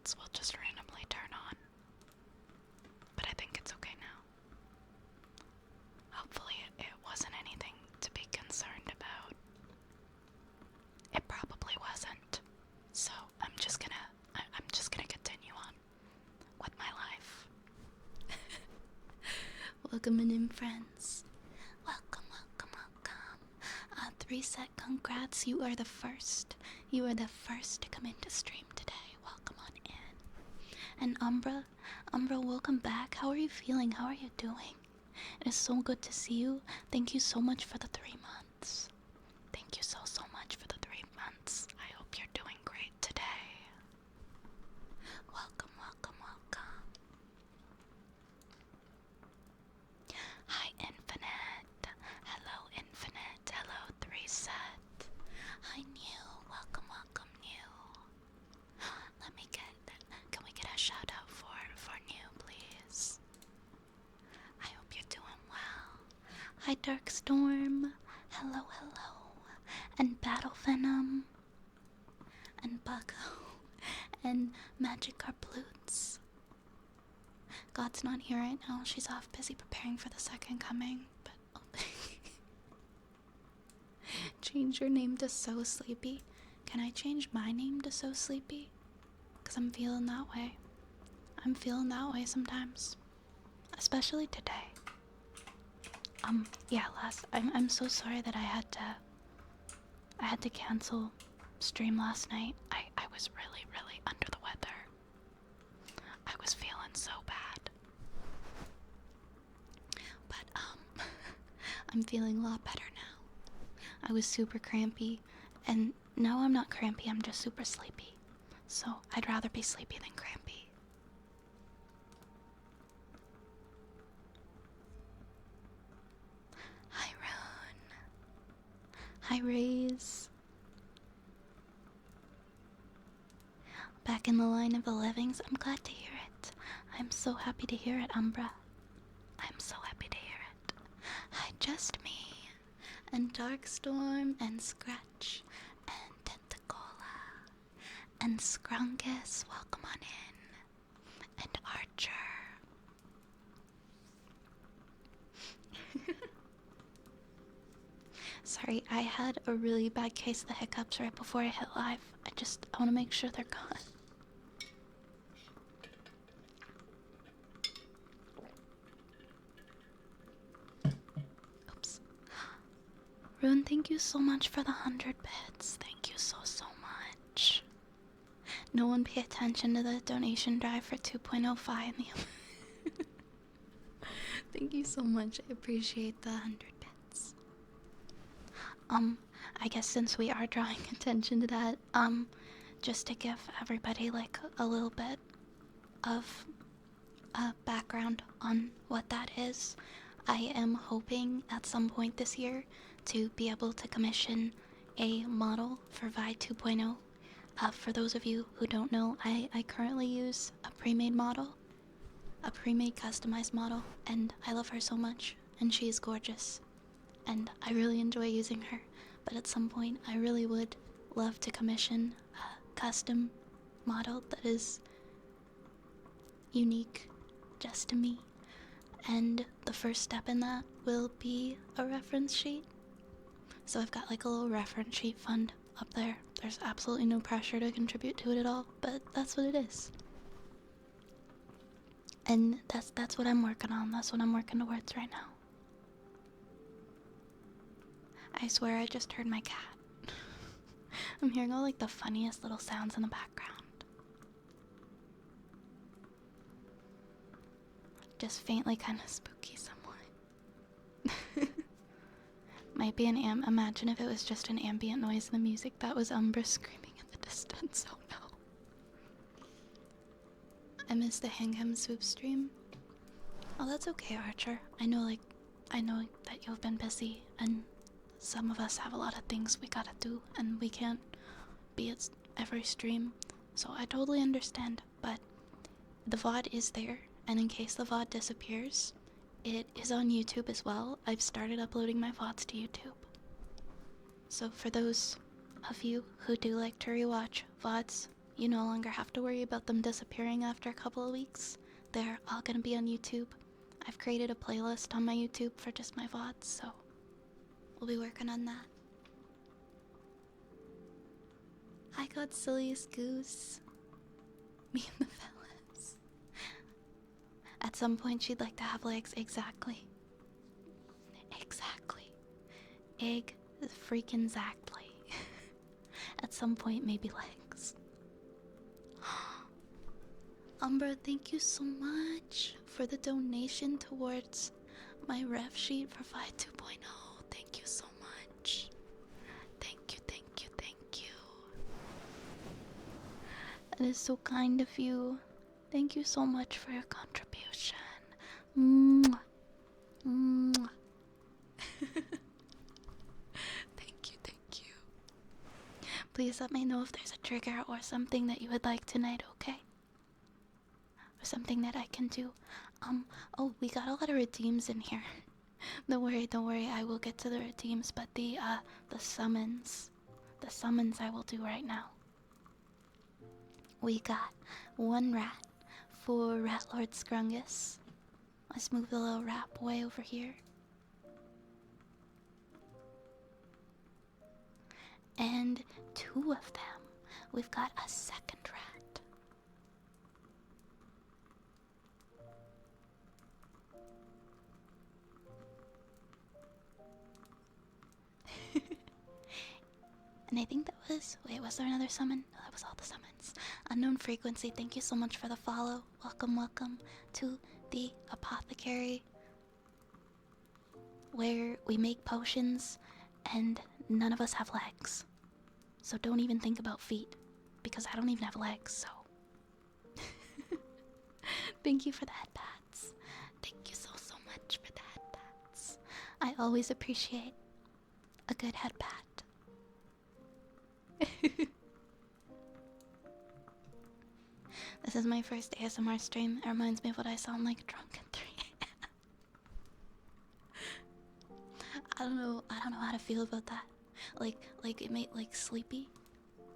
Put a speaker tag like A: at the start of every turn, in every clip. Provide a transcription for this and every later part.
A: VODs will just randomly turn on. But I think it's okay now. Hopefully it wasn't anything to be concerned about. It probably wasn't. So I'm just gonna continue on with my life. Welcome in, friends. Welcome, welcome, welcome. 3-set, congrats. You are the first. You are the first to come into stream today. Welcome on in. And Umbra, welcome back. How are you feeling? How are you doing? It is so good to see you. Thank you so much for the 3 months. Thank you so much for the 3 months. I hope you're doing great today. Welcome, welcome, welcome. Hi, Infinite. Hello, Infinite. Hello, 3-set. Hi, New. Welcome, welcome, New. Let me get. Can we get a shout out for New, please? I hope you're doing well. Hi, Darkstorm. Hello, hello. And Battle Venom. And Bucko. And Magic Carploots. God's not here right now. She's off busy preparing for the second coming. But change your name to So Sleepy. Can I change my name to So Sleepy? Because I'm feeling that way. I'm feeling that way sometimes. Especially today. Yeah, I'm so sorry that I had to cancel stream last night. I was really under the weather. I was feeling so bad. But I'm feeling a lot better now. I was super crampy, and now I'm not crampy, I'm just super sleepy. So I'd rather be sleepy than crampy. Hi, Rune. Hi, Raze. Back in the line of the livings. I'm glad to hear it. I'm so happy to hear it, Umbra. I'm so happy to hear it. Hi, Just Me. And Darkstorm. And Scratch. And Tentacola. And Scrungus. Welcome on in. And Archer. Sorry, I had a really bad case of the hiccups right before I hit live. I want to make sure they're gone. Oops. Rune, thank you so much for the 100 bits. Thank you so much. No one pay attention to the donation drive for 2.05 in the Thank you so much. I appreciate the 100 bits. I guess since we are drawing attention to that, just to give everybody like a little bit of background on what that is, I am hoping at some point this year to be able to commission a model for VOD 2.0. For those of you who don't know, I currently use a pre-made model, a pre-made customized model, and I love her so much, and she is gorgeous, and I really enjoy using her. But at some point, I really would love to commission a custom model that is unique just to me. And the first step in that will be a reference sheet. So I've got like a little reference sheet fund up there. There's absolutely no pressure to contribute to it at all, but that's what it is. And that's what I'm working on. That's what I'm working towards right now. I swear I just heard my cat. I'm hearing all like the funniest little sounds in the background. Just faintly kind of spooky somewhat. Might be an imagine if it was just an ambient noise in the music. That was Umbra screaming in the distance. Oh no. I missed the Hangam Swoop stream. Oh, that's okay, Archer. I know that you've been busy, and some of us have a lot of things we gotta do, and we can't be at every stream. So I totally understand, but the VOD is there, and in case the VOD disappears, it is on YouTube as well. I've started uploading my VODs to YouTube. So for those of you who do like to rewatch VODs you no longer have to worry about them disappearing after a couple of weeks. They're all gonna be on YouTube. I've created a playlist on my YouTube for just my VODs, so we'll be working on that. Hi, God, silliest goose. Me and the fellas. At some point, she'd like to have legs. Exactly. Exactly. Freaking exactly. At some point, maybe legs. Umbra, thank you so much for the donation towards my ref sheet for Fi 2.0. Thank you so much. Thank you, thank you, thank you. That is so kind of you. Thank you so much for your contribution. Mwah. Mwah. Thank you, thank you. Please let me know if there's a trigger or something that you would like tonight, okay? Or something that I can do. Oh, we got a lot of redeems in here. Don't worry, I will get to the redeems, but the summons I will do right now. We got 1 rat for Rat Lord Scrungus. Let's move the little rat boy over here. And 2 of them. We've got a 2nd rat. And I think that was... Wait, was there another summon? No, that was all the summons. Unknown Frequency, thank you so much for the follow. Welcome to the apothecary, where we make potions and none of us have legs. So don't even think about feet, because I don't even have legs, so... Thank you for the headpats. Thank you so much for the headpats. I always appreciate a good headpat. This is my first ASMR stream. It reminds me of what I sound like drunk at 3 a.m. I don't know how to feel about that. Like it made like sleepy.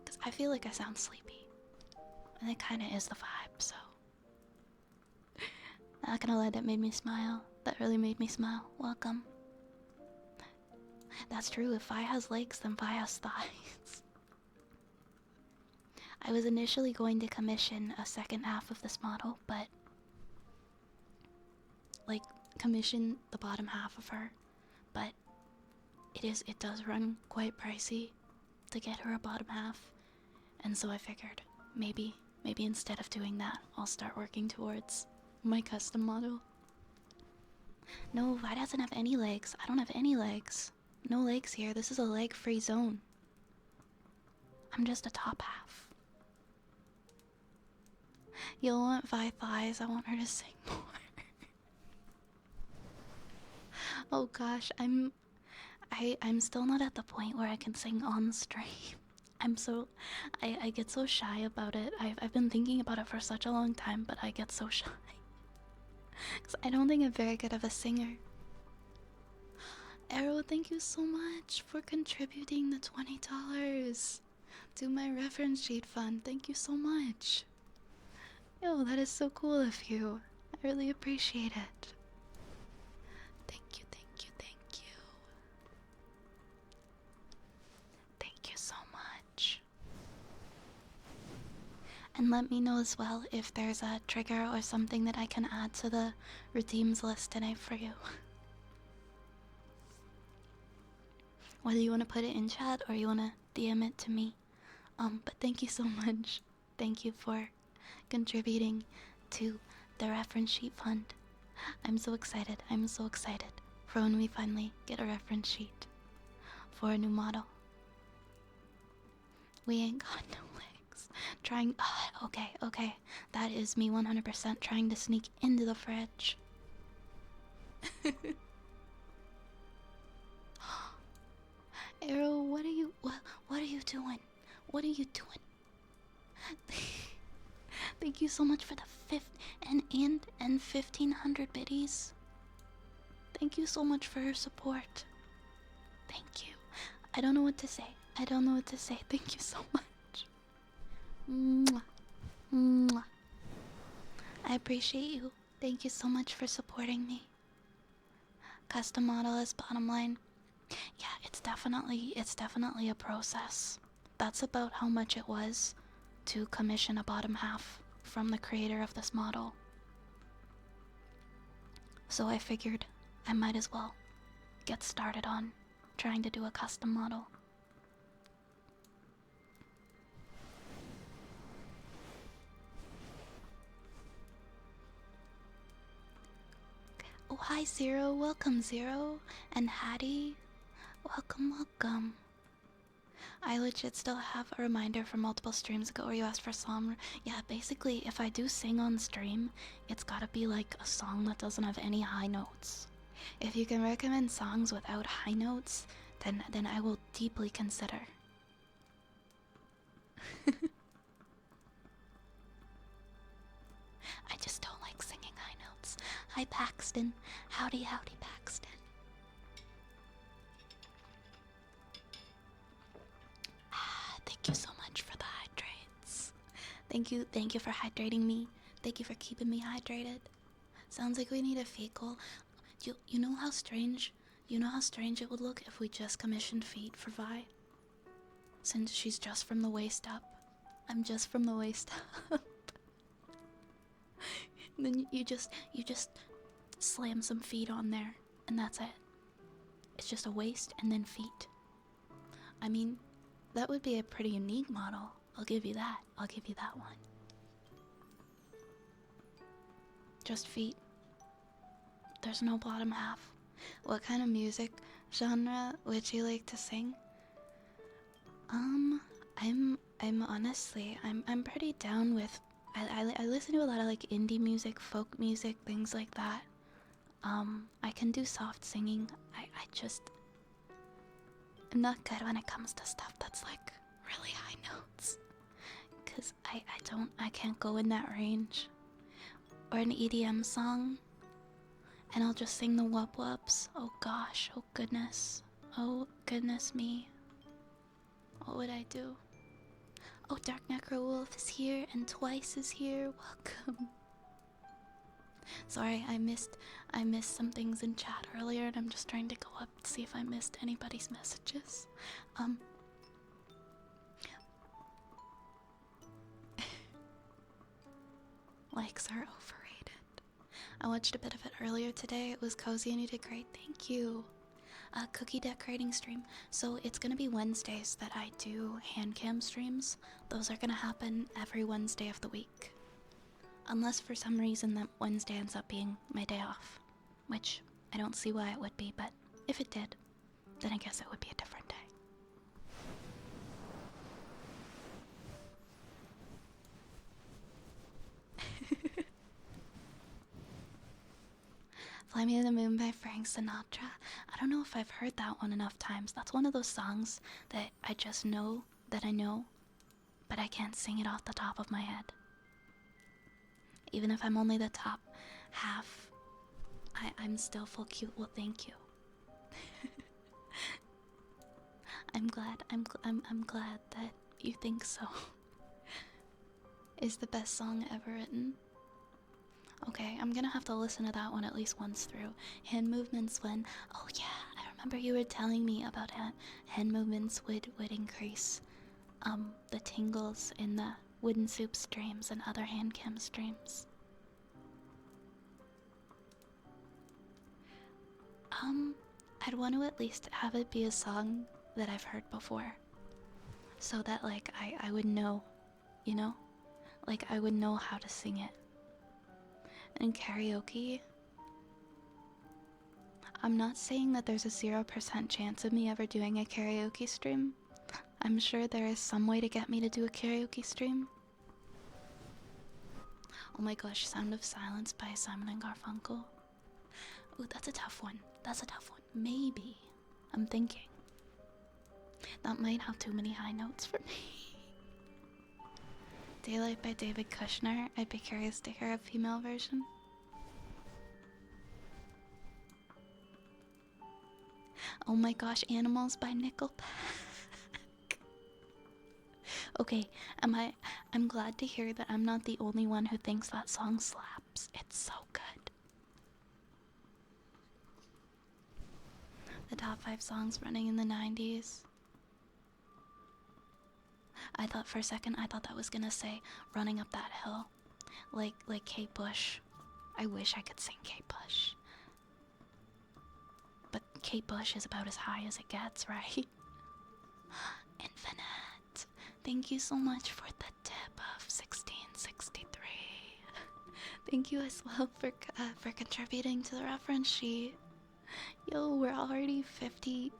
A: Cause I feel like I sound sleepy. And it kinda is the vibe, so. Not gonna lie, that made me smile. That really made me smile. Welcome. That's true, if Vi has legs, then Vi has thighs. I was initially going to commission a 2nd half of this model, but like commission the bottom half of her, but it does run quite pricey to get her a bottom half, and so I figured maybe instead of doing that, I'll start working towards my custom model. No, Vi doesn't have any legs. I don't have any legs. No legs here. This is a leg-free zone. I'm just a top half. You'll want Vi thighs. I want her to sing more. Oh gosh, I'm still not at the point where I can sing on stream. I get so shy about it. I've been thinking about it for such a long time, but I get so shy. Cause I don't think I'm very good of a singer. Arrow, thank you so much for contributing the $20 to my reference sheet fund. Thank you so much. Yo, that is so cool of you. I really appreciate it. Thank you, thank you, thank you. Thank you so much. And let me know as well if there's a trigger or something that I can add to the redeems list tonight for you. Whether you want to put it in chat or you want to DM it to me. But thank you so much. Thank you for contributing to the reference sheet fund. I'm so excited for when we finally get a reference sheet for a new model. We ain't got no legs. Okay. That is me 100% trying to sneak into the fridge. Arrow, what are you doing? What are you doing? Thank you so much for the 1500 biddies. Thank you so much for your support. Thank you. I don't know what to say. Thank you so much. Mwah. Mwah. I appreciate you. Thank you so much for supporting me. Custom model is bottom line. Yeah, it's definitely a process. That's about how much it was to commission a bottom half from the creator of this model. So I figured I might as well get started on trying to do a custom model. Oh, hi Zero, welcome Zero, and Hattie, welcome, welcome. I legit still have a reminder from multiple streams ago where you asked for a song. Yeah, basically, if I do sing on stream, it's gotta be like a song that doesn't have any high notes. If you can recommend songs without high notes, then I will deeply consider. I just don't like singing high notes. Hi Paxton. Howdy, howdy Paxton. Thank you so much for the hydrates. Thank you for hydrating me. Thank you for keeping me hydrated. Sounds like we need a fecal. You know how strange it would look if we just commissioned feet for Vi? Since she's just from the waist up. I'm just from the waist up. And then you just slam some feet on there, and that's it. It's just a waist and then feet. I mean, that would be a pretty unique model. I'll give you that. I'll give you that one. Just feet. There's no bottom half. What kind of music genre would you like to sing? I'm honestly, I'm pretty down with. I listen to a lot of like indie music, folk music, things like that. I can do soft singing. I'm not good when it comes to stuff that's like really high notes. Cause I can't go in that range. Or an EDM song. And I'll just sing the wub wubs. Oh gosh, oh goodness. Oh goodness me. What would I do? Oh, Dark Necro Wolf is here and Twice is here. Welcome. Sorry, I missed some things in chat earlier, and I'm just trying to go up to see if I missed anybody's messages. Likes are overrated. I watched a bit of it earlier today. It was cozy and you did great. Thank you. Cookie decorating stream. So it's gonna be Wednesdays that I do hand cam streams. Those are gonna happen every Wednesday of the week. Unless for some reason that Wednesday ends up being my day off. Which I don't see why it would be, but if it did, then I guess it would be a different day. Fly Me to the Moon by Frank Sinatra. I don't know if I've heard that one enough times. That's one of those songs that I just know that I know, but I can't sing it off the top of my head. Even if I'm only the top half, I'm still full cute. Well, thank you. I'm glad that you think so. Is the best song ever written. Okay, I'm gonna have to listen to that one at least once through. Hand movements when... Oh yeah, I remember you were telling me about hand movements would increase the tingles in the Wooden Soup streams and other hand cam streams. I'd want to at least have it be a song that I've heard before. So that like I would know, you know? Like I would know how to sing it. And karaoke, I'm not saying that there's a 0% chance of me ever doing a karaoke stream. I'm sure there is some way to get me to do a karaoke stream. Oh my gosh, Sound of Silence by Simon and Garfunkel. Ooh, that's a tough one. That's a tough one. Maybe. I'm thinking. That might have too many high notes for me. Daylight by David Kushner. I'd be curious to hear a female version. Oh my gosh, Animals by Nickelback. Okay, I'm glad to hear that I'm not the only one who thinks that song slaps. It's so good. The top 5 songs running in the 90s. I thought for a second, I thought that was gonna say Running Up That Hill. Like Kate Bush. I wish I could sing Kate Bush. But Kate Bush is about as high as it gets, right? Infinite. Thank you so much for the tip of 1663. Thank you as well for contributing to the reference sheet. Yo, we're already $50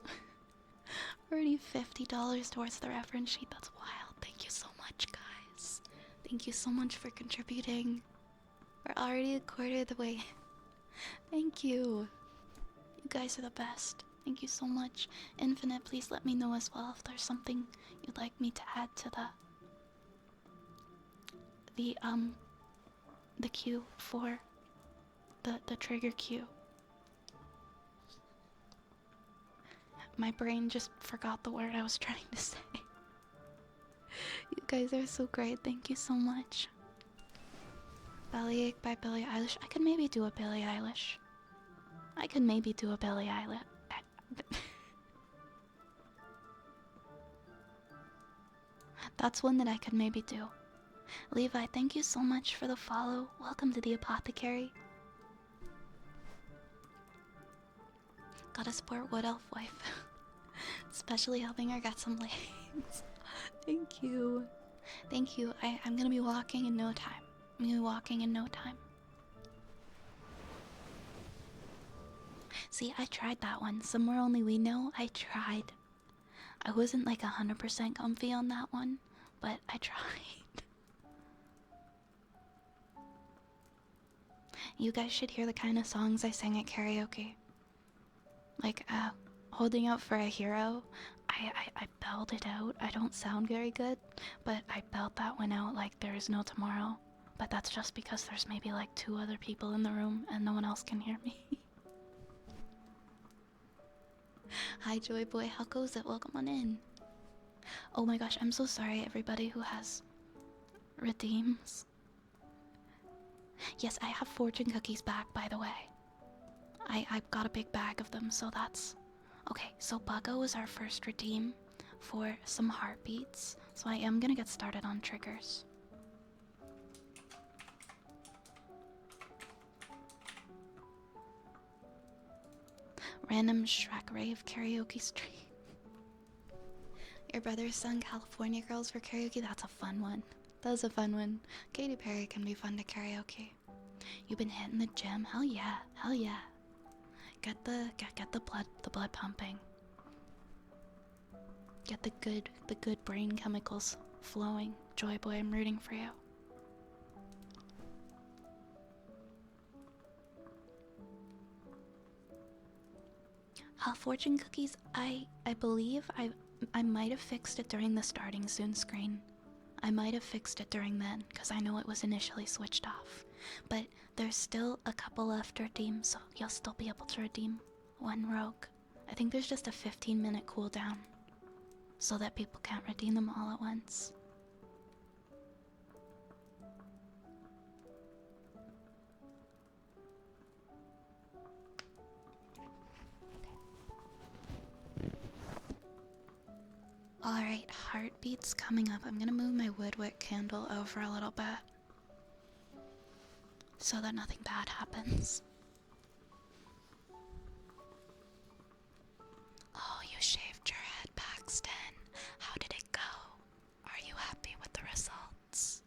A: towards the reference sheet. That's wild. Thank you so much, guys. Thank you so much for contributing. We're already a quarter of the way. Thank you. You guys are the best. Thank you so much. Infinite, please let me know as well if there's something you'd like me to add to the queue for the trigger queue. My brain just forgot the word I was trying to say. You guys are so great. Thank you so much. Bellyache by Billie Eilish. I could maybe do a Billie Eilish. That's one that I could maybe do. Levi, thank you so much for the follow. Welcome to the Apothecary. Gotta support Wood Elf Wife. Especially helping her get some legs. Thank you. Thank you. I'm gonna be walking in no time. See, I tried that one. Somewhere Only We Know, I tried. I wasn't like 100% comfy on that one, but I tried. You guys should hear the kind of songs I sing at karaoke. Like, Holding Out for a Hero. I belled it out. I don't sound very good, but I belled that one out like there is no tomorrow. But that's just because there's maybe like 2 other people in the room and no one else can hear me. Hi Joy Boy, how goes it? Welcome on in. Oh my gosh, I'm so sorry everybody who has redeems. Yes, I have fortune cookies back, by the way. I've got a big bag of them, so that's... Okay, so Buggo is our first redeem for some heartbeats, so I am gonna get started on triggers. Random Shrek Rave karaoke stream. Your brother sung California Girls for karaoke? That's a fun one. That's a fun one. Katy Perry can be fun to karaoke. You've been hitting the gym? Hell yeah, hell yeah. Get the blood pumping. Get the good brain chemicals flowing. Joy Boy, I'm rooting for you. Fortune cookies, I believe I might have fixed it during the starting soon screen. I might have fixed it during then, because I know it was initially switched off. But there's still a couple left to redeem, so you'll still be able to redeem one rogue. I think there's just a 15-minute cooldown, so that people can't redeem them all at once. Alright, heartbeats coming up. I'm gonna move my woodwick candle over a little bit so that nothing bad happens. Oh, you shaved your head, Paxton. How did it go? Are you happy with the results?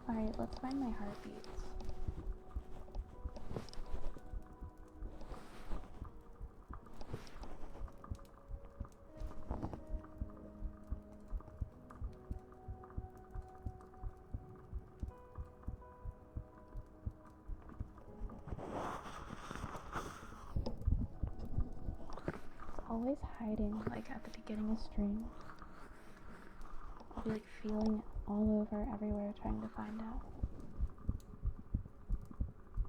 A: Alright, let's find my heartbeats. Always hiding, like at the beginning of stream. I'll be like feeling it all over everywhere trying to find out.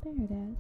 A: There it is.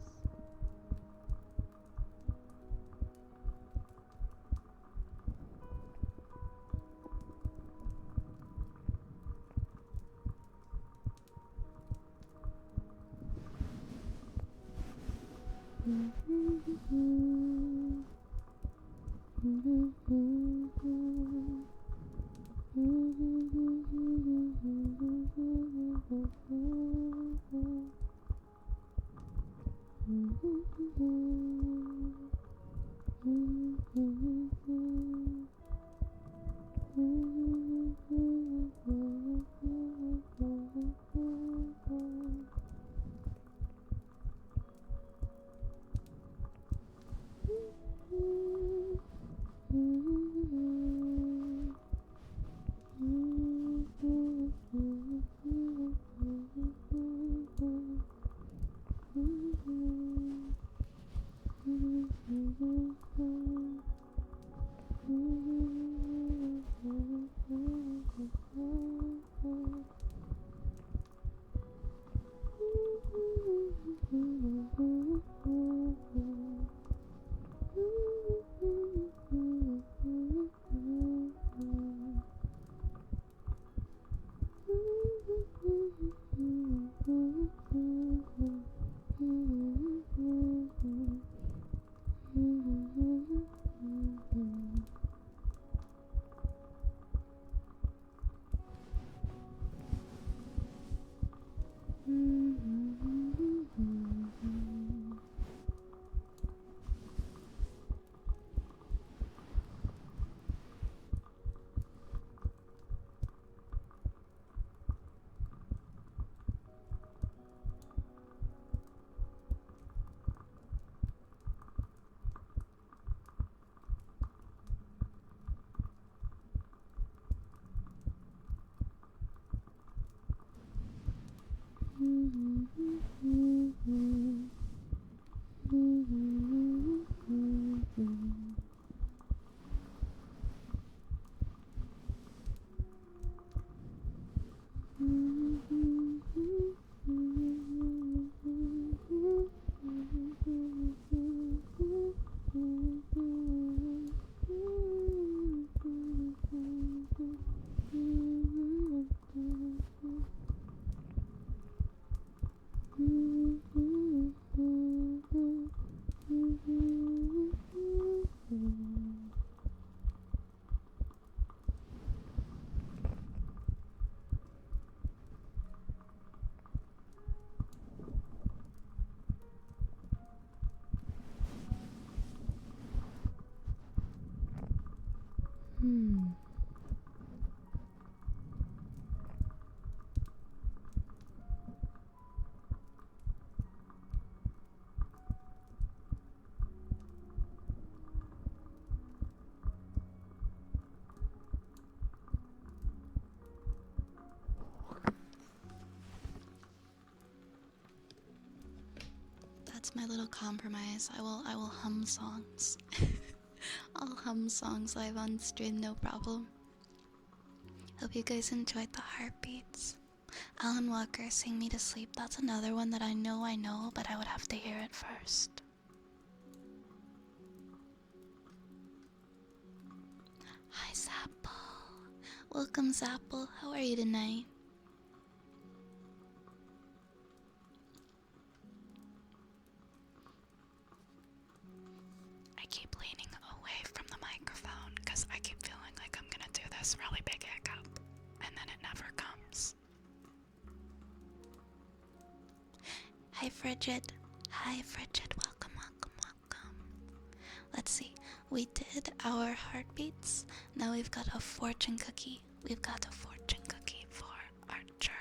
A: my little compromise. I will hum songs. I'll hum songs live on stream, no problem. Hope you guys enjoyed the heartbeats. Alan Walker, Sing Me to Sleep. That's another one that I know, but I would have to hear it first. Hi, Zapple. Welcome, Zapple. How are you tonight? I keep leaning away from the microphone because I keep feeling like I'm gonna do this really big hiccup, and then it never comes. Hi, Frigid. Hi, Frigid. Welcome, welcome, welcome. Let's see. We did our heartbeats. Now we've got a fortune cookie. We've got a fortune cookie for Archer.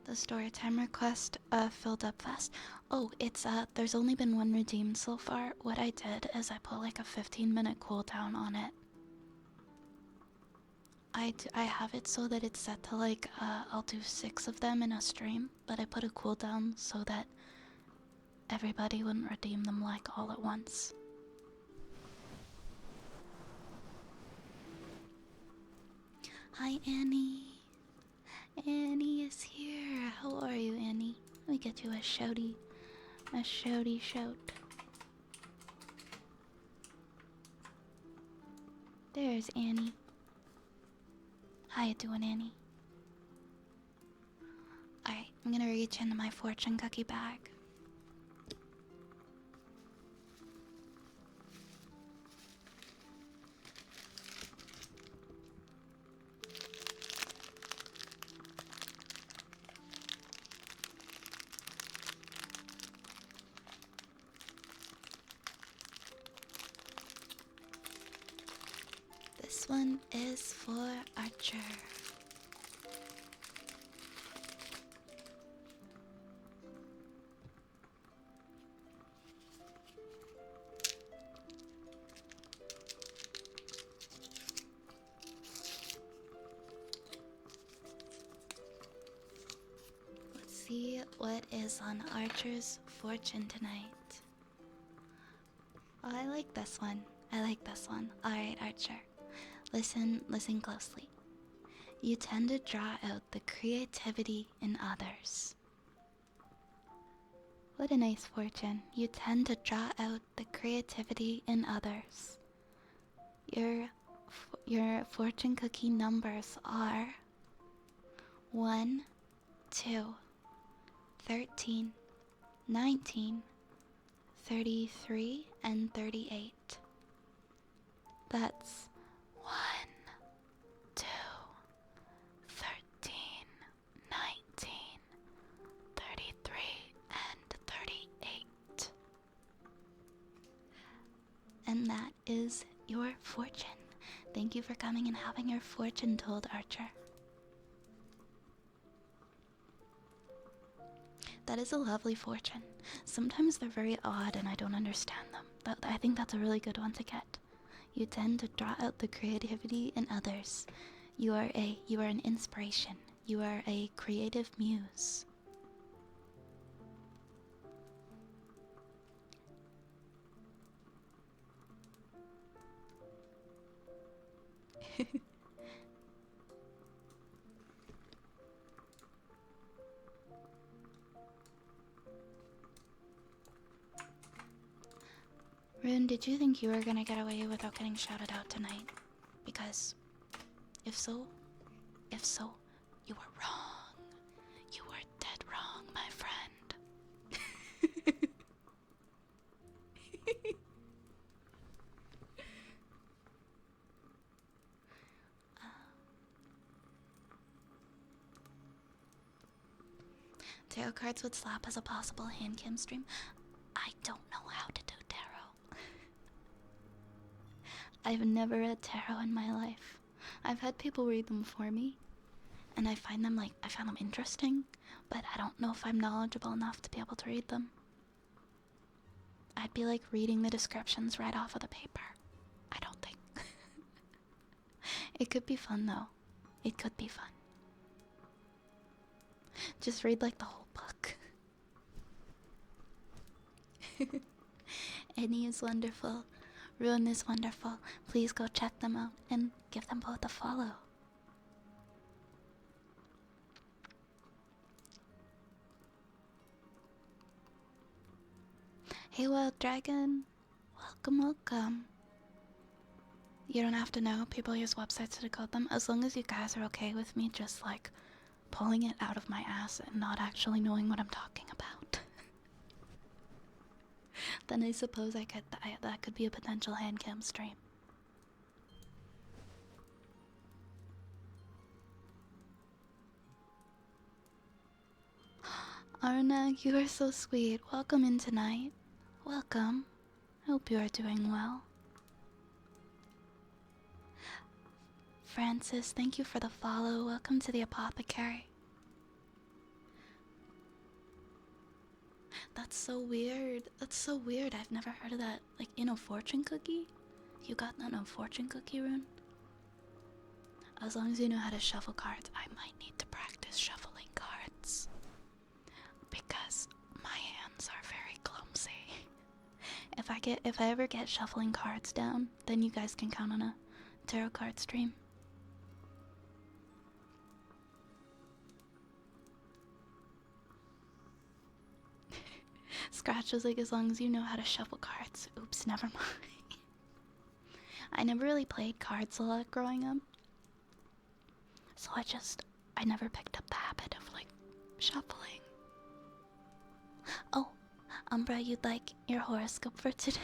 A: The story time request filled up fast. Oh, it's there's only been one redeemed so far. What I did is I put like a 15-minute cooldown on it. I have it so that it's set to like I'll do 6 of them in a stream, but I put a cooldown so that everybody wouldn't redeem them like all at once. Hi, Annie. Annie is here. How are you, Annie? Let me get you a shouty shout. There's Annie. How you doing, Annie? Alright, I'm gonna reach into my fortune cookie bag. This one is for Archer. Let's see what is on Archer's fortune tonight. Oh, I like this one. Alright, Archer. Listen closely. You tend to draw out the creativity in others. What a nice fortune. You tend to draw out the creativity in others. Your fortune cookie numbers are 1, 2, 13, 19, 33, and 38. That's 1, 2, 13, 19, 33, and 38. And that is your fortune. Thank you for coming and having your fortune told, Archer. That is a lovely fortune. Sometimes they're very odd and I don't understand them. I think that's a really good one to get. You tend to draw out the creativity in others. You are an inspiration. You are a creative muse. Rune, did you think you were gonna get away without getting shouted out tonight? Because if so, you were wrong. You were dead wrong, my friend. Tarot cards would slap as a possible hand cam stream. I don't know how to do tarot. I've never read tarot in my life. I've had people read them for me, and I find them interesting, but I don't know if I'm knowledgeable enough to be able to read them. I'd be like reading the descriptions right off of the paper. I don't think. It could be fun though. It could be fun. Just read like the whole book. Annie is wonderful. Ruin is wonderful. Please go check them out and give them both a follow. Hey Wild Dragon, welcome, welcome. You don't have to know, people use websites to decode them, as long as you guys are okay with me just like pulling it out of my ass and not actually knowing what I'm talking about. Then I suppose that could be a potential handcam stream. Arna, you are so sweet. Welcome in tonight. Welcome. Hope you are doing well. Francis, thank you for the follow. Welcome to the apothecary. That's so weird. That's so weird. I've never heard of that. Like in a fortune cookie? You got that in a fortune cookie rune? As long as you know how to shuffle cards, I might need to practice shuffling cards. Because my hands are very clumsy. If I ever get shuffling cards down, then you guys can count on a tarot card stream. Scratch was like, as long as you know how to shuffle cards. Oops, never mind. I never really played cards a lot growing up. So I never picked up the habit of like shuffling. Oh, Umbra, you'd like your horoscope for today?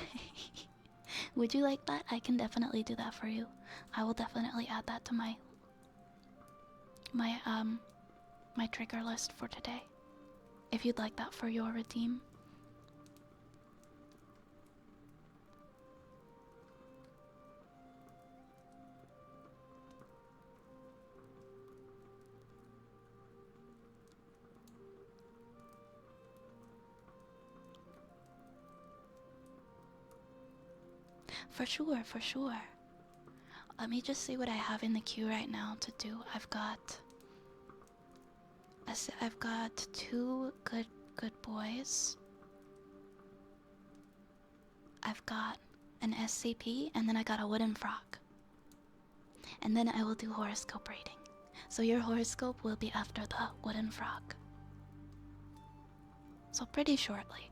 A: Would you like that? I can definitely do that for you. I will definitely add that to my trigger list for today. If you'd like that for your redeem. For sure, for sure. Let me just see what I have in the queue right now to do. I've got two good boys. I've got an SCP, and then I got a wooden frog. And then I will do horoscope reading. So your horoscope will be after the wooden frog. So pretty shortly.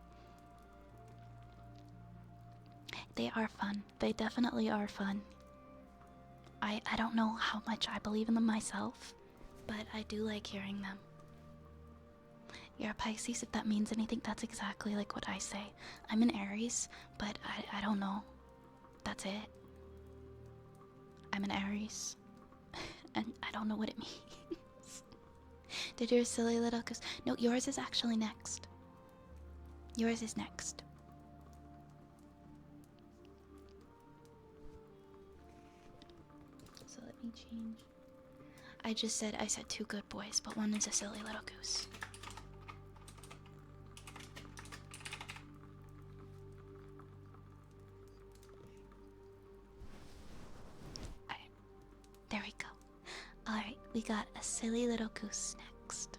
A: They are fun. They definitely are fun. I don't know how much I believe in them myself, but I do like hearing them. You're a Pisces, if that means anything. That's exactly like what I say. I'm an Aries, but I don't know. That's it. I'm an Aries. And I don't know what it means. Did your silly little goose... No, yours is actually next. Yours is next. So let me change. I said two good boys, but one is a silly little goose. Alright, there we go. Alright, we got a silly little goose next.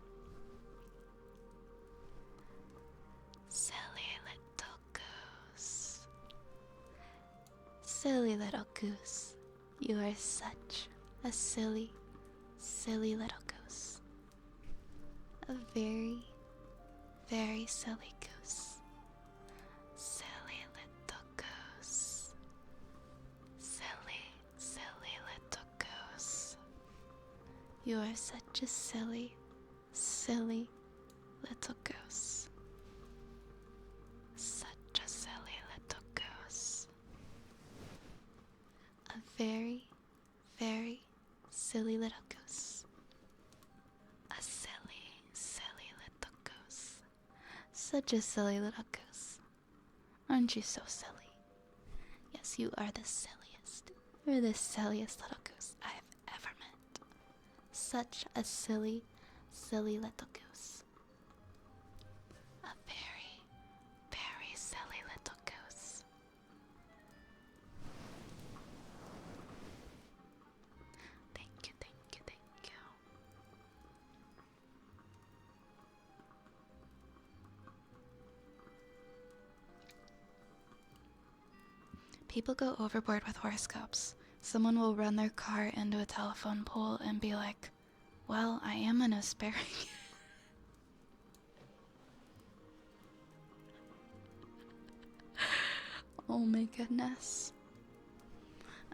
A: Silly little goose. Silly little goose. You are such a silly, silly little goose. A very, very silly goose. Silly little goose. Silly, silly little goose. You are such a silly, silly little goose. Such a silly little goose. A very, very silly little goose. A silly, silly little goose. Such a silly little goose. Aren't you so silly? Yes, you are the silliest. You're the silliest little goose I've ever met. such a silly, silly little goose. A very, very silly little goose. Thank you, thank you, thank you. People go overboard with horoscopes. Someone will run their car into a telephone pole and be like, well, I am an asparagus. Oh my goodness.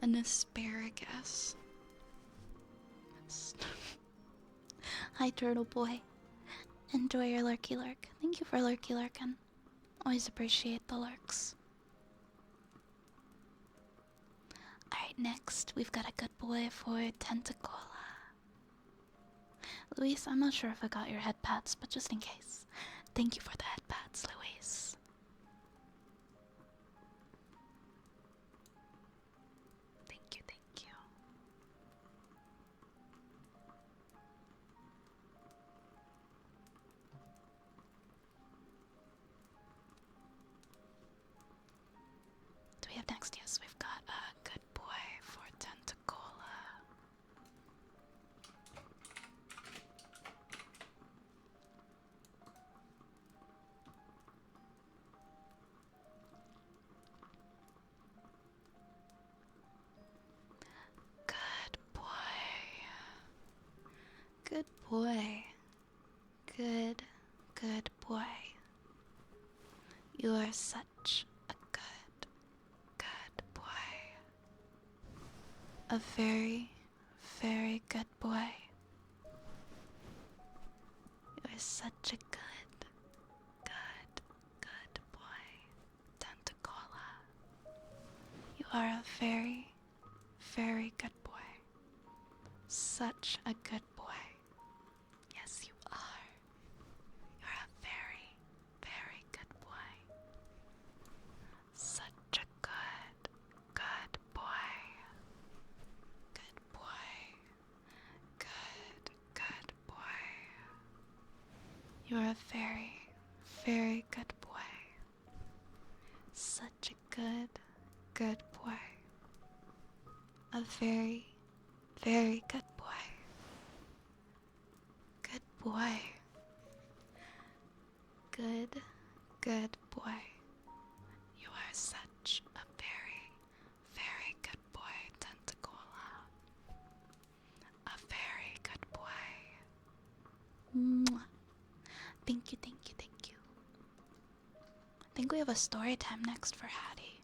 A: An asparagus. Hi, Turtle Boy. Enjoy your lurky lurk. Thank you for lurky lurkin'. Always appreciate the lurks. Alright, next we've got a good boy for Tentacola. Luis, I'm not sure if I got your head pats, but just in case. Thank you for the head pats, Luis. Thank you, thank you. Do we have next? Yes, we've got a good boy for Tentacola. Good boy. Good boy. Good, good boy. You are such a good, good boy. A very, very good boy. You are such a good, good, good boy. Tentacola. You are a very, very good boy. Such a good boy. Yes, you are. You're a very, very good boy. Such a good, good boy. Good boy. Good, good boy. You're a very, very good boy. Such a good, good boy. A very, very good boy. Good boy. Good, good boy. You are such a very, very good boy, Tentacola. A very good boy. Mwah. Thank you, thank you, thank you. I think we have a story time next for Hattie.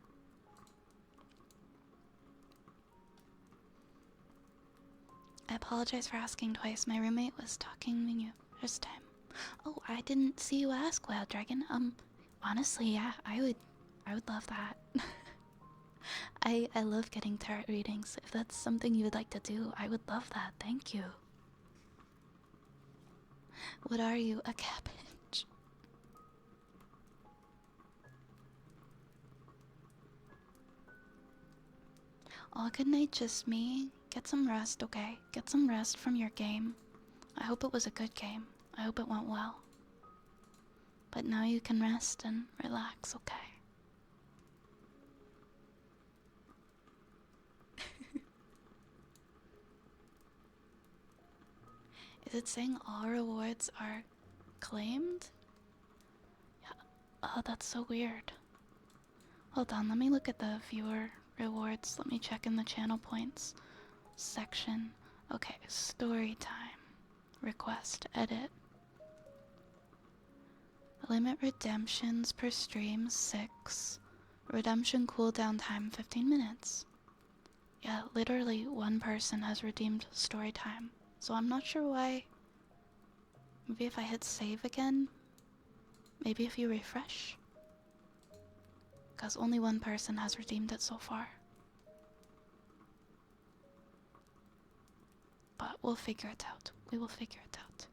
A: I apologize for asking twice. My roommate was talking to you first time. Oh, I didn't see you ask, Wild Dragon. Honestly, yeah, I would love that. I love getting tarot readings. If that's something you would like to do, I would love that. Thank you. What are you, a cabbage? Oh, good night, just me. Get some rest, okay? Get some rest from your game. I hope it was a good game. I hope it went well. But now you can rest and relax, okay? Is it saying all rewards are claimed? Yeah. Oh, that's so weird. Hold on, let me look at the viewer rewards. Let me check in the channel points section. Okay, story time. Request, edit. Limit redemptions per stream 6. Redemption cooldown time 15 minutes. Yeah, literally one person has redeemed story time. So I'm not sure why. Maybe if I hit save again? Maybe if you refresh? Because only one person has redeemed it so far. But we'll figure it out. We will figure it out.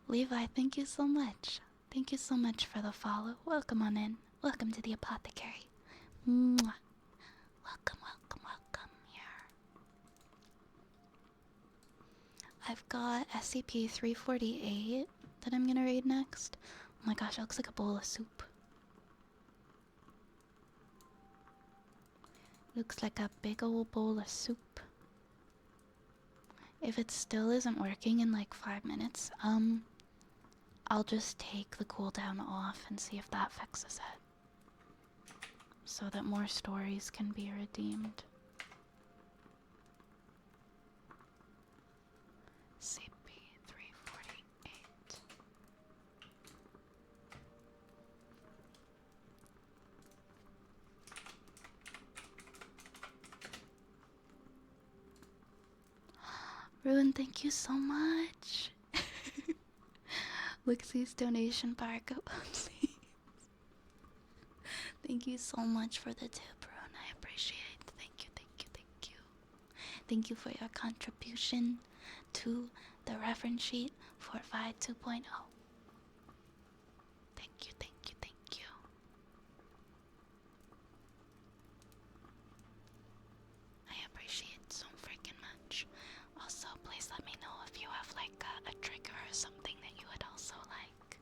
A: Levi, thank you so much. Thank you so much for the follow. Welcome on in. Welcome to the apothecary. Mwah. Welcome, welcome, welcome here. I've got SCP-348 that I'm gonna read next. Oh my gosh, it looks like a bowl of soup. Looks like a big old bowl of soup. If it still isn't working in like 5 minutes, I'll just take the cooldown off and see if that fixes it. So that more stories can be redeemed. CP-348. Ruin, thank you so much. Lixi's donation bar, go up, please. Thank you so much for the tip, Ruin. I appreciate it. Thank you, thank you, thank you. Thank you for your contribution to the reference sheet for VOD 2.0. Thank you, thank you, thank you. I appreciate it so freaking much. Also, please let me know if you have like a trigger or something that you would also like.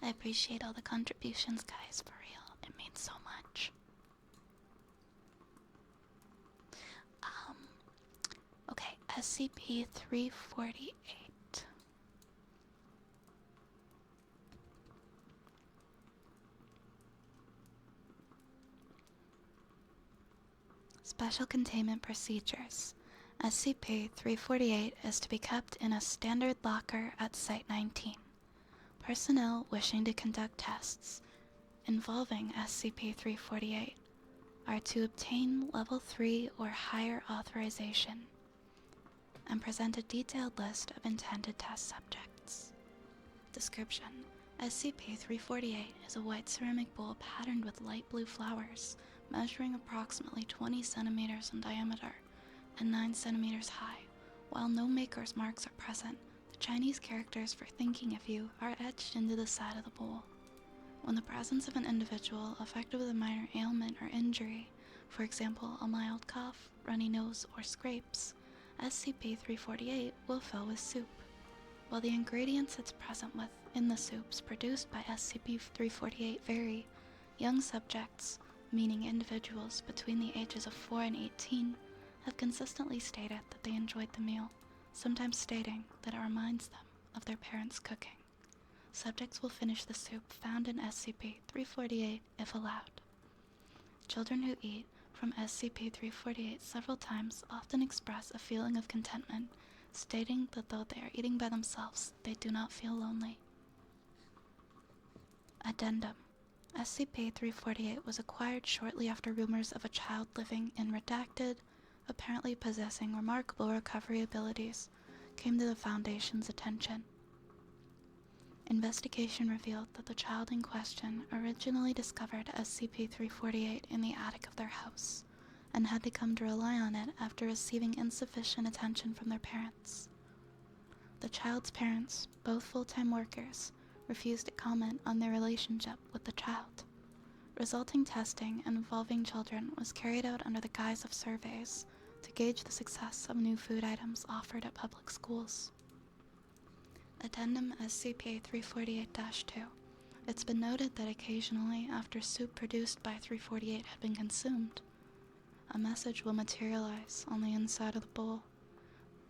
A: I appreciate all the contributions, guys, for real. It means so much. Okay, SCP-348. Special Containment Procedures. SCP-348 is to be kept in a standard locker at Site 19. Personnel wishing to conduct tests involving SCP-348 are to obtain Level 3 or higher authorization and present a detailed list of intended test subjects. Description: SCP-348 is a white ceramic bowl patterned with light blue flowers, measuring approximately 20 centimeters in diameter and 9 centimeters high. While no maker's marks are present, the Chinese characters for thinking of you are etched into the side of the bowl. When the presence of an individual affected with a minor ailment or injury, for example a mild cough, runny nose, or scrapes, SCP-348 will fill with soup. While the ingredients it's present with in the soups produced by SCP-348 vary, young subjects, meaning individuals between the ages of 4 and 18, have consistently stated that they enjoyed the meal, sometimes stating that it reminds them of their parents' cooking. Subjects will finish the soup found in SCP-348 if allowed. Children who eat from SCP-348 several times often express a feeling of contentment, stating that though they are eating by themselves, they do not feel lonely. Addendum: SCP-348 was acquired shortly after rumors of a child living in redacted, apparently possessing remarkable recovery abilities, came to the Foundation's attention. Investigation revealed that the child in question originally discovered SCP-348 in the attic of their house, and had come to rely on it after receiving insufficient attention from their parents. The child's parents, both full-time workers, refused to comment on their relationship with the child. Resulting testing involving children was carried out under the guise of surveys to gauge the success of new food items offered at public schools. Addendum SCP-348-2. It's been noted that occasionally, after soup produced by 348 had been consumed, a message will materialize on the inside of the bowl.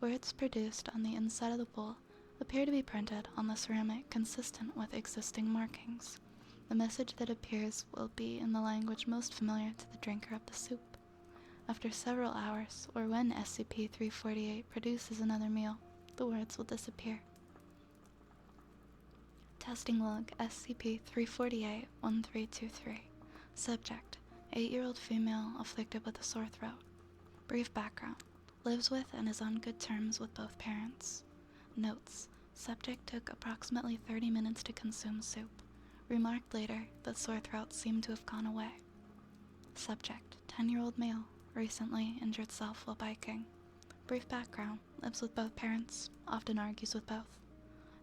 A: Words produced on the inside of the bowl appear to be printed on the ceramic consistent with existing markings. The message that appears will be in the language most familiar to the drinker of the soup. After several hours, or when SCP-348 produces another meal, the words will disappear. Testing log SCP-348-1323. Subject: 8-year-old female afflicted with a sore throat. Brief background: lives with and is on good terms with both parents. Notes: subject took approximately 30 minutes to consume soup. Remarked later that sore throat seemed to have gone away. Subject: 10-year-old male, recently injured self while biking. Brief background: lives with both parents, often argues with both.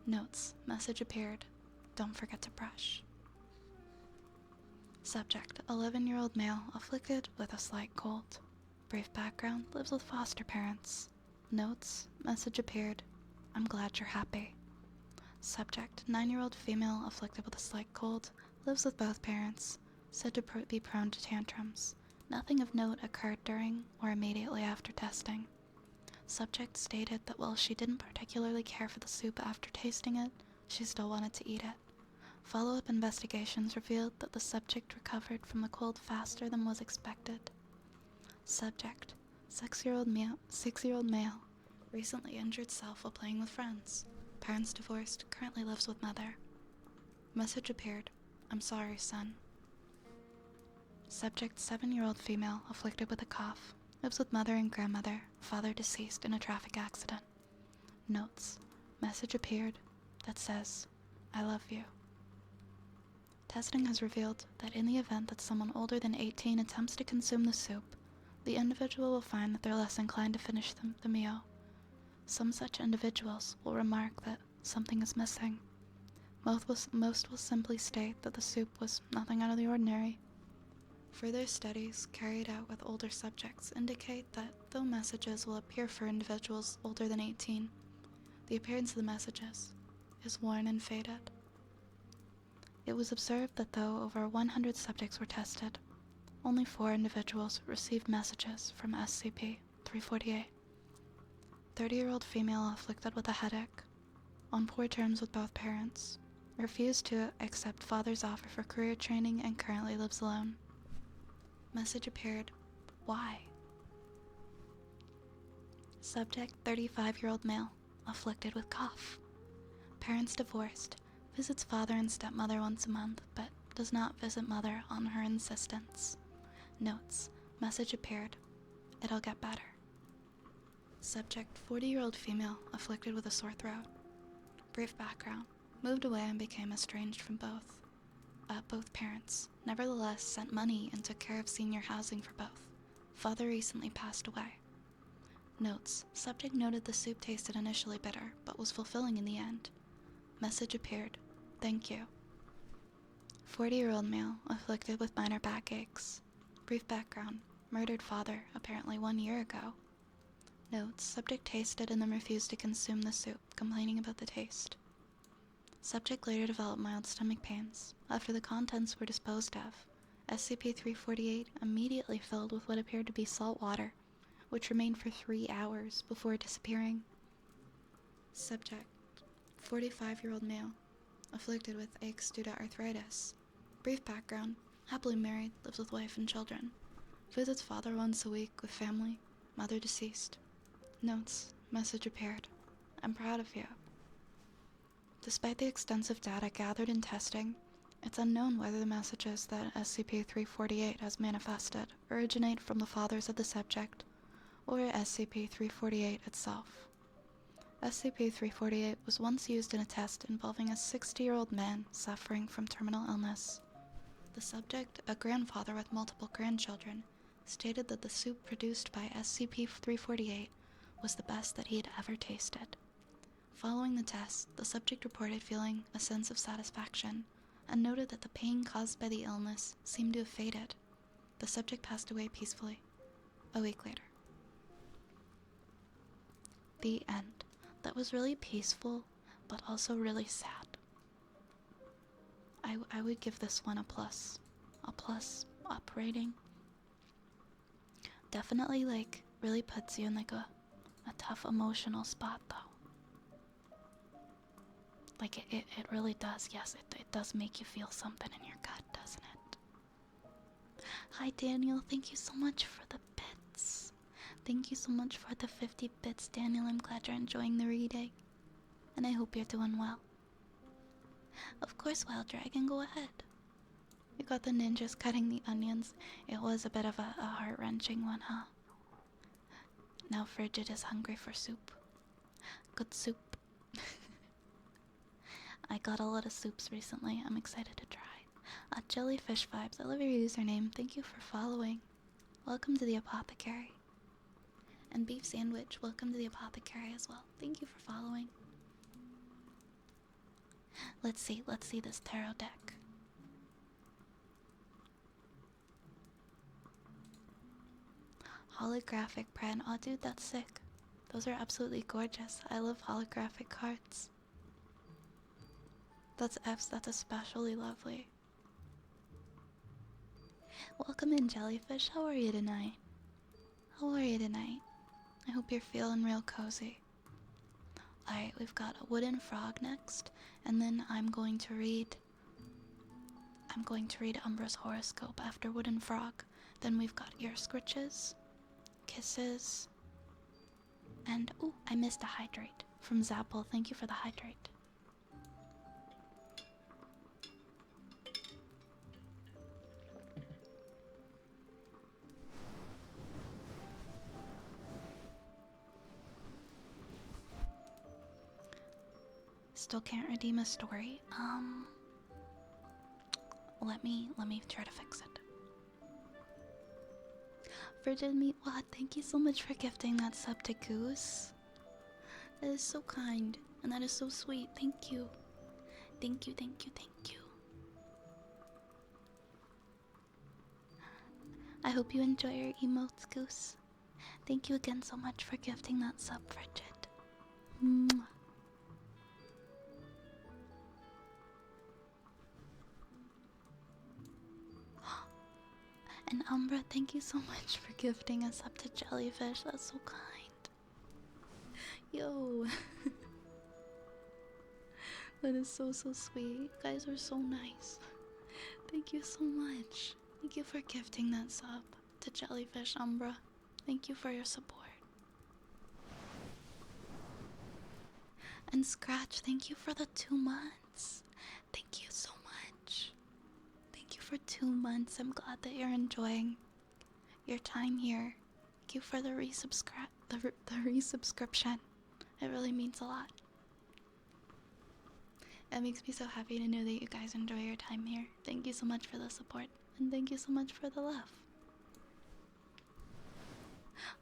A: Notes: message appeared. Don't forget to brush. Subject: 11-year-old male afflicted with a slight cold. Brief background: lives with foster parents. Notes. Message appeared. I'm glad you're happy. Subject. 9-year-old female afflicted with a slight cold. Lives with both parents. Said to be prone to tantrums. Nothing of note occurred during or immediately after testing. Subject stated that while she didn't particularly care for the soup after tasting it, she still wanted to eat it. Follow-up investigations revealed that the subject recovered from the cold faster than was expected. Subject. 6-year-old male. Recently injured self while playing with friends. Parents divorced, currently lives with mother. Message appeared. I'm sorry, son. Subject. 7-year-old female afflicted with a cough. Lives with mother and grandmother. Father deceased in a traffic accident. Notes. Message appeared that says, I love you. Testing has revealed that in the event that someone older than 18 attempts to consume the soup, the individual will find that they're less inclined to finish the meal. Some such individuals will remark that something is missing. Most will simply state that the soup was nothing out of the ordinary. Further studies carried out with older subjects indicate that though messages will appear for individuals older than 18, the appearance of the messages is worn and faded. It was observed that though over 100 subjects were tested, only 4 individuals received messages from SCP-348. 30-year-old female afflicted with a headache, on poor terms with both parents, refused to accept father's offer for career training and currently lives alone. Message appeared. Why? Subject. 35-year-old male, afflicted with cough. Parents divorced, visits father and stepmother once a month, but does not visit mother on her insistence. Notes. Message appeared. It'll get better. Subject. 40-year-old female, afflicted with a sore throat. Brief background. Moved away and became estranged from both parents. Nevertheless, sent money and took care of senior housing for both. Father recently passed away. Notes. Subject noted the soup tasted initially bitter, but was fulfilling in the end. Message appeared. Thank you. 40-year-old male, afflicted with minor backaches. Brief background. Murdered father, apparently 1 year ago. Notes. Subject tasted and then refused to consume the soup, complaining about the taste. Subject later developed mild stomach pains. After the contents were disposed of, SCP-348 immediately filled with what appeared to be salt water, which remained for 3 hours before disappearing. Subject. 45-year-old male, afflicted with aches due to arthritis. Brief background. Happily married, lives with wife and children. Visits father once a week with family. Mother deceased. Notes. Message appeared. I'm proud of you. Despite the extensive data gathered in testing, it's unknown whether the messages that SCP-348 has manifested originate from the fathers of the subject or SCP-348 itself. SCP-348 was once used in a test involving a 60-year-old man suffering from terminal illness. The subject, a grandfather with multiple grandchildren, stated that the soup produced by SCP-348 was the best that he had ever tasted. Following the test, the subject reported feeling a sense of satisfaction and noted that the pain caused by the illness seemed to have faded. The subject passed away peacefully a week later. The end. That was really peaceful, but also really sad. I would give this one a plus. A plus up rating. Definitely, like, really puts you in, like, a tough emotional spot, though. Like, it really does. Yes, it does make you feel something in your gut, doesn't it? Hi, Daniel. Thank you so much for the bits. Thank you so much for the 50 bits, Daniel. I'm glad you're enjoying the reading. And I hope you're doing well. Of course, Wild Dragon, go ahead. You got the ninjas cutting the onions. It was a bit of a heart-wrenching one, huh? Now Frigid is hungry for soup. Good soup. I got a lot of soups recently. I'm excited to try. Jellyfish Vibes, I love your username. Thank you for following. Welcome to the Apothecary. And Beef Sandwich, welcome to the Apothecary as well. Thank you for following. Let's see this tarot deck. Holographic print. Oh, dude, that's sick. Those are absolutely gorgeous. I love holographic cards. That's especially lovely. Welcome in, Jellyfish. How are you tonight? How are you tonight? I hope you're feeling real cozy. Alright, we've got a wooden frog next, and then I'm going to read Umbra's horoscope after wooden frog. Then we've got ear scritches, kisses, and ooh, I missed a hydrate from Zapple. Thank you for the hydrate. Still can't redeem a story. Let me try to fix it. Frigid Meat Wad, thank you so much for gifting that sub to Goose. That is so kind, and that is so sweet. Thank you. Thank you, thank you, thank you. I hope you enjoy your emotes, Goose. Thank you again so much for gifting that sub, Frigid. Mwah. And Umbra, thank you so much for gifting us up to Jellyfish. That's so kind. Yo. That is so sweet. You guys are so nice. Thank you so much. Thank you for gifting that sub to Jellyfish, Umbra. Thank you for your support. And Scratch, thank you for the 2 months. Thank you so much. Thank you for 2 months. I'm glad that you're enjoying your time here. Thank you for the resubscription. It really means a lot. It makes me so happy to know that you guys enjoy your time here. Thank you so much for the support. And thank you so much for the love.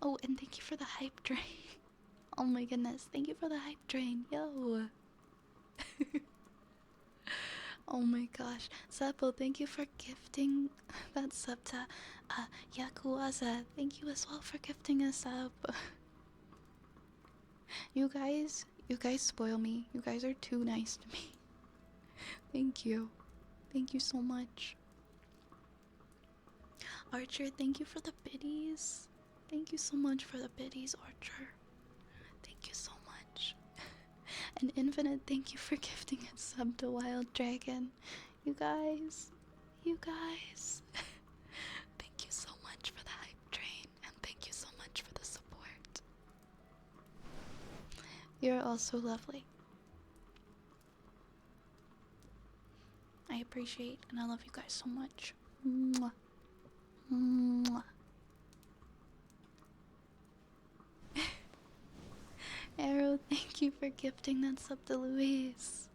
A: Oh, and thank you for the hype train. Oh my goodness. Thank you for the hype train. Yo. Oh my gosh. Seppo, thank you for gifting that sub to Yakuwaza. Thank you as well for gifting a sub. You guys spoil me. You guys are too nice to me. Thank you. Thank you so much. Archer, thank you for the biddies. Thank you so much for the biddies, Archer. Thank you so much. And Infinite, thank you for gifting a sub to Wild Dragon. You guys. Thank you so much for the hype train, and thank you so much for the support. You're also lovely. I appreciate and I love you guys so much. Mwah. Mwah. Arrow, thank you for gifting that sub to Louise.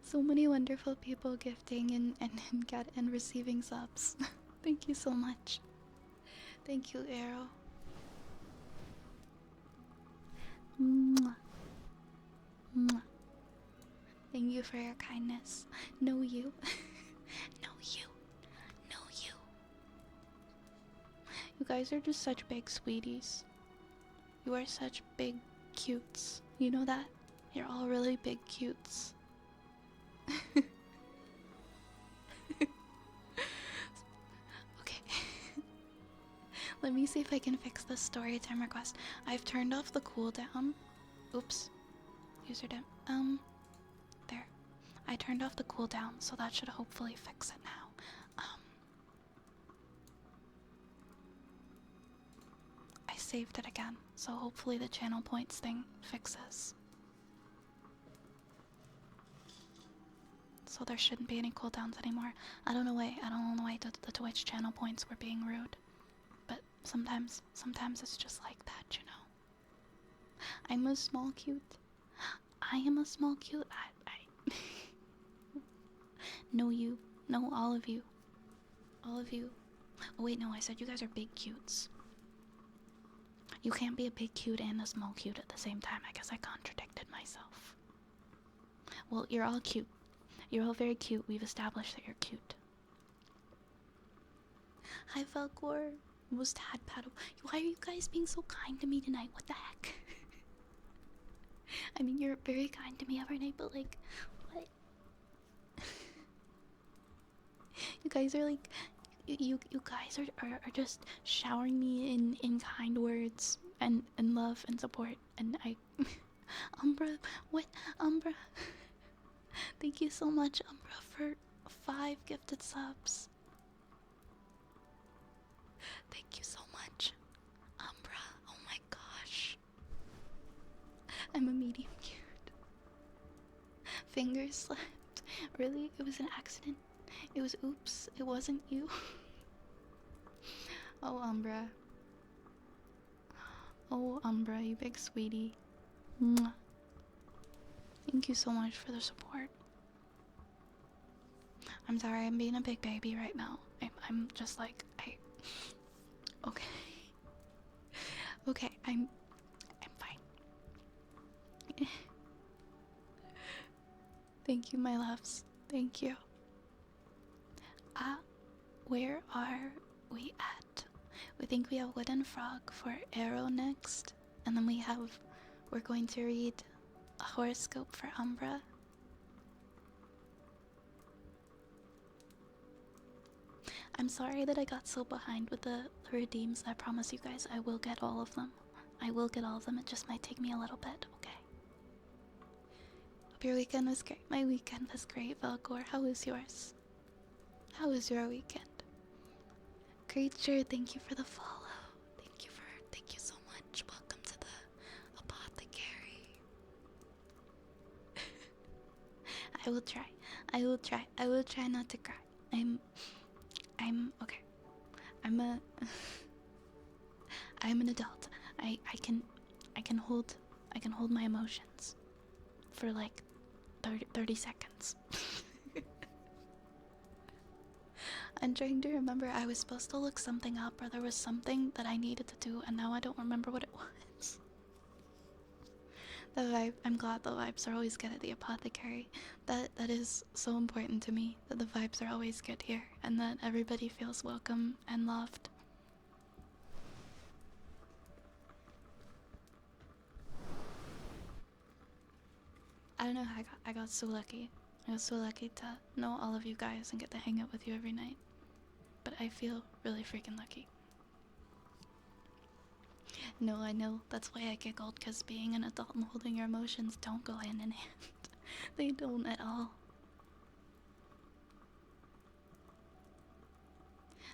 A: So many wonderful people gifting and receiving subs. Thank you so much. Thank you, Arrow. Mwah. Mwah. Thank you for your kindness. Know you. Know you. Know you. You guys are just such big sweeties. You are such big cutes. You know that? You're all really big cutes. Okay. Let me see if I can fix the story time request. I've turned off the cooldown. Oops. User dim. There. I turned off the cooldown, so that should hopefully fix it now. I saved it again, so hopefully the channel points thing fixes. So there shouldn't be any cooldowns anymore. I don't know why the Twitch channel points were being rude. But sometimes it's just like that, you know. I'm a small cute. I am a small cute. I know you. Know all of you. All of you. Oh wait, no, I said you guys are big cutes. You can't be a big cute and a small cute at the same time. I guess I contradicted myself. Well, you're all cute. You're all very cute. We've established that you're cute. Hi, Falcor. Most had paddle. Why are you guys being so kind to me tonight? What the heck? I mean, you're very kind to me every night, but like, what? You guys are like, you guys are just showering me in kind words and love and support, and I, Umbra, what, Umbra? Thank you so much, Umbra, for 5 gifted subs. Thank you so much, Umbra. Oh my gosh. I'm a medium cute. Fingers slipped. Really? It was an accident. It was oops. It wasn't you. Oh, Umbra. Oh, Umbra, you big sweetie. Mwah. Thank you so much for the support. I'm sorry, I'm being a big baby right now. I'm just like, okay. Okay, I'm fine. Thank you, my loves. Thank you. Where are we at? We think we have Wooden Frog for Arrow next, and then we're going to read a horoscope for Umbra. I'm sorry that I got so behind with the redeems. I promise you guys I will get all of them. I will get all of them. It just might take me a little bit, okay? Hope your weekend was great. My weekend was great, Velcor. How was yours? How was your weekend? Creature, thank you for the follow. Thank you so much. Welcome to the apothecary. I will try. I will try not to cry. I'm okay. I'm an adult. I can hold my emotions for like 30 seconds. I'm trying to remember. I was supposed to look something up, or there was something that I needed to do, and now I don't remember what it was. The vibe. I'm glad the vibes are always good at the apothecary. That is so important to me, that the vibes are always good here, and that everybody feels welcome and loved. I don't know how I got so lucky. I was so lucky to know all of you guys and get to hang out with you every night. But I feel really freaking lucky. No, I know. That's why I giggled, because being an adult and holding your emotions don't go hand in hand. They don't at all.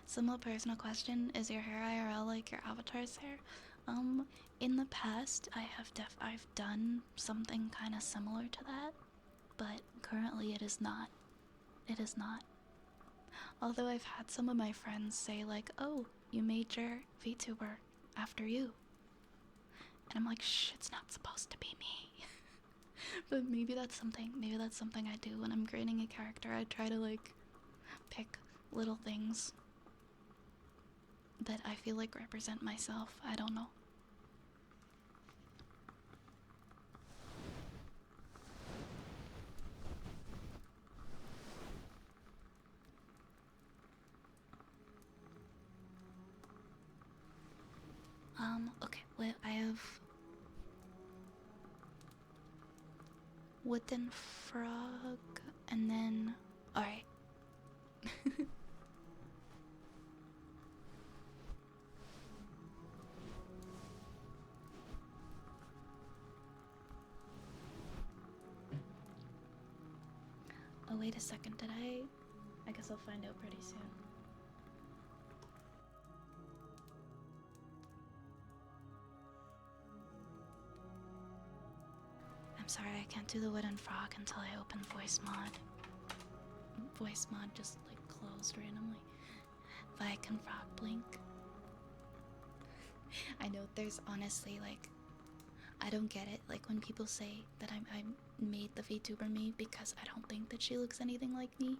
A: Similar personal question: is your hair IRL like your avatar's hair? In the past, I've done something kind of similar to that, but currently it is not. It is not. Although I've had some of my friends say like, "Oh, you made your VTuber after you," and I'm like, "Shh, it's not supposed to be me." But maybe that's something. Maybe that's something I do when I'm creating a character. I try to like pick little things that I feel like represent myself. I don't know. Okay, wait, I have Wooden Frog, and then, alright. Oh, wait a second, did I guess I'll find out pretty soon. I'm sorry, I can't do the Wooden Frog until I open voice mod. Voice mod just like closed randomly. But I can frog blink. I know there's honestly like, I don't get it. Like when people say that I made the VTuber me because I don't think that she looks anything like me.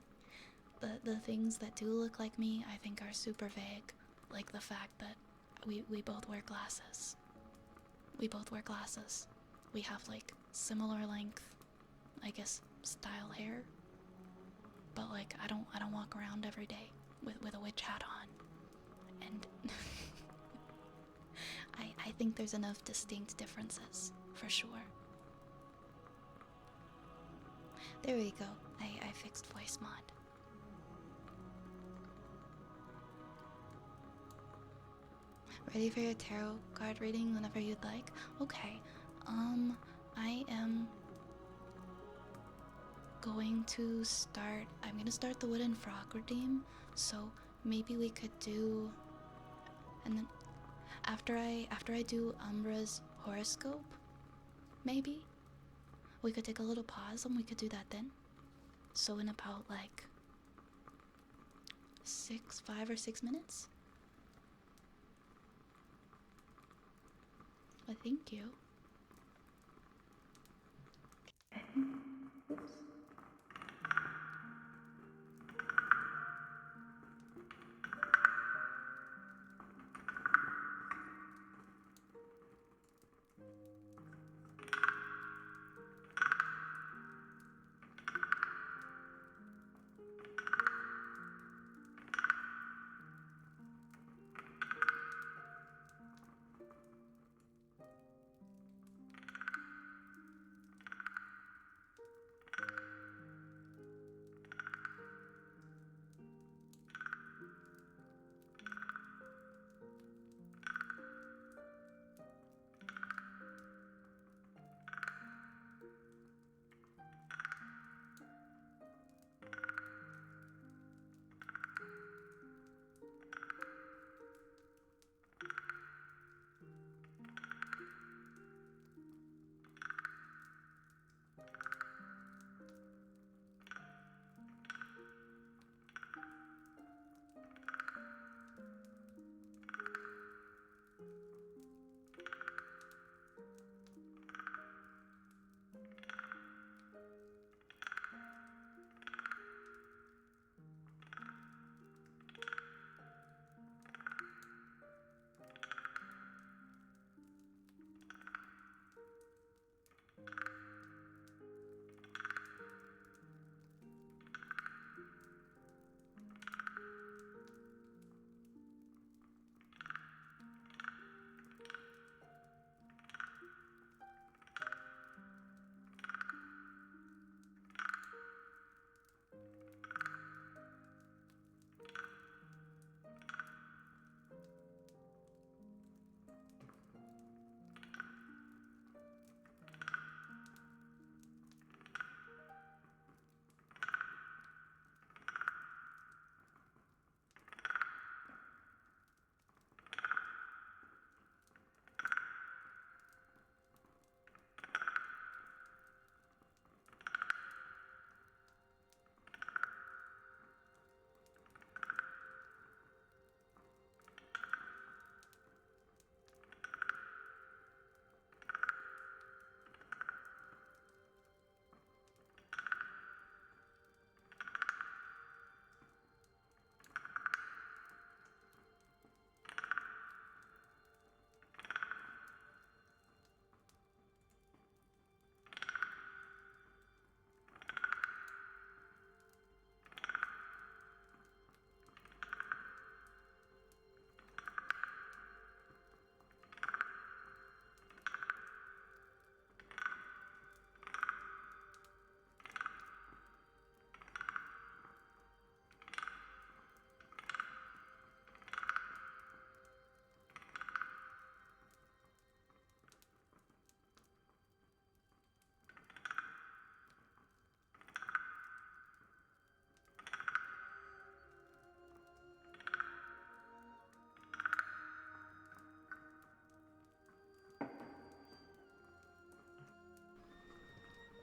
A: The things that do look like me, I think are super vague. Like the fact that we both wear glasses. We both wear glasses. We have like similar length, I guess, style hair. But like I don't walk around every day with a witch hat on. And think there's enough distinct differences, for sure. There we go. I fixed voice mod. Ready for your tarot card reading whenever you'd like? Okay. I am going to start. I'm gonna start the wooden frog redeem. So maybe we could do, and then after I do Umbra's horoscope, maybe we could take a little pause and we could do that then. So in about like 5 or 6 minutes. Well, thank you. Oops.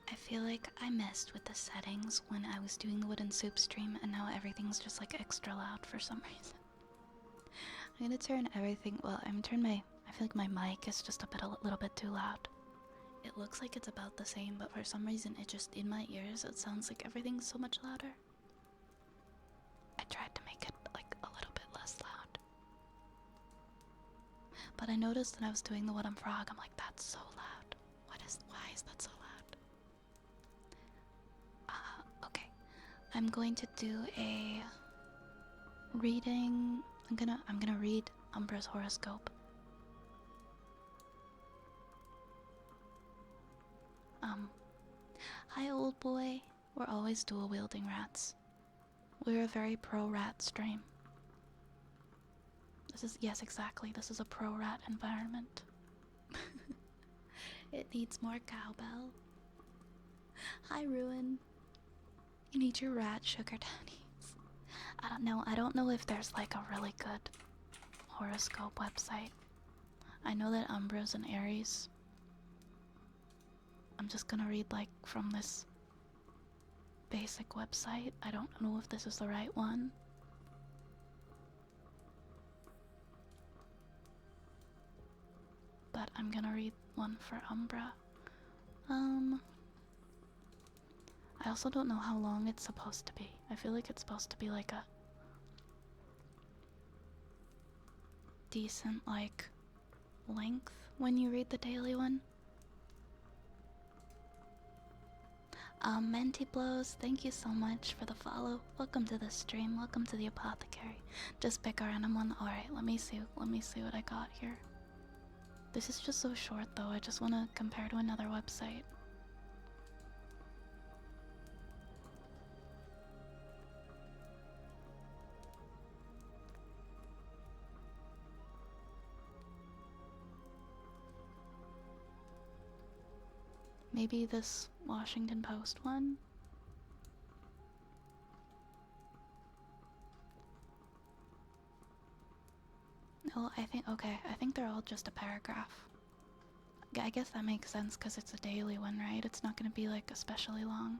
A: I feel like I messed with the settings when I was doing the wooden soup stream, and now everything's just like extra loud for some reason. I'm gonna turn everything. Well, I'm gonna turn my. I feel like my mic is just a little bit too loud. It looks like it's about the same, but for some reason, it just in my ears it sounds like everything's so much louder. I tried to make it like a little bit less loud, but I noticed when I was doing the wooden frog, I'm like, that's so loud. Why is that so loud? Okay. I'm going to do a reading. I'm gonna read Umbra's horoscope. Hi, old boy. We're always dual wielding rats. We're a very pro rat stream. Yes, exactly. This is a pro rat environment. It needs more cowbell. Hi, Ruin. You need your rat sugar daddies. I don't know. I don't know if there's like a really good horoscope website. I know that Umbra's an Aries. I'm just gonna read like from this basic website. I don't know if this is the right one. But I'm gonna read one for Umbra. I also don't know how long it's supposed to be. I feel like it's supposed to be like a decent like length when you read the daily one. Menti Blows, thank you so much for the follow. Welcome to the stream. Welcome to the apothecary. Just pick a random one. Alright, let me see what I got here. This is just so short though, I just wanna compare to another website. Maybe this Washington Post one? No, I think they're all just a paragraph. I guess that makes sense because it's a daily one, right? It's not gonna be like especially long.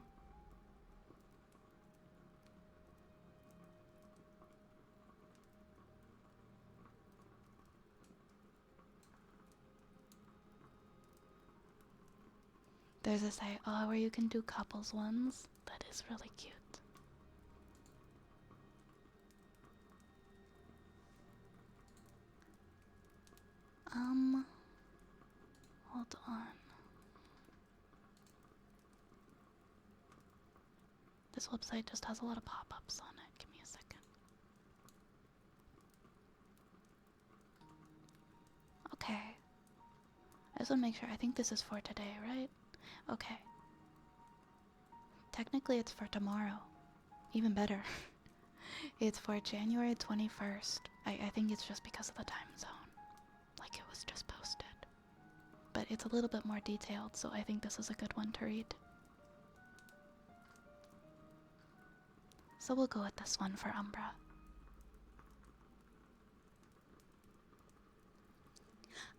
A: There's a site, where you can do couples ones. That is really cute. Hold on. This website just has a lot of pop-ups on it. Give me a second. Okay. I just want to make sure. I think this is for today, right? Okay. Technically, it's for tomorrow. Even better. It's for January 21st. I think it's just because of the time zone. Like it was just posted. But it's a little bit more detailed, so I think this is a good one to read. So we'll go with this one for Umbra.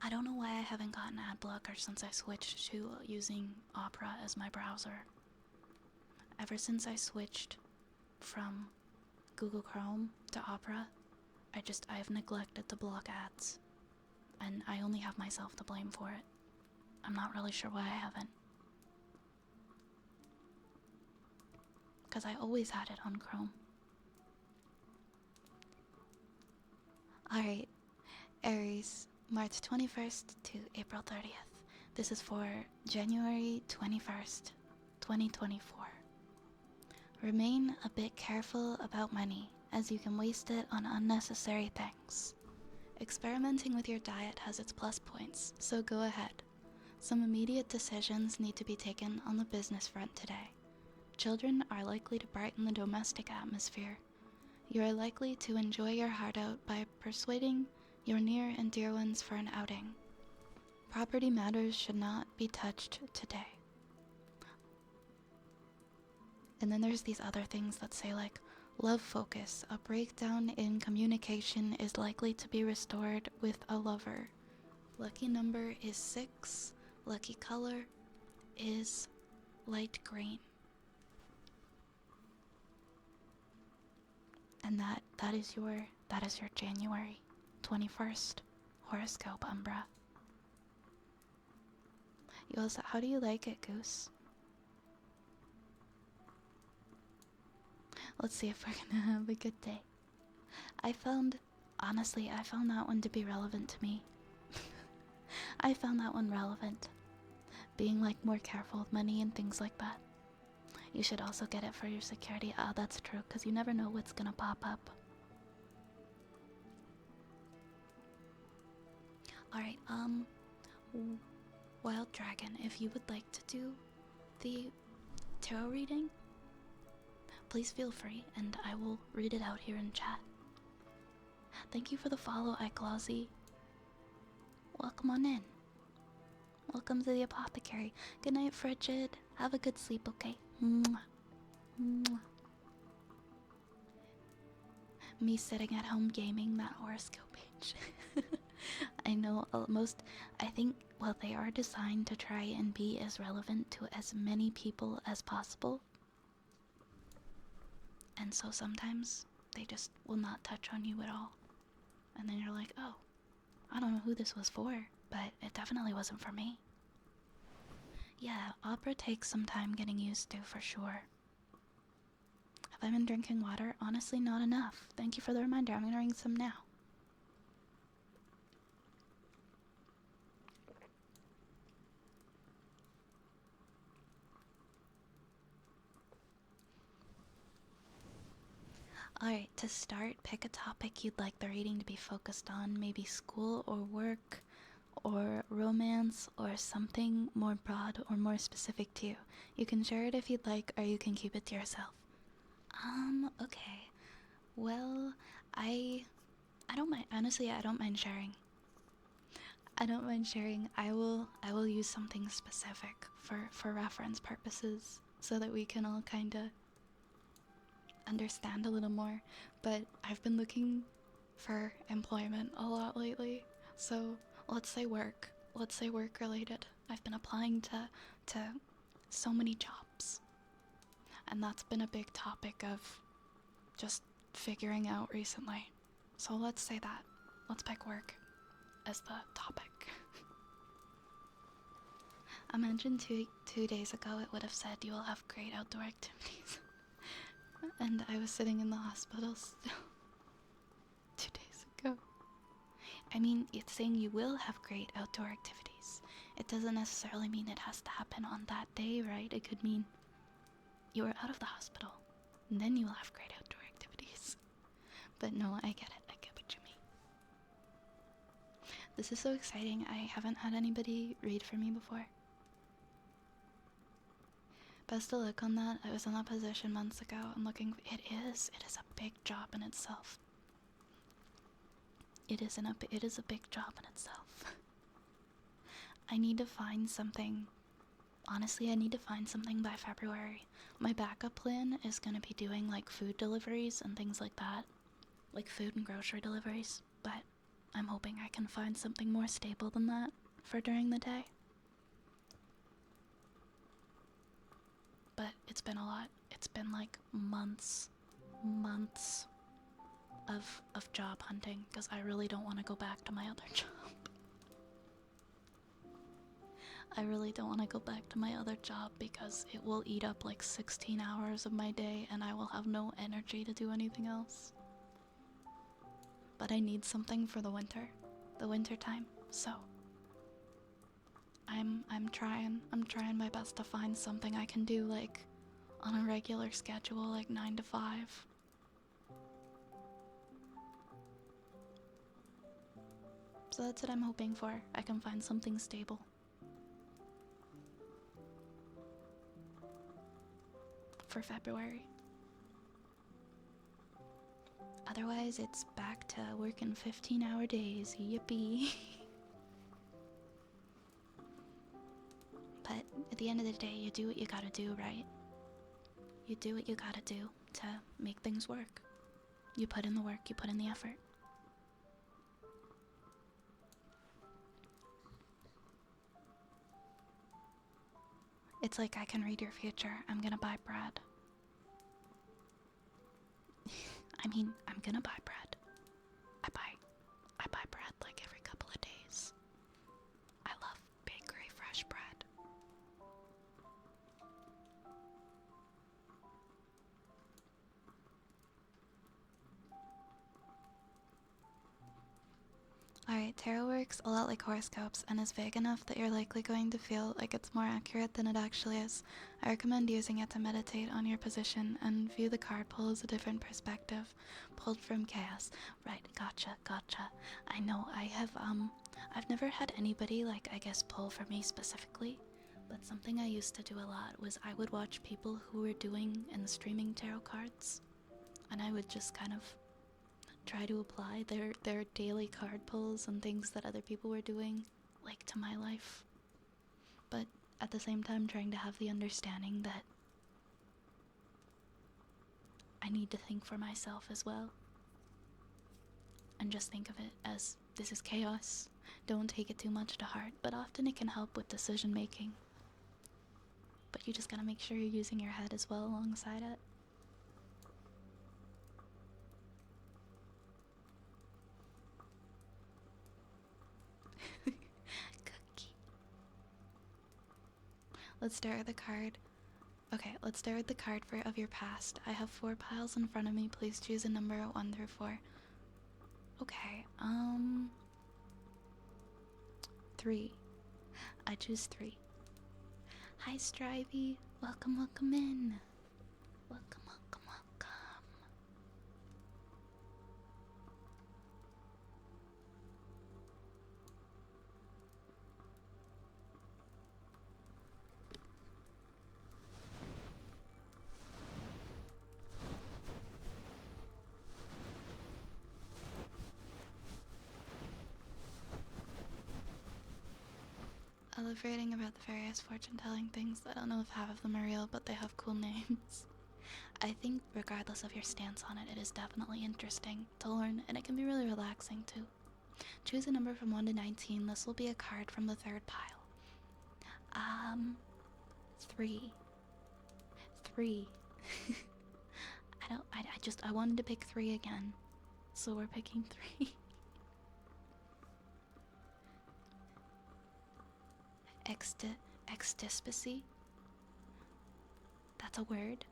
A: I don't know why I haven't gotten ad blocker since I switched to using Opera as my browser. Ever since I switched from Google Chrome to Opera, I've neglected to block ads. And I only have myself to blame for it. I'm not really sure why I haven't. Because I always had it on Chrome. Alright, Aries, March 21st to April 30th. This is for January 21st, 2024. Remain a bit careful about money, as you can waste it on unnecessary things. Experimenting with your diet has its plus points, so go ahead. Some immediate decisions need to be taken on the business front today. Children are likely to brighten the domestic atmosphere. You are likely to enjoy your heart out by persuading your near and dear ones for an outing. Property matters should not be touched today. And then there's these other things that say like, love focus, a breakdown in communication is likely to be restored with a lover. Lucky number is 6, lucky color is light green. And that is your January 21st horoscope, Umbra. You also, how do you like it, Goose? Let's see if we're gonna have a good day. Honestly, I found that one to be relevant to me. I found that one relevant. Being like more careful with money and things like that. You should also get it for your security. Oh, that's true, because you never know what's gonna pop up. Alright, Wild Dragon, if you would like to do the tarot reading, please feel free and I will read it out here in chat. Thank you for the follow, iClawsy. Welcome on in. Welcome to the apothecary. Good night, Frigid. Have a good sleep, okay? Mwah. Mwah. Me sitting at home gaming that horoscope page. I know I think, well, they are designed to try and be as relevant to as many people as possible. And so sometimes they just will not touch on you at all. And then you're like, oh, I don't know who this was for, but it definitely wasn't for me. Yeah, opera takes some time getting used to, for sure. Have I been drinking water? Honestly, not enough. Thank you for the reminder. I'm gonna drink some now. Alright, to start, pick a topic you'd like the reading to be focused on. Maybe school or work or romance or something more broad or more specific to you. You can share it if you'd like, or you can keep it to yourself. Okay. Well, I don't mind. Honestly, I don't mind sharing. I don't mind sharing. I will use something specific for reference purposes so that we can all kind of understand a little more. But I've been looking for employment a lot lately. So, let's say work. Let's say work related. I've been applying to so many jobs. And that's been a big topic of just figuring out recently. So let's say that. Let's pick work as the topic. Imagine two days ago it would have said you will have great outdoor activities. And I was sitting in the hospital still. 2 days ago. I mean, it's saying you will have great outdoor activities. It doesn't necessarily mean it has to happen on that day, right? It could mean you are out of the hospital, and then you will have great outdoor activities. But no, I get it. I get what you mean. This is so exciting. I haven't had anybody read for me before. Best of luck on that. I was in that position months ago and looking. It is a big job in itself. It is a big job in itself. I need to find something. Honestly, I need to find something by February. My backup plan is gonna be doing like food deliveries and things like that. Like food and grocery deliveries. But I'm hoping I can find something more stable than that for during the day. But it's been a lot. It's been like months of job hunting because I really don't want to go back to my other job. I really don't want to go back to my other job because it will eat up like 16 hours of my day and I will have no energy to do anything else. But I need something for the winter time, so I'm trying my best to find something I can do like on a regular schedule, like 9 to 5. So that's what I'm hoping for. I can find something stable. For February. Otherwise, it's back to working 15-hour days. Yippee. But at the end of the day, you do what you gotta do, right? You do what you gotta do to make things work. You put in the work, you put in the effort. It's like I can read your future. I'm gonna buy bread. I mean, I'm gonna buy bread. I buy bread like every couple of days. I love bakery fresh bread. Alright, tarot works a lot like horoscopes and is vague enough that you're likely going to feel like it's more accurate than it actually is. I recommend using it to meditate on your position and view the card pull as a different perspective, pulled from chaos. Right, gotcha. I know I've never had anybody, like, I guess, pull for me specifically, But something I used to do a lot was I would watch people who were doing and streaming tarot cards, and I would just kind of try to apply their daily card pulls and things that other people were doing, like, to my life. But at the same time trying to have the understanding that I need to think for myself as well. And just think of it as, this is chaos. Don't take it too much to heart, but often it can help with decision making. But you just gotta make sure you're using your head as well alongside it. Cookie. Let's stare at the card. Okay, let's stare at the card of your past. I have 4 piles in front of me. Please choose a number 1 through 4. Okay, 3. I choose 3. Hi, Strivey. Welcome, welcome in. Welcome, welcome, welcome. I love reading about the various fortune-telling things. I don't know if half of them are real, but they have cool names. I think regardless of your stance on it, it is definitely interesting to learn, and it can be really relaxing too. Choose a number from 1 to 19. This will be a card from the 3rd pile. 3. 3. I wanted to pick 3 again. So we're picking 3. Extispicy. That's a word.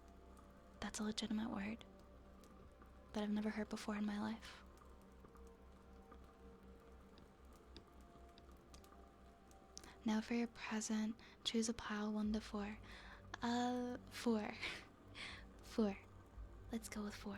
A: That's a legitimate word that I've never heard before in my life. Now for your present, choose a pile 1 to 4. 4. 4. Let's go with 4.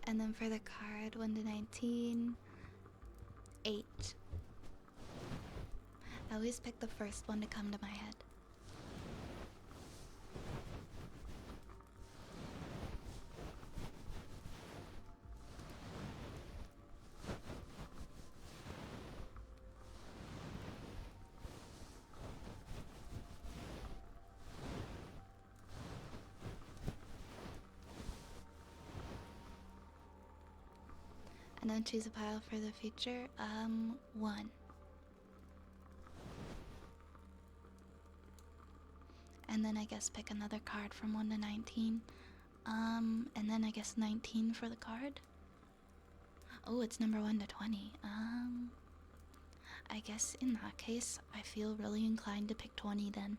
A: And then for the card 1 to 19, 8. I always pick the first one to come to my head. And then choose a pile for the future. 1. And then I guess pick another card from 1 to 19. And then I guess 19 for the card. Oh, it's number 1 to 20. I guess in that case, I feel really inclined to pick 20 then.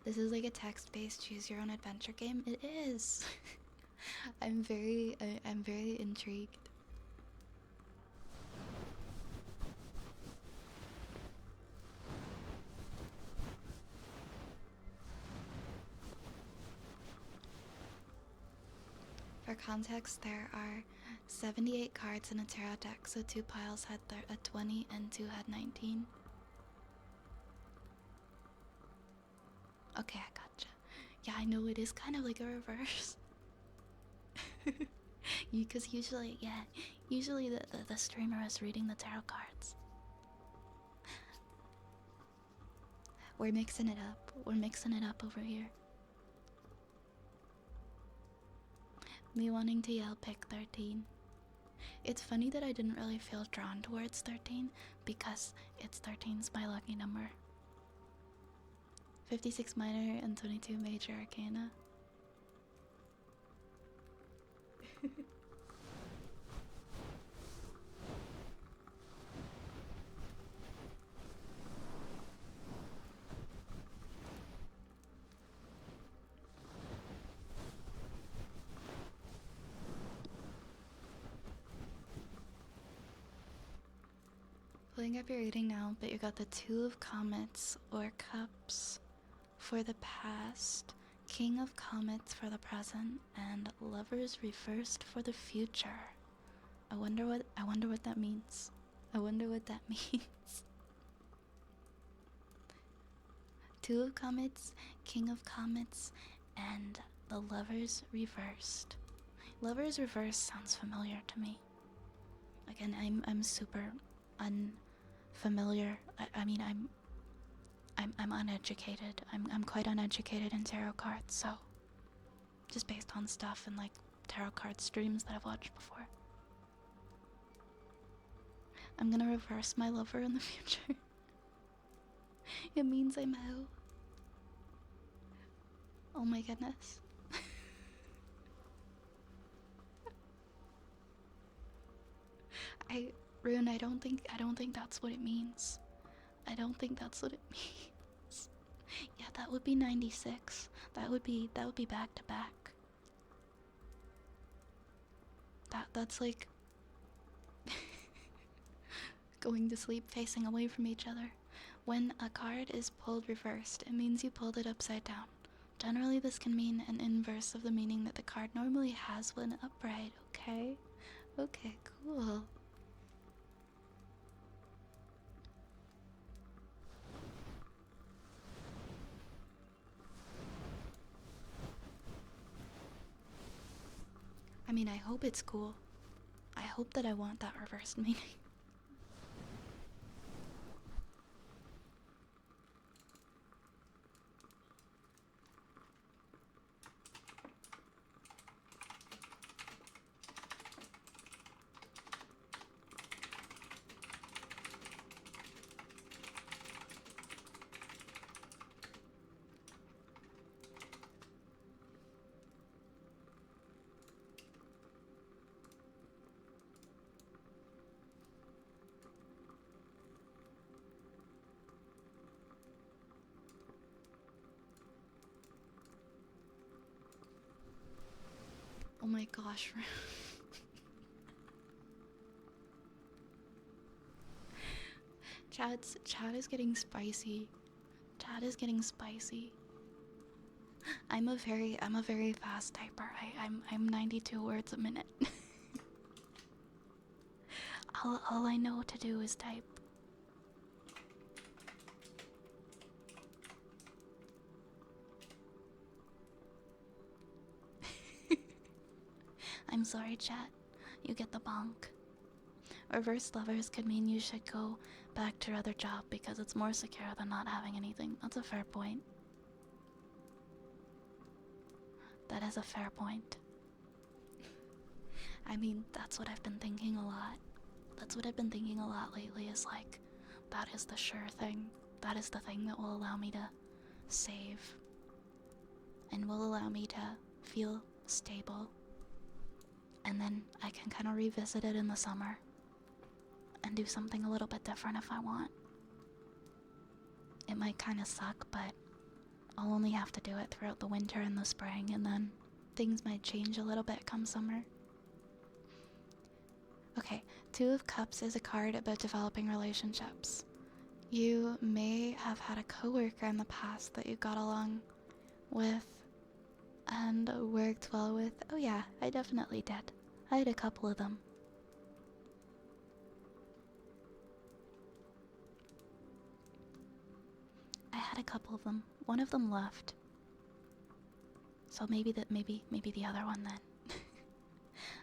A: This is like a text-based choose your own adventure game. It is. I'm very intrigued. For context, there are 78 cards in a tarot deck, so 2 piles had a 20 and 2 had 19. Okay, I gotcha. Yeah, I know it is kind of like a reverse. Because usually the streamer is reading the tarot cards. We're mixing it up. We're mixing it up over here. Me wanting to yell pick 13. It's funny that I didn't really feel drawn towards 13 because 13's my lucky number. 56 minor and 22 major arcana. Pulling up your reading now, but you got the Two of Comets or Cups for the past, King of Comets for the present, and Lovers reversed for the future. I wonder what that means. I wonder what that means. Two of Comets, King of Comets, and the Lovers reversed. Lovers reversed sounds familiar to me. Again, I'm super unfamiliar. I mean, I'm uneducated. I'm quite uneducated in tarot cards, so just based on stuff and like tarot card streams that I've watched before. I'm gonna reverse my lover in the future. It means I'm out. Oh my goodness. Rune, I don't think that's what it means. I don't think that's what it means. Yeah, that would be 96. That would be back to back. That's like going to sleep facing away from each other. When a card is pulled reversed, it means you pulled it upside down. Generally, this can mean an inverse of the meaning that the card normally has when upright, okay? Okay, cool. I mean, I hope it's cool. I hope that I want that reversed meaning. Oh my gosh. Chat is getting spicy. Chat is getting spicy. I'm a very fast typer. I'm 92 words a minute. all I know to do is type. I'm sorry, chat. You get the bonk. Reverse lovers could mean you should go back to your other job because it's more secure than not having anything. That's a fair point. That is a fair point. I mean, that's what I've been thinking a lot. That's what I've been thinking a lot lately is like, that is the sure thing. That is the thing that will allow me to save and will allow me to feel stable. And then I can kind of revisit it in the summer and do something a little bit different if I want. It might kind of suck, but I'll only have to do it throughout the winter and the spring, and then things might change a little bit come summer. Okay, Two of Cups is a card about developing relationships. You may have had a coworker in the past that you got along with and worked well with. Oh yeah, I definitely did. I had a couple of them. I had a couple of them. One of them left. So maybe the other one then.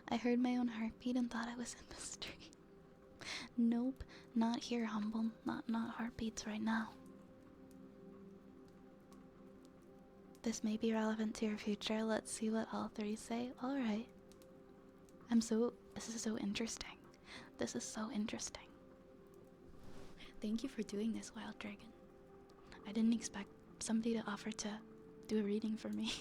A: I heard my own heartbeat and thought I was in the street. Nope, not here, Humble. Not heartbeats right now. This may be relevant to your future. Let's see what all three say. Alright. This is so interesting. This is so interesting. Thank you for doing this, Wild Dragon. I didn't expect somebody to offer to do a reading for me.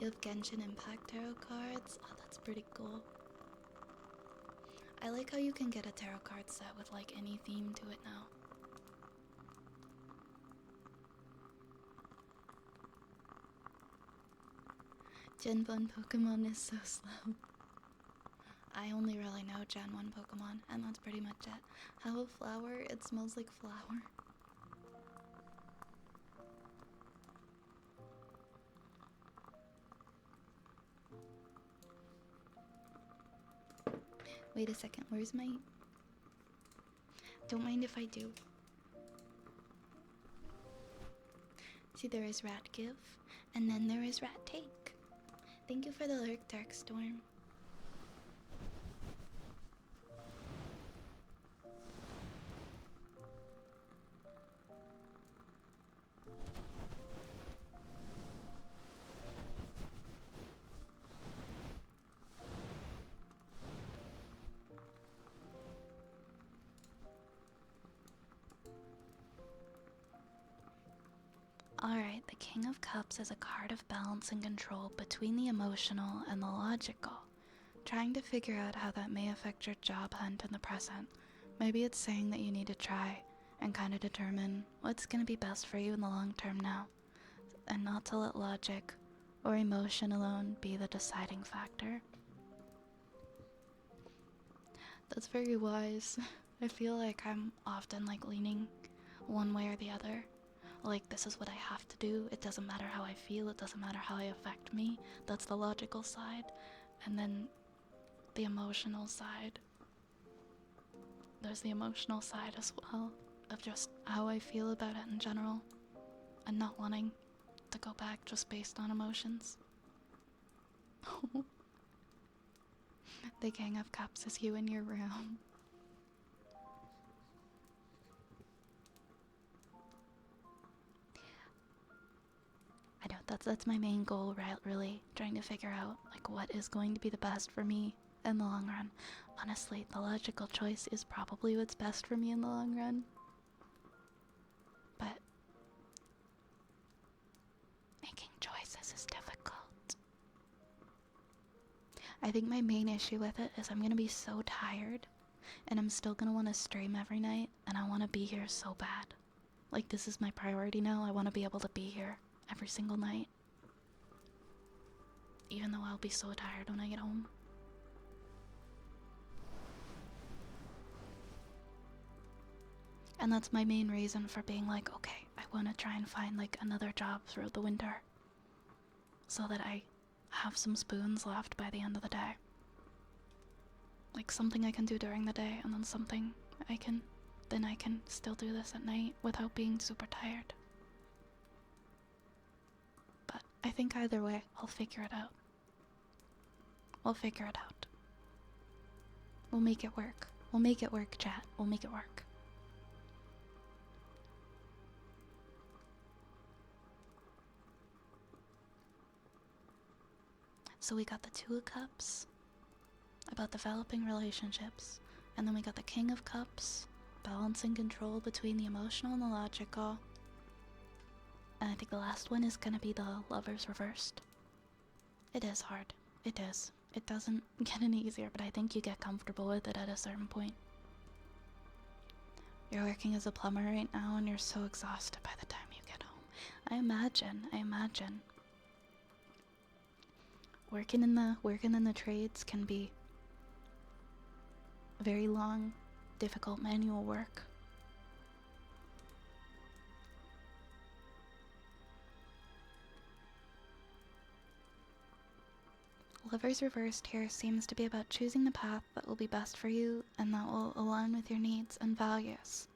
A: You have Genshin Impact tarot cards? Oh, that's pretty cool. I like how you can get a tarot card set with like any theme to it now. Gen 1 Pokemon is so slow. I only really know Gen 1 Pokemon, and that's pretty much it. How a flower? It smells like flower. Wait a second, where's my... Don't mind if I do. See, there is Rat Give, and then there is Rat Take. Thank you for the lurk, Dark Storm. Alright, the King of Cups is a card of balance and control between the emotional and the logical. Trying to figure out how that may affect your job hunt in the present. Maybe it's saying that you need to try and kind of determine what's going to be best for you in the long term now, and not to let logic or emotion alone be the deciding factor. That's very wise. I feel like I'm often like leaning one way or the other. Like, this is what I have to do. It doesn't matter how I feel. It doesn't matter how I affect me. That's the logical side. And then the emotional side. There's the emotional side as well, of just how I feel about it in general, and not wanting to go back just based on emotions. The King of Cups is you in your room. I know that's my main goal, right? Really trying to figure out like what is going to be the best for me in the long run. Honestly, the logical choice is probably what's best for me in the long run. But making choices is difficult. I think my main issue with it is I'm gonna be so tired, and I'm still gonna want to stream every night, and I want to be here so bad. Like, this is my priority now. I want to be able to be here every single night, even though I'll be so tired when I get home. And that's my main reason for being like, okay, I want to try and find like another job throughout the winter, so that I have some spoons left by the end of the day. Like something I can do during the day, and then something I can still do this at night without being super tired. But I think either way, I'll figure it out. We'll figure it out. We'll make it work. We'll make it work, chat. We'll make it work. So we got the Two of Cups, about developing relationships, and then we got the King of Cups, balancing control between the emotional and the logical, and I think the last one is gonna be the Lovers reversed. It is hard. It is. It doesn't get any easier, but I think you get comfortable with it at a certain point. You're working as a plumber right now, and you're so exhausted by the time you get home. I imagine. Working in the trades can be very long, difficult manual work. Lovers reversed here seems to be about choosing the path that will be best for you and that will align with your needs and values.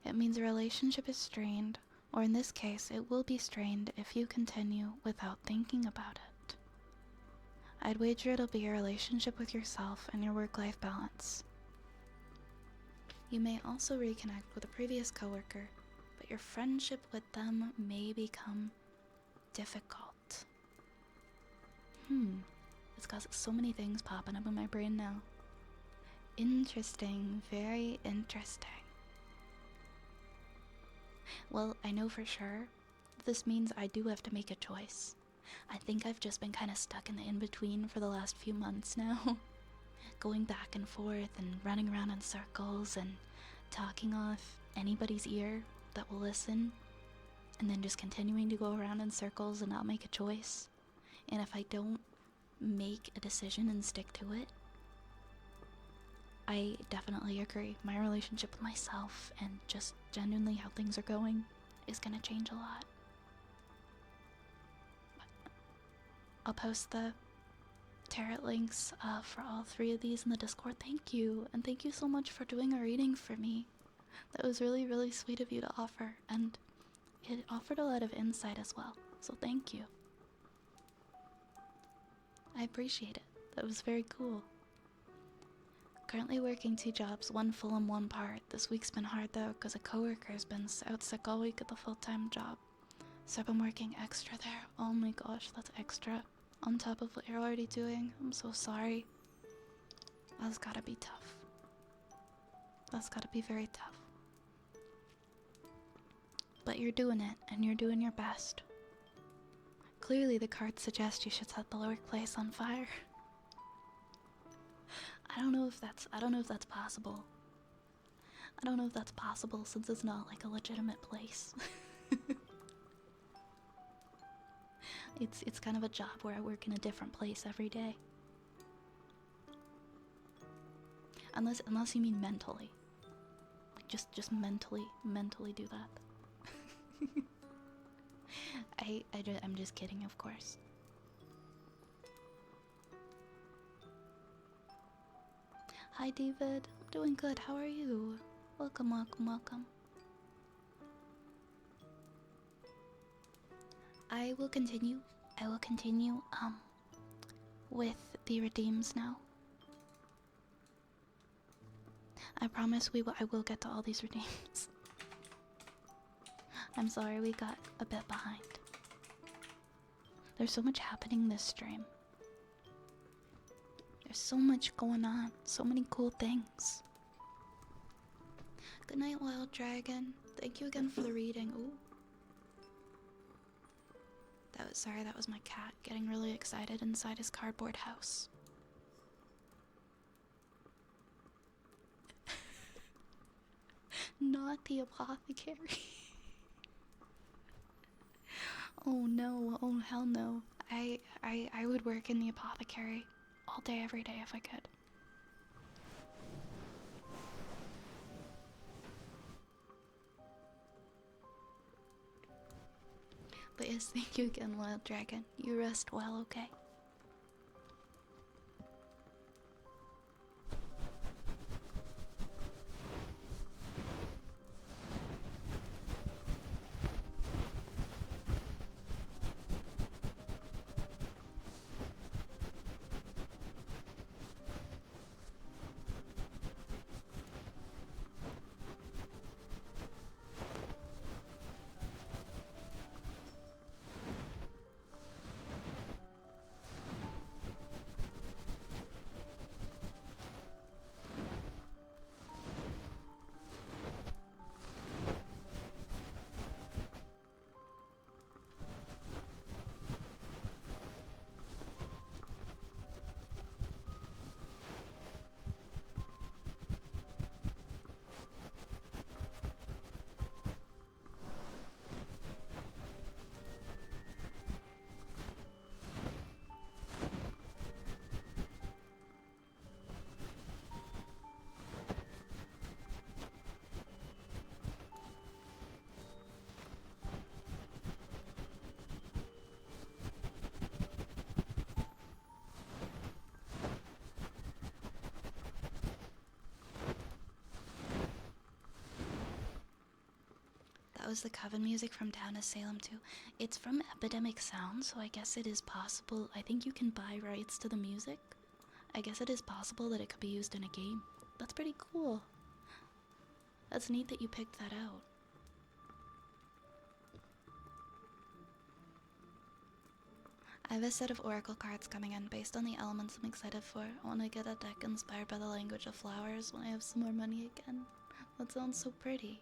A: It means a relationship is strained, or in this case, it will be strained if you continue without thinking about it. I'd wager it'll be your relationship with yourself and your work-life balance. You may also reconnect with a previous coworker, but your friendship with them may become difficult. It's got so many things popping up in my brain now. Interesting, very interesting. Well, I know for sure this means I do have to make a choice. I think I've just been kind of stuck in the in-between for the last few months now. Going back and forth and running around in circles and talking off anybody's ear that will listen, and then just continuing to go around in circles and not make a choice. And if I don't make a decision and stick to it, I definitely agree. My relationship with myself and just genuinely how things are going is gonna change a lot. I'll post the tarot links for all 3 of these in the Discord. Thank you, and thank you so much for doing a reading for me. That was really, really sweet of you to offer, and it offered a lot of insight as well, so thank you. I appreciate it. That was very cool. Currently working 2 jobs, 1 full and 1 part. This week's been hard though, because a coworker's been out sick all week at the full-time job. So I've been working extra there. Oh my gosh, that's extra. On top of what you're already doing. I'm so sorry. That's gotta be tough. That's gotta be very tough. But you're doing it, and you're doing your best. Clearly the cards suggest you should set the workplace on fire. I don't know if that's possible. I don't know if that's possible since it's not like a legitimate place. It's kind of a job where I work in a different place every day. Unless you mean mentally. Like just mentally do that. I'm just kidding, of course. Hi David, I'm doing good, how are you? Welcome, welcome, welcome. I will continue with the redeems now. I promise I will get to all these redeems. I'm sorry we got a bit behind. There's so much happening this stream. There's so much going on, so many cool things. Good night, Wild Dragon. Thank you again for the reading. Ooh. That was my cat getting really excited inside his cardboard house. Not the apothecary. Oh no, oh hell no. I would work in the apothecary all day, every day if I could. But yes, thank you again, Wild Dragon. You rest well, okay? That was the Coven music from Down to Salem too. It's from Epidemic Sound, so I guess it is possible. I think you can buy rights to the music. I guess it is possible that it could be used in a game. That's pretty cool. That's neat that you picked that out. I have a set of oracle cards coming in based on the elements I'm excited for. I want to get a deck inspired by the language of flowers when I have some more money again. That sounds so pretty.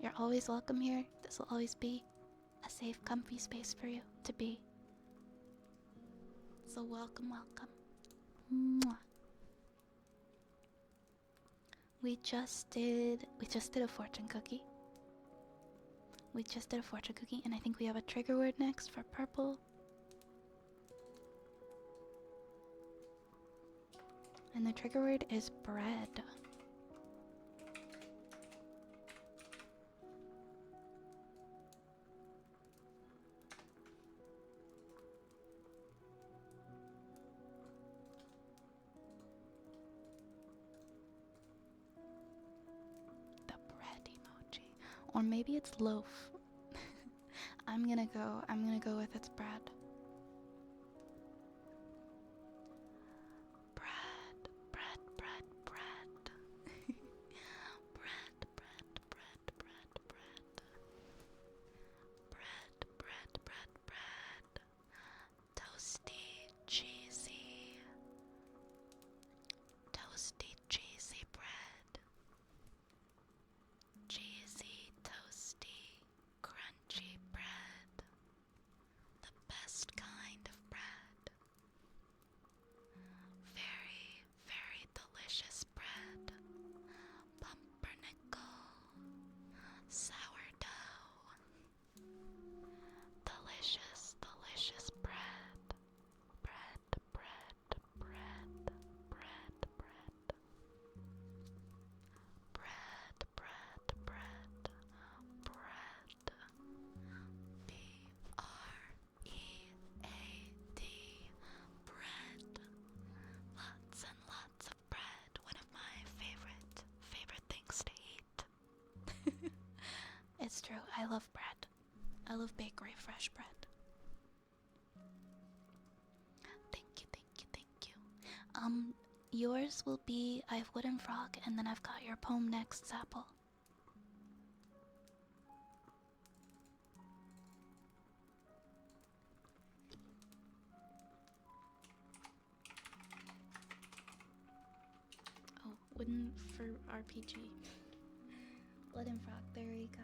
A: You're always welcome here. This will always be a safe, comfy space for you to be. So welcome, welcome. Mwah. We just did a fortune cookie. We just did a fortune cookie, and I think we have a trigger word next for purple. And the trigger word is bread. The bread emoji. Or maybe it's loaf. I'm gonna go with it's bread. Bread, bread, bread, bread. Bread, bread, bread, bread, bread. Bread, bread, bread, bread. Toasty, cheesy. Toasty, cheesy bread. Cheesy, toasty, crunchy bread. The best kind of bread. Very, very delicious bread. Pumpernickel. Sourdough. Delicious, delicious bread. Bread, bread, bread, bread, bread. Bread, bread, bread, bread. B-R-E-A-D. Bread. Lots and lots of bread. One of my favorite things to eat. It's true. I love bread. I love bakery fresh bread. Thank you, thank you, thank you. Yours will be I have Wooden Frog, and then I've got your poem next, Sapple. Oh, Wooden for RPG. Wooden Frog, there you go.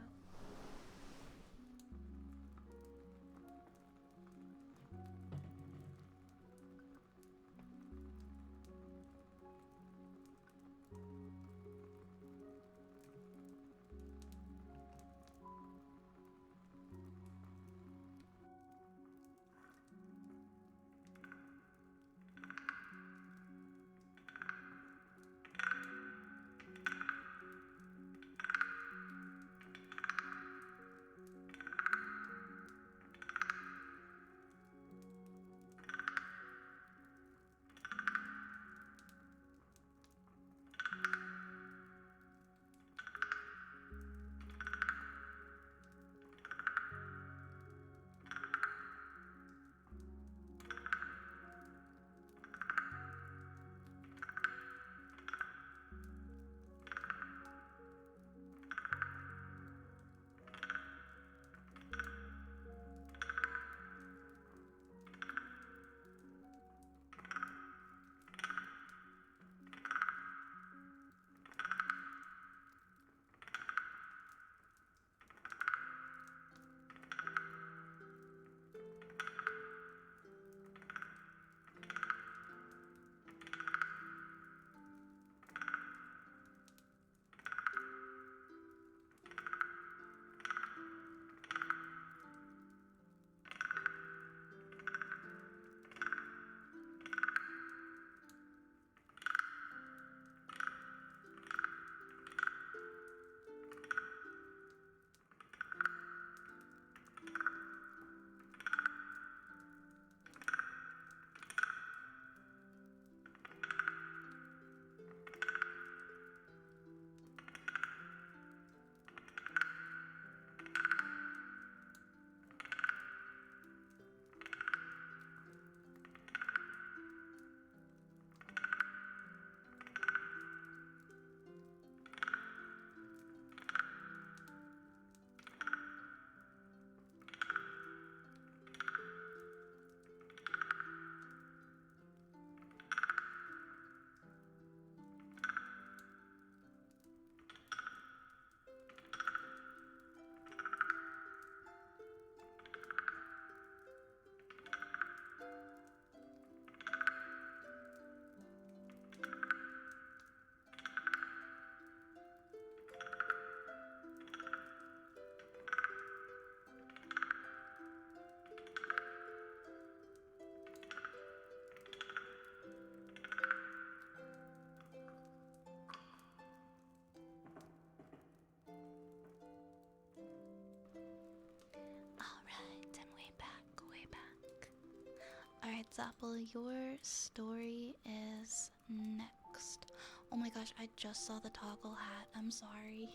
A: Zapple, your story is next. Oh my gosh, I just saw the toggle hat. I'm sorry.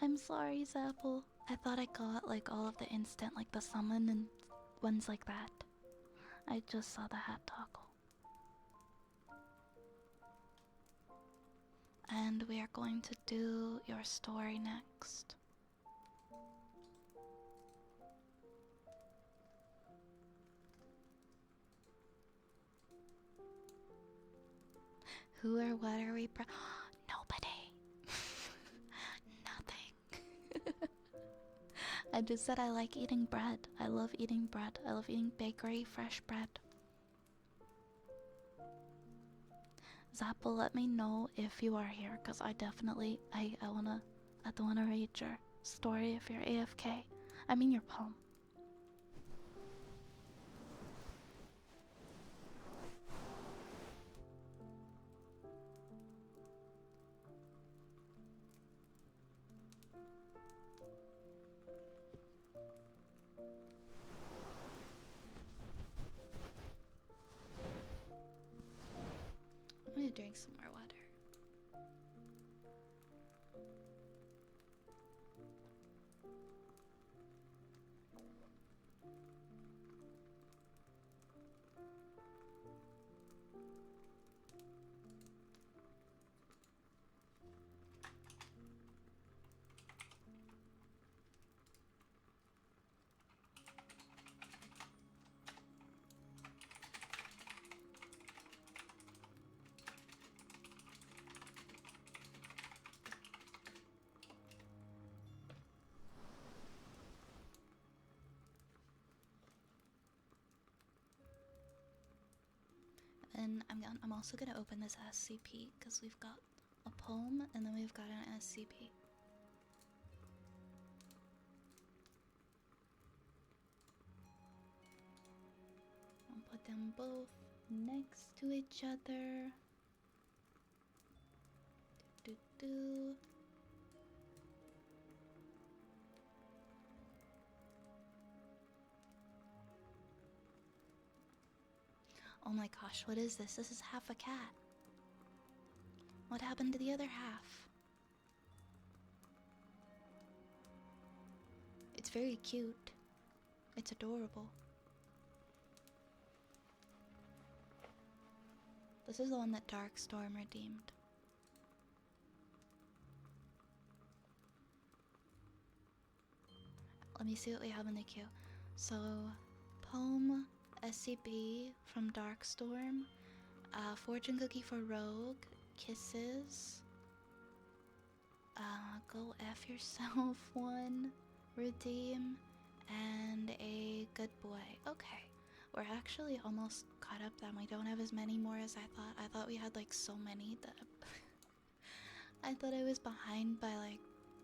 A: I'm sorry, Zapple. I thought I got like all of the instant, like the summon and ones like that. I just saw the hat toggle. And we are going to do your story next. Who or what are we Nobody. Nothing. I just said I like eating bread. I love eating bread. I love eating bakery, fresh bread. Zapple, let me know if you are here, because I definitely, I don't wanna read your story if you're AFK. I mean your poem. I'm gonna drink some more water. And I'm also gonna open this SCP because we've got a poem and then we've got an SCP. I'll put them both next to each other. Do, do, do. Oh my gosh, what is this? This is half a cat. What happened to the other half? It's very cute. It's adorable. This is the one that Darkstorm redeemed. Let me see what we have in the queue. So, poem, SCP from Darkstorm, fortune cookie for Rogue, kisses, go F yourself one, redeem, and a good boy. Okay, we're actually almost caught up then. We don't have as many more as I thought. I thought we had like so many that I thought I was behind by like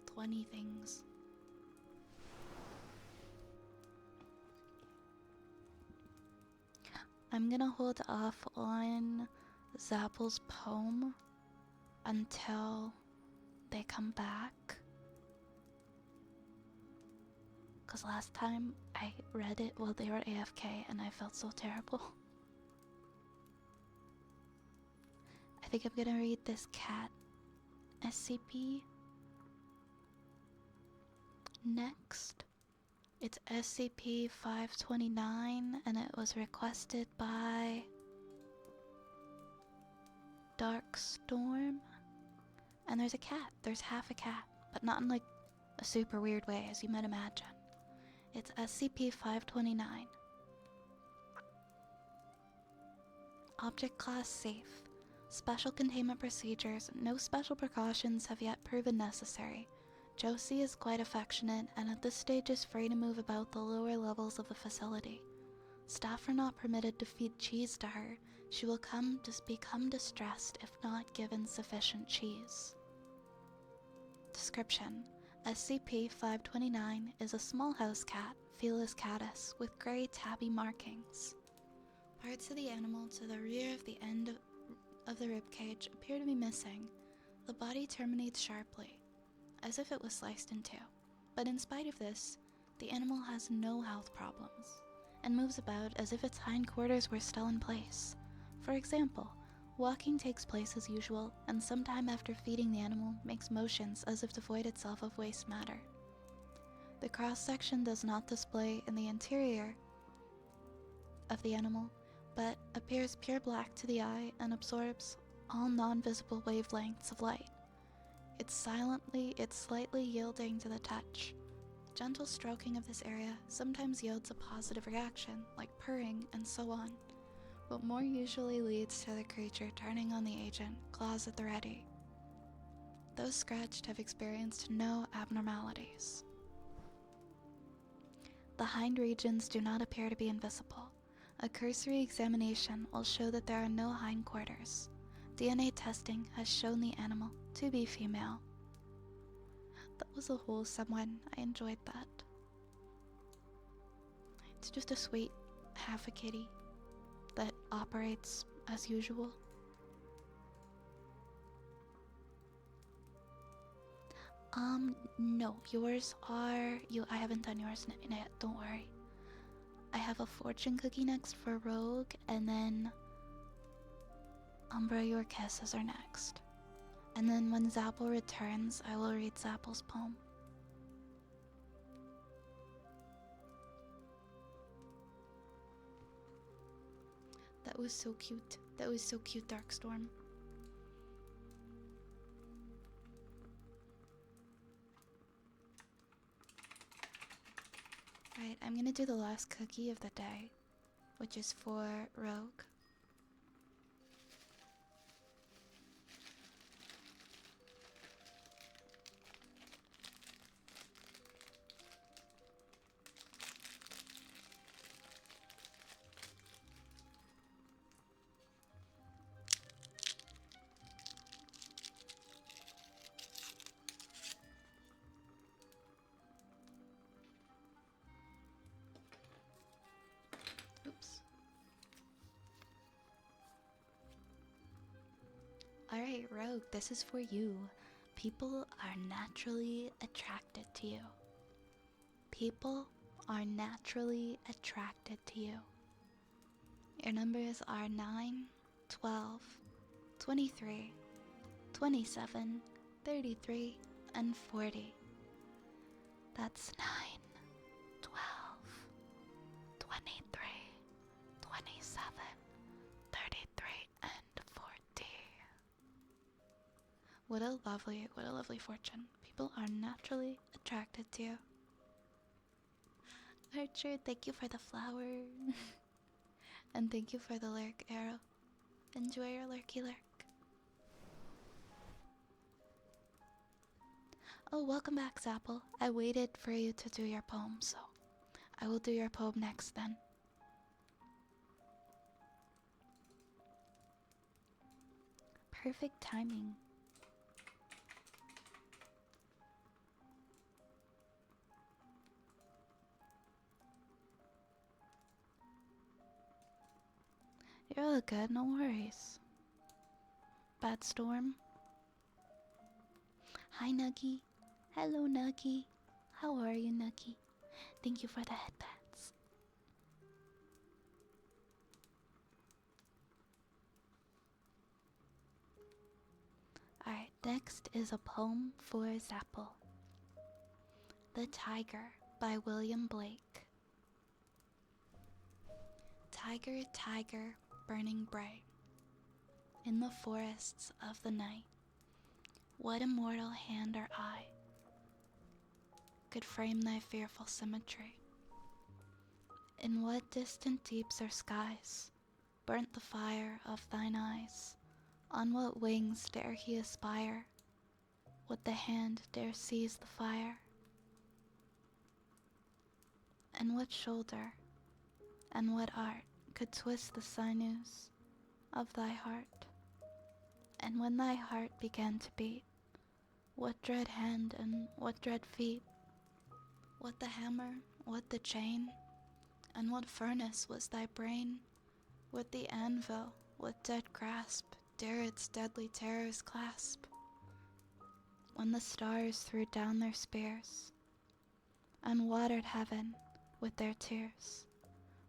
A: 20 things. I'm gonna hold off on Zapple's poem until they come back. Cause last time I read it while they were AFK and I felt so terrible. I think I'm gonna read this cat SCP next. It's SCP-529 and it was requested by Darkstorm. And there's a cat. There's half a cat, but not in like a super weird way as you might imagine. It's SCP-529. Object class safe. Special containment procedures. No special precautions have yet proven necessary. Josie is quite affectionate and at this stage is free to move about the lower levels of the facility. Staff are not permitted to feed cheese to her. She will become distressed if not given sufficient cheese. Description: SCP-529 is a small house cat, Felis catus, with gray tabby markings. Parts of the animal to the rear of the end of the ribcage appear to be missing. The body terminates sharply, as if it was sliced in two. But in spite of this, the animal has no health problems. and moves about as if its hindquarters were still in place. For example, walking takes place as usual, and sometime after feeding the animal makes motions as if to void itself of waste matter. The cross-section does not display in the interior of the animal, but appears pure black to the eye and absorbs all non-visible wavelengths of light. It's slightly yielding to the touch. Gentle stroking of this area sometimes yields a positive reaction, like purring and so on, but more usually leads to the creature turning on the agent, claws at the ready. Those scratched have experienced no abnormalities. The hind regions do not appear to be invisible. A cursory examination will show that there are no hindquarters. DNA testing has shown the animal to be female. That was a wholesome one. I enjoyed that. It's just a sweet half a kitty that operates as usual. No, yours are I haven't done yours yet, don't worry. I have a fortune cookie next for Rogue, and then Umbra, your kisses are next. And then when Zappel returns, I will read Zappel's poem. That was so cute. That was so cute, Darkstorm. Alright, I'm gonna do the last cookie of the day, which is for Rogue. Oops. Alright, Rogue, this is for you. People are naturally attracted to you. People are naturally attracted to you. Your numbers are 9, 12, 23, 27, 33, and 40. That's 9, 12, 23, 27, 33, and 40. What a lovely fortune. People are naturally attracted to you. Archer, thank you for the flower. And thank you for the lurk, Arrow. Enjoy your lurky lurk. Oh, welcome back, Zappel. I waited for you to do your poem, so I will do your poem next then. Perfect timing. You're all good, no worries. Bad storm. Hi, Nuggy. Hello, Nuggy. How are you, Nuggy? Thank you for the headbands. Alright, next is a poem for Zappel. The Tiger by William Blake. Tiger, tiger, burning bright in the forests of the night, what immortal hand or eye could frame thy fearful symmetry? In what distant deeps or skies burnt the fire of thine eyes? On what wings dare he aspire? Would the hand dare seize the fire? And what shoulder and what art could twist the sinews of thy heart? And when thy heart began to beat, what dread hand and what dread feet? What the hammer, what the chain, and what furnace was thy brain? What the anvil, what dead grasp dare its deadly terrors clasp? When the stars threw down their spears and watered heaven with their tears,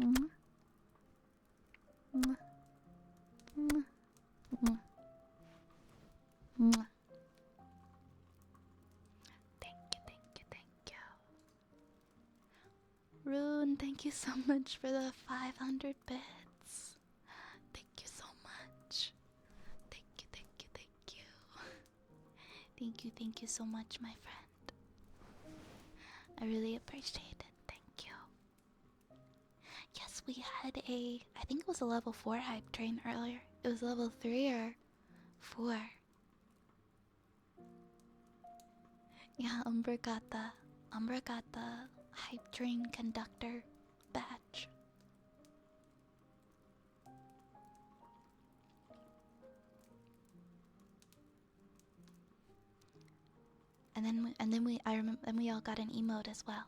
A: Mwah. Mwah. Mwah. Mwah. Mwah. Thank you, thank you, thank you. Rune, thank you so much for the 500 bits. Thank you so much. Thank you, thank you, thank you. Thank you so much, my friend. I really appreciate it. Thank you. Yes, we had I think it was a level 4 hype train earlier. It was level 3 or 4. Yeah, Umbra got the hype train conductor badge. I remember, and we all got an emote as well.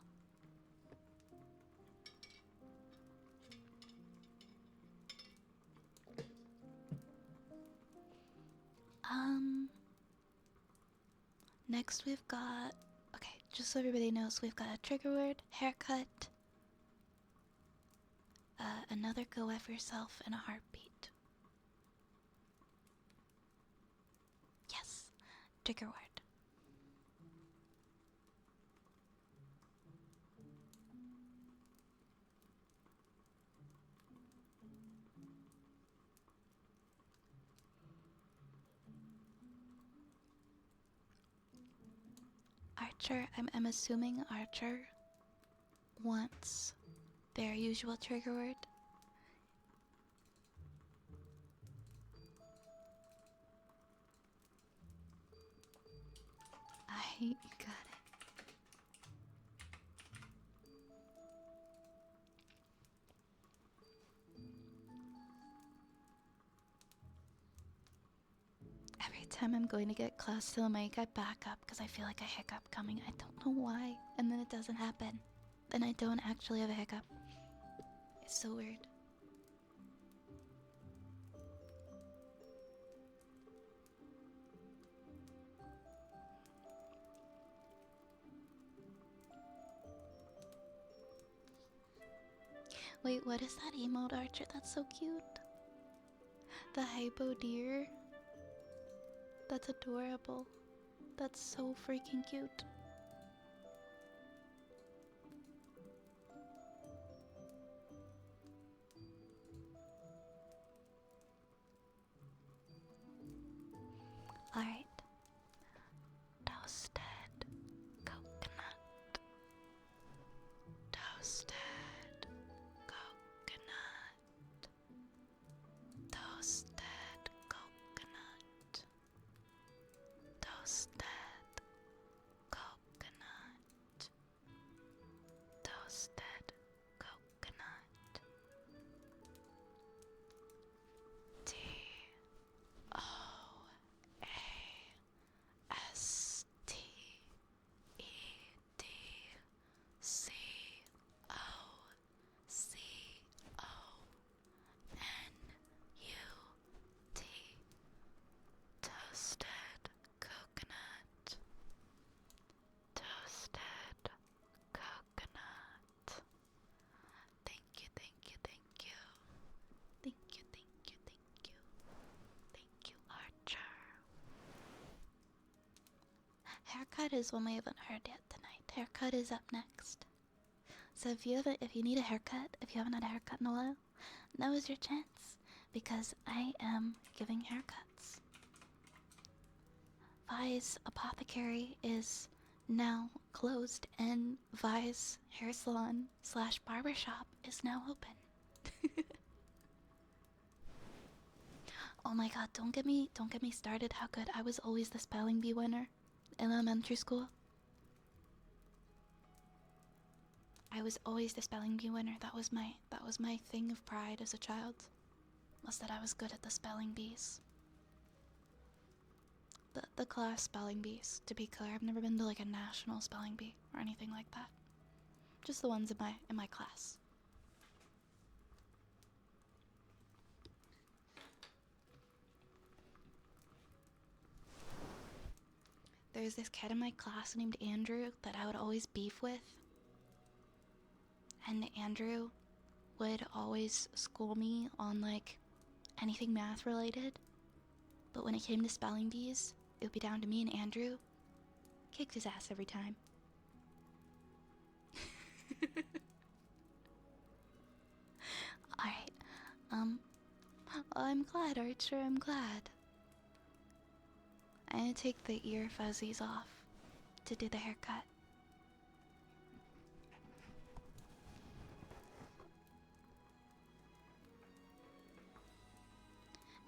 A: Next we've got, okay, just so everybody knows, we've got a trigger word, haircut, another go F yourself, and a heartbeat. Yes, trigger word. Archer, I'm assuming Archer wants their usual trigger word. I got it. Every time I'm going to get close to the mic, I back up because I feel like a hiccup coming. I don't know why. And then it doesn't happen. Then I don't actually have a hiccup. It's so weird. Wait, what is that emote, Archer? That's so cute. The hypo deer. That's adorable. That's so freaking cute. Alright. Toasted coconut. Toasted coconut. Toasted coconut. Toasted coconut. Toasted coconut. T O A S T E D C O C O N U T. Toasted coconut. Toasted coconut. Thank you, thank you, thank you. Thank you, thank you, thank you. Thank you, Archer. Haircut is one we haven't heard yet tonight. Haircut is up next. So if you need a haircut, if you haven't had a haircut in a while, now is your chance because I am giving haircuts. Vi's Apothecary is now closed and Vi's hair salon / barbershop is now open. Oh my god, don't get me started how good I was always the spelling bee winner in elementary school. I was always the spelling bee winner. That was my thing of pride as a child. Was that I was good at the spelling bees. The class spelling bees, to be clear. I've never been to like a national spelling bee or anything like that. Just the ones in my class. There's this kid in my class named Andrew that I would always beef with. And Andrew would always school me on like anything math related. But when it came to spelling bees, it would be down to me and Andrew. Kicked his ass every time. Alright, I'm glad, Archer, I'm glad. I'm gonna take the ear fuzzies off to do the haircut.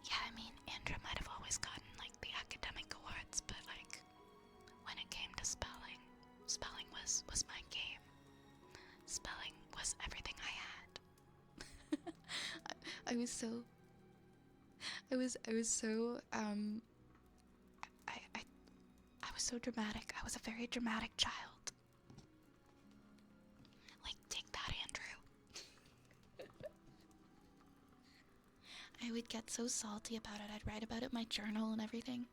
A: Yeah, I mean, Andrew might have always gotten, like, the academic awards, but, like, when it came to spelling, spelling was my game. Spelling was everything I had. I was so... I was so, I was so dramatic. I was a very dramatic child. Like, take that, Andrew. I would get so salty about it. I'd write about it in my journal and everything.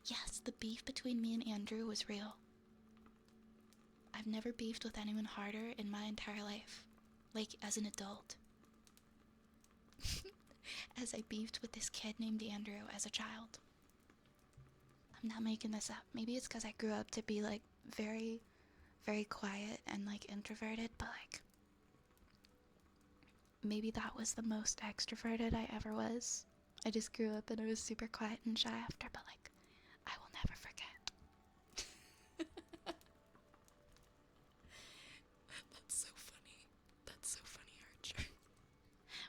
A: Yes, the beef between me and Andrew was real. I've never beefed with anyone harder in my entire life. Like, as an adult. As I beefed with this kid named Andrew as a child. I'm not making this up. Maybe it's because I grew up to be, like, very, very quiet and, like, introverted, but, like, maybe that was the most extroverted I ever was. I just grew up and I was super quiet and shy after, but, like, I will never forget. That's so funny. That's so funny, Archer.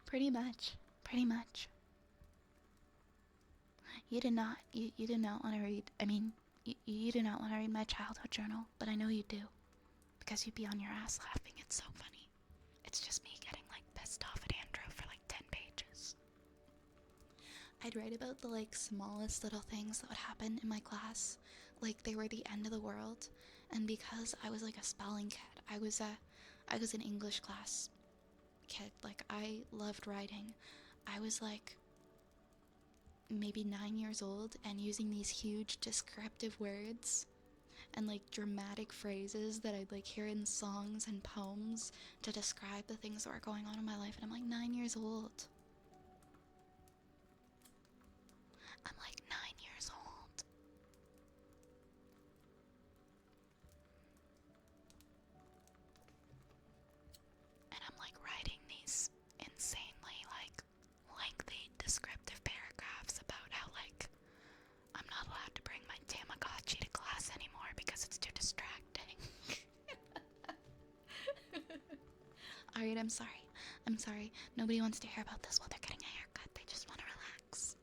A: Pretty much. Pretty much. You did not want to read, I mean, you did not want to read my childhood journal, but I know you do. Because you'd be on your ass laughing, it's so funny. It's just me getting, like, pissed off at Andrew for, like, 10 pages. I'd write about the, like, smallest little things that would happen in my class. Like, they were the end of the world. And because I was, like, a spelling kid, I was an English class kid. Like, I loved writing. I was, like, maybe 9 years old and using these huge descriptive words and, like, dramatic phrases that I'd, like, hear in songs and poems to describe the things that were going on in my life. And I'm, like, 9 years old. I'm, like, 9 years old. And I'm, like, writing these insanely, like, lengthy descriptive paragraphs about how, like, I'm not allowed to bring my Tamagotchi to class anymore because it's too distracting. Alright, I'm sorry. I'm sorry. Nobody wants to hear about this while they're getting a haircut. They just want to relax.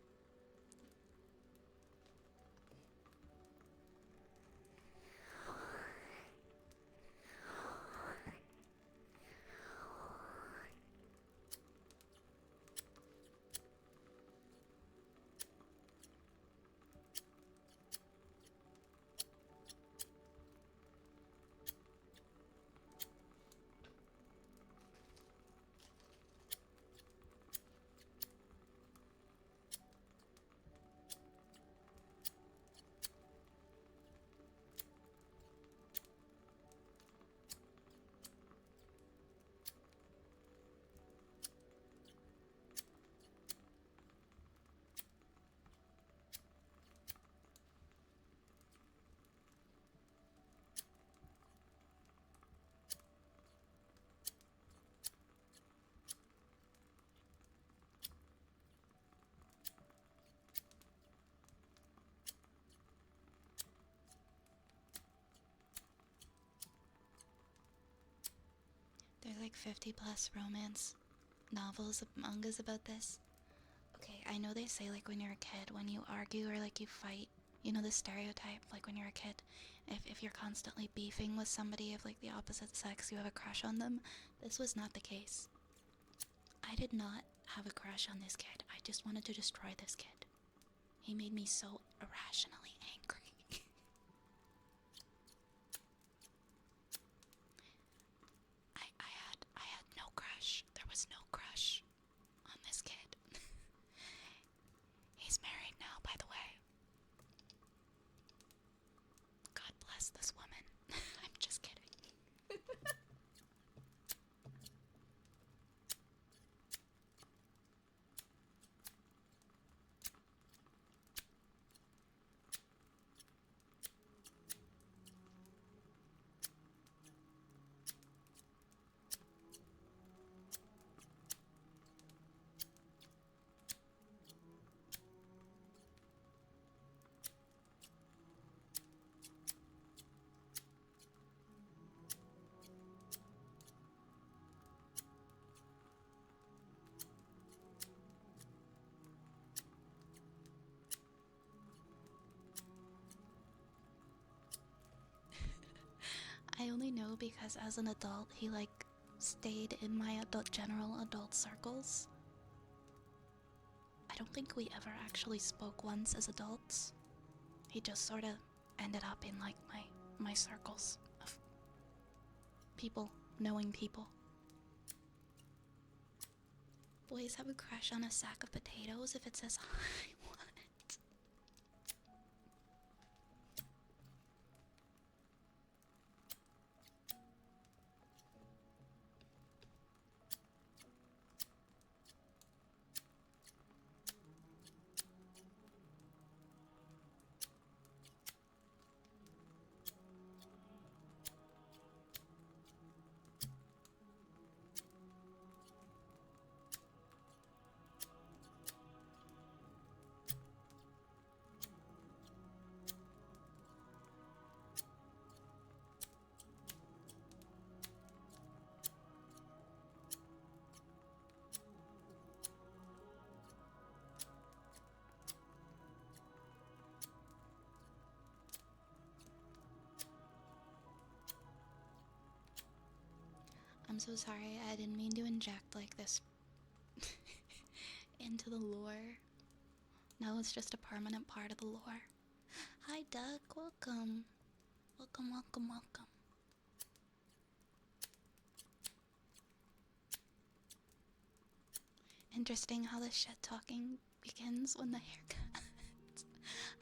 A: There's like 50 plus romance novels, mangas about this. Okay, I know they say, like, when you're a kid, when you argue or, like, you fight, you know the stereotype, like, when you're a kid, if you're constantly beefing with somebody of, like, the opposite sex, you have a crush on them. This was not the case. I did not have a crush on this kid. I just wanted to destroy this kid. He made me so irrationally angry. I had no crush. There was no crush on this kid. though, because as an adult, he like stayed in my general adult circles. I don't think we ever actually spoke once as adults. He just sort of ended up in like my circles of people, knowing people. Boys have a crush on a sack of potatoes if it says hi. What? I'm so sorry, I didn't mean to inject like this into the lore. No, it's just a permanent part of the lore. Hi Duck, welcome. Welcome, welcome, welcome. Interesting how the shit talking begins when the haircut.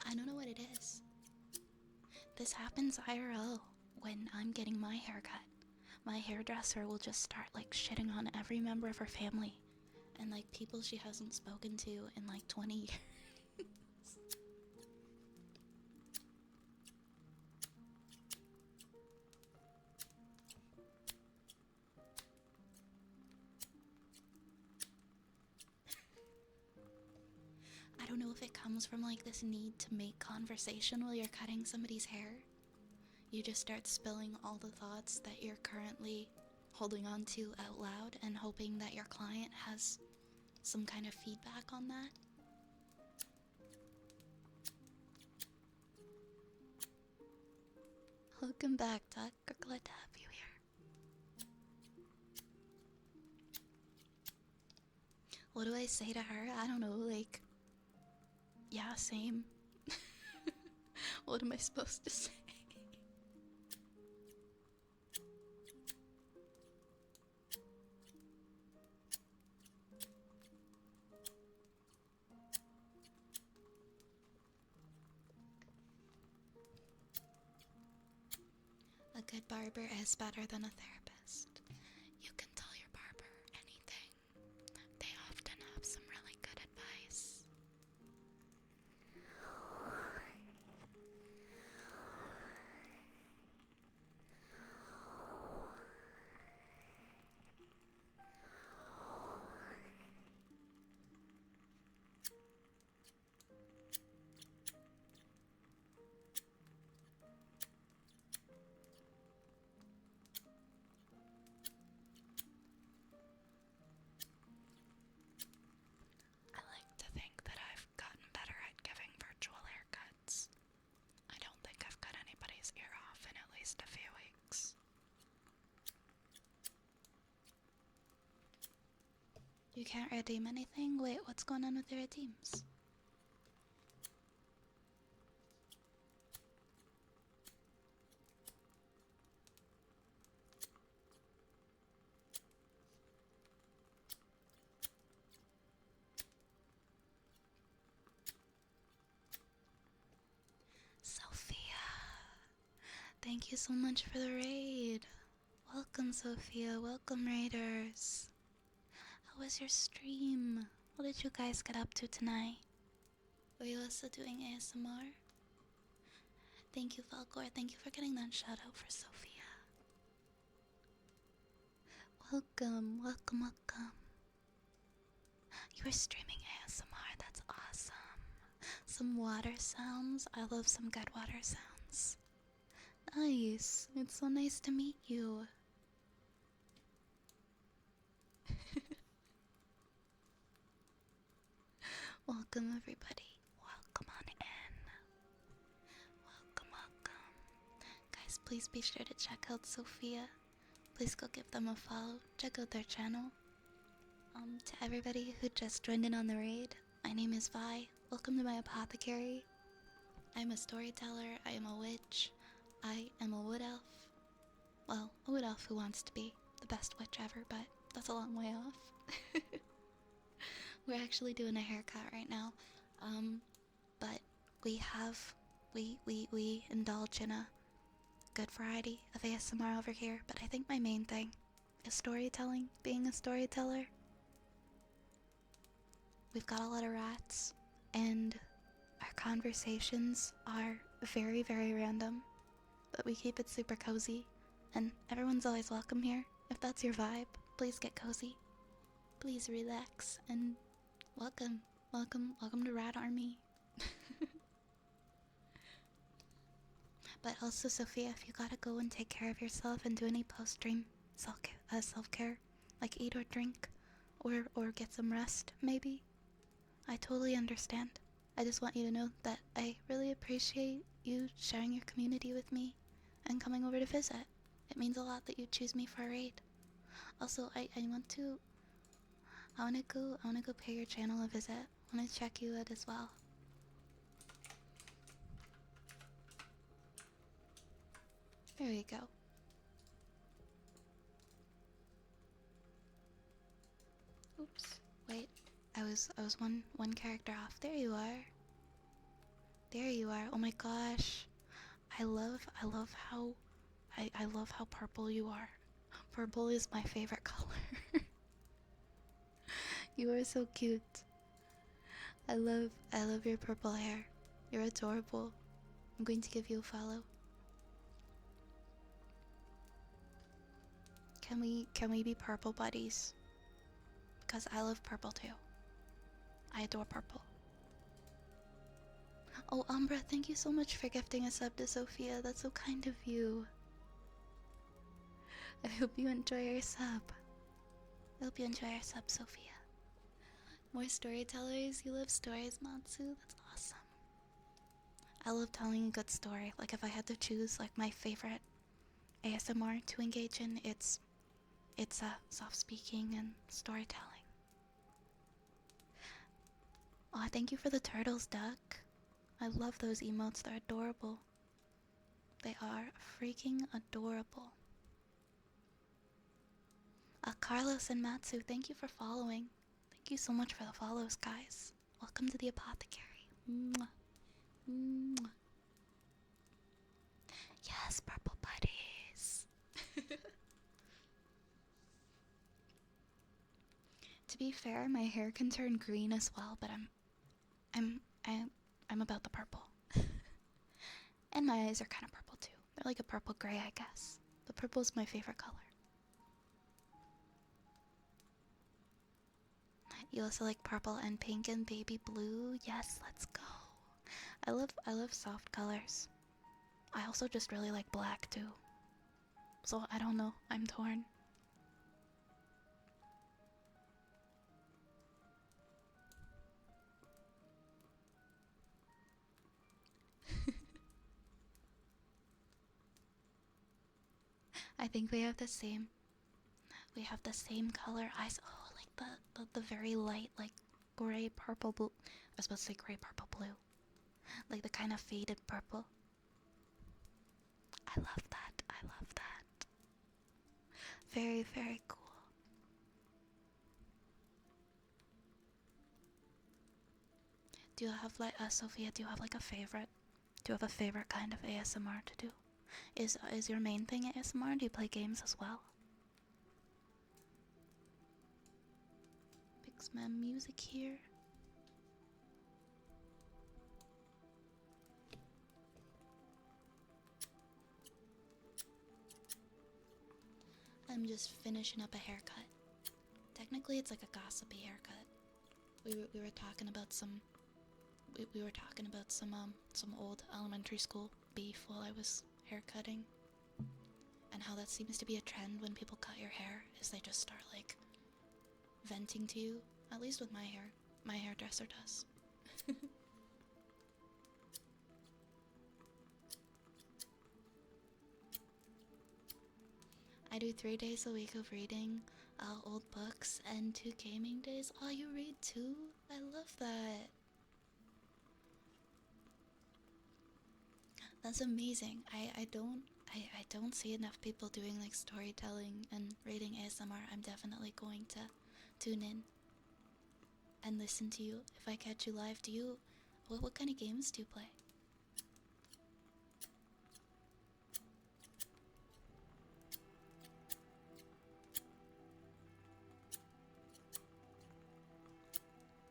A: I don't know what it is. This happens IRL when I'm getting my haircut. My hairdresser will just start like shitting on every member of her family and like people she hasn't spoken to in like 20 years. I don't know if it comes from like this need to make conversation while you're cutting somebody's hair. You just start spilling all the thoughts that you're currently holding on to out loud and hoping that your client has some kind of feedback on that. Welcome back, Duck. We're glad to have you here. What do I say to her? I don't know, like... Yeah, same. What am I supposed to say? A good barber is better than a therapist. You can tell your barber anything. They often have some really good advice. I like to think that I've gotten better at giving virtual haircuts. I don't think I've cut anybody's ear off in at least a few weeks. You can't redeem anything? Wait, what's going on with your redeems? Sophia, thank you so much for the raid. Welcome, Sophia. Welcome, raiders. How was your stream? What did you guys get up to tonight? Were you also doing ASMR? Thank you, Falcor. Thank you for getting that shout out for Sophia. Welcome, welcome, welcome. You were streaming ASMR. That's awesome. Some water sounds. I love some good water sounds. Nice. It's so nice to meet you. Welcome, everybody. Welcome on in. Welcome, welcome. Guys, please be sure to check out Sophia. Please go give them a follow. Check out their channel. To everybody who just joined in on the raid, my name is Vi. Welcome to my apothecary. I'm a storyteller. I am a witch. I am a wood elf. Well, a wood elf who wants to be the best witch ever, but that's a long way off. We're actually doing a haircut right now. But we indulge in a good variety of ASMR over here, but I think my main thing is storytelling, being a storyteller. We've got a lot of rats, and our conversations are very, very random, but we keep it super cozy, and everyone's always welcome here. If that's your vibe, please get cozy. Please relax, and welcome to Rat Army. But also, Sophia, if you gotta go and take care of yourself and do any post-stream self-care, like eat or drink, or get some rest, maybe, I totally understand. I just want you to know that I really appreciate you sharing your community with me and coming over to visit. It means a lot that you choose me for a raid. Also, I wanna go pay your channel a visit. I wanna check you out as well. There we go. Oops. Wait. I was one character off. There you are. There you are. Oh my gosh. I love how I love how purple you are. Purple is my favorite color. You are so cute. I love your purple hair. You're adorable. I'm going to give you a follow. Can we be purple buddies? Because I love purple too. I adore purple. Oh, Umbra, thank you so much for gifting a sub to Sophia. That's so kind of you. I hope you enjoy your sub. I hope you enjoy your sub, Sophia. More storytellers. You love stories, Matsu. That's awesome. I love telling a good story. Like, if I had to choose, like, my favorite ASMR to engage in, it's soft speaking and storytelling. Aw, thank you for the turtles, Duck. I love those emotes, they're adorable. They are freaking adorable. Carlos and Matsu, thank you for following. Thank you so much for the follows, guys. Welcome to the apothecary. Mwah. Mwah. Yes, purple buddies. To be fair, my hair can turn green as well, but I'm about the purple. And my eyes are kind of purple too. They're like a purple gray, I guess. But purple is my favorite color. You also like purple and pink and baby blue? Yes, let's go. I love soft colors. I also just really like black too. So I don't know, I'm torn. I think we have the same. We have the same color eyes. Oh, like the very light, like gray purple blue. I was supposed to say gray purple blue. Like the kind of faded purple. I love that. I love that. Very, very cool. Do you have like Sophia, do you have like a favorite? Do you have a favorite kind of ASMR to do? Is your main thing ASMR? Do you play games as well? Fix my music here. I'm just finishing up a haircut. Technically, it's like a gossipy haircut. We were talking about some. We were talking about some old elementary school beef while I was haircutting, and how that seems to be a trend when people cut your hair, is they just start like venting to you. At least with my hair, my hairdresser does. I do 3 days a week of reading old books and 2 gaming days. Oh, you read too? I love that. That's amazing. I don't see enough people doing like storytelling and reading ASMR. I'm definitely going to tune in and listen to you if I catch you live. Do you what kind of games do you play?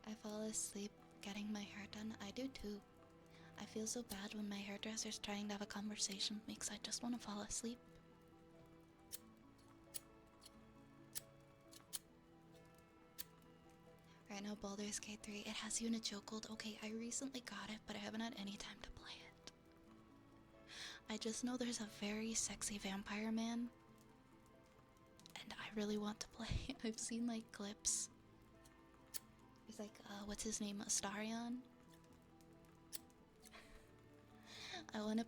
A: I fall asleep getting my hair done. I do too. I feel so bad when my hairdresser's trying to have a conversation with me because I just want to fall asleep. Right now, Baldur's Gate 3, it has you in a chokehold. Okay, I recently got it, but I haven't had any time to play it. I just know there's a very sexy vampire man, and I really want to play. I've seen like clips. He's like, what's his name? Astarion? I want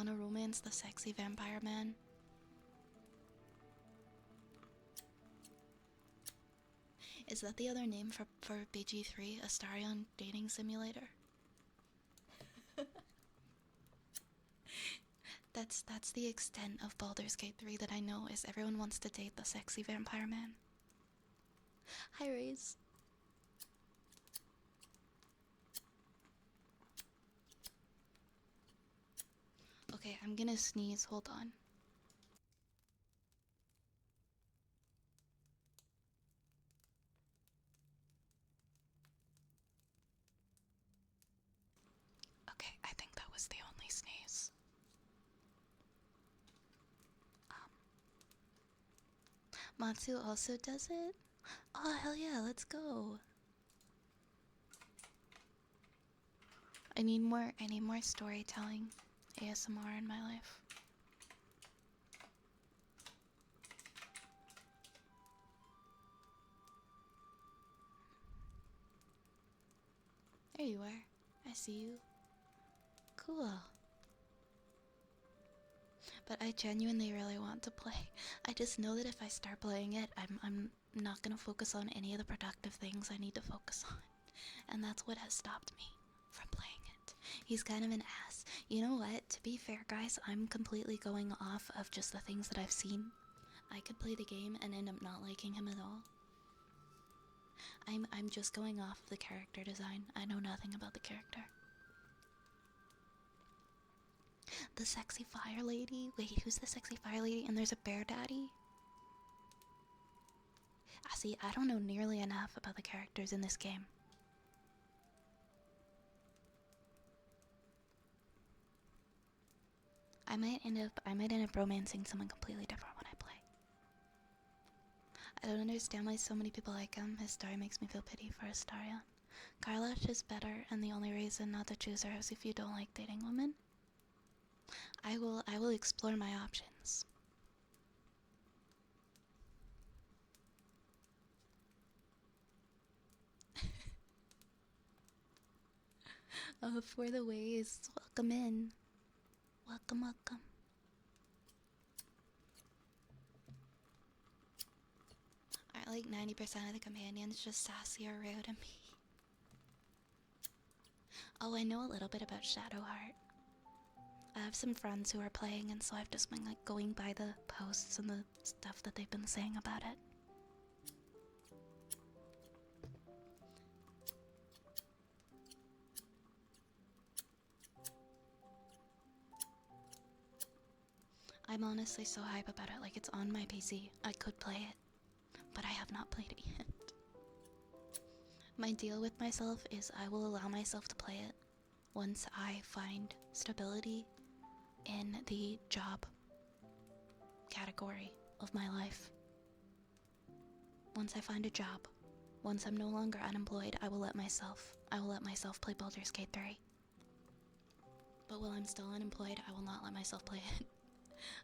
A: to romance the sexy vampire man. Is that the other name for BG3, Astarion Dating Simulator? That's the extent of Baldur's Gate 3 that I know, is everyone wants to date the sexy vampire man. Hi, Raze. Okay, I'm gonna sneeze, hold on. Okay, I think that was the only sneeze. Matsu also does it? Oh, hell yeah, let's go. I need more storytelling ASMR in my life. There you are. I see you. Cool. But I genuinely really want to play. I just know that if I start playing it, I'm not gonna focus on any of the productive things I need to focus on. And that's what has stopped me from playing it. He's kind of an ass. You know what? To be fair, guys, I'm completely going off of just the things that I've seen. I could play the game and end up not liking him at all. I'm just going off of the character design. I know nothing about the character. The sexy fire lady? Wait, who's the sexy fire lady? And there's a bear daddy? See, I don't know nearly enough about the characters in this game. I might end up romancing someone completely different when I play. I don't understand why so many people like him. His story makes me feel pity for Astarion. Karlash is better, and the only reason not to choose her is if you don't like dating women. I will explore my options. For the ways, welcome in. Welcome, welcome. Aren't like 90% of the companions just sassy or rude to me? Oh, I know a little bit about Shadowheart. I have some friends who are playing, and so I've just been like going by the posts and the stuff that they've been saying about it. I'm honestly so hype about it, like it's on my PC. I could play it, but I have not played it yet. My deal with myself is I will allow myself to play it once I find stability in the job category of my life. Once I find a job, once I'm no longer unemployed, I will let myself play Baldur's Gate 3. But while I'm still unemployed, I will not let myself play it.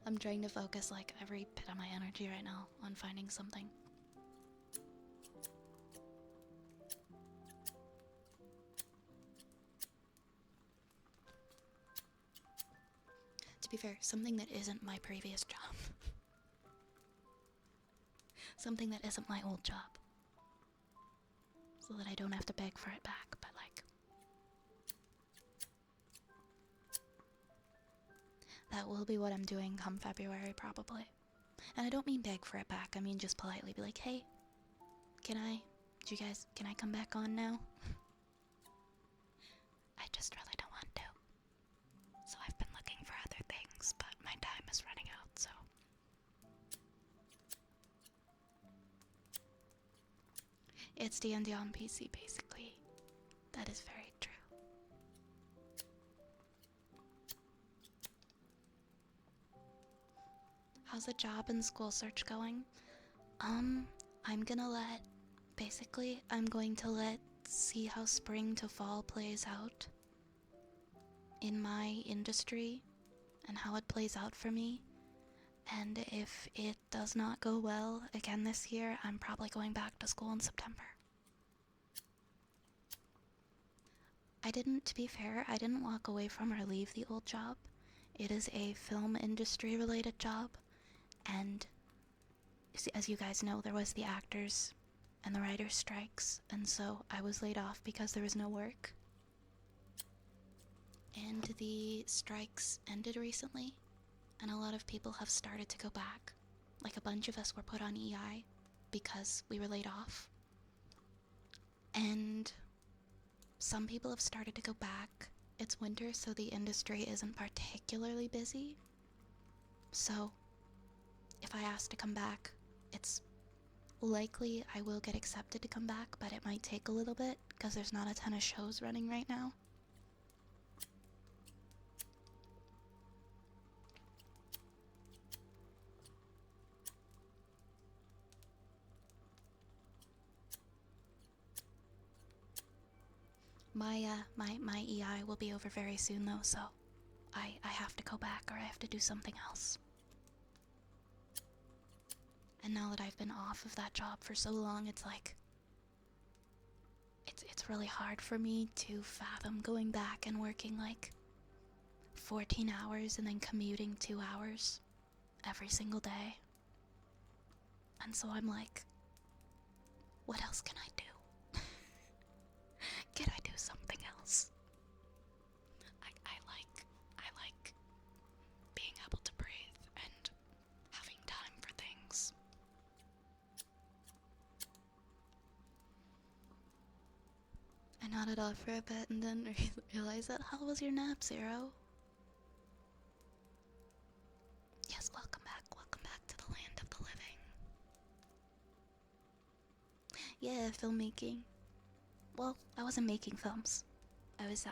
A: I'm trying to focus like every bit of my energy right now on finding something. To be fair, something that isn't my previous job. Something that isn't my old job. So that I don't have to beg for it back, but like... That will be what I'm doing come February, probably. And I don't mean beg for it back, I mean just politely be like, hey, can I come back on now? I just really don't want to. So I've been looking for other things, but my time is running out, so... It's D&D on PC, basically. That is very true. How's the job and school search going? I'm gonna let... Basically, I'm going to see how spring to fall plays out in my industry and how it plays out for me. And if it does not go well again this year, I'm probably going back to school in September. To be fair, I didn't walk away from or leave the old job. It is a film industry related job, and as you guys know, there was the actors and the writers' strikes, and so I was laid off because there was no work. And the strikes ended recently, and a lot of people have started to go back. Like a bunch of us were put on EI because we were laid off. And some people have started to go back. It's winter, so the industry isn't particularly busy. So, if I ask to come back, it's likely I will get accepted to come back, but it might take a little bit because there's not a ton of shows running right now. My EI will be over very soon though, so I have to go back or I have to do something else. And now that I've been off of that job for so long, it's like... It's really hard for me to fathom going back and working like 14 hours and then commuting 2 hours every single day. And so I'm like, what else can I do? Can I do something else? I like being able to breathe and having time for things. I nodded off for a bit and then realized that, how was your nap, Zero? Yes, welcome back to the land of the living. Yeah, filmmaking. Well, I wasn't making films. I was,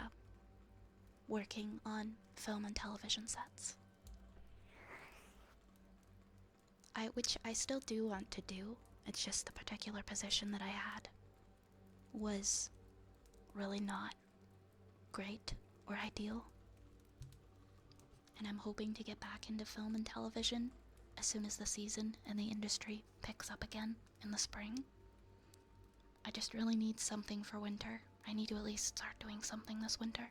A: working on film and television sets. Which I still do want to do. It's just the particular position that I had was really not great or ideal. And I'm hoping to get back into film and television as soon as the season and the industry picks up again in the spring. I just really need something for winter. I need to at least start doing something this winter.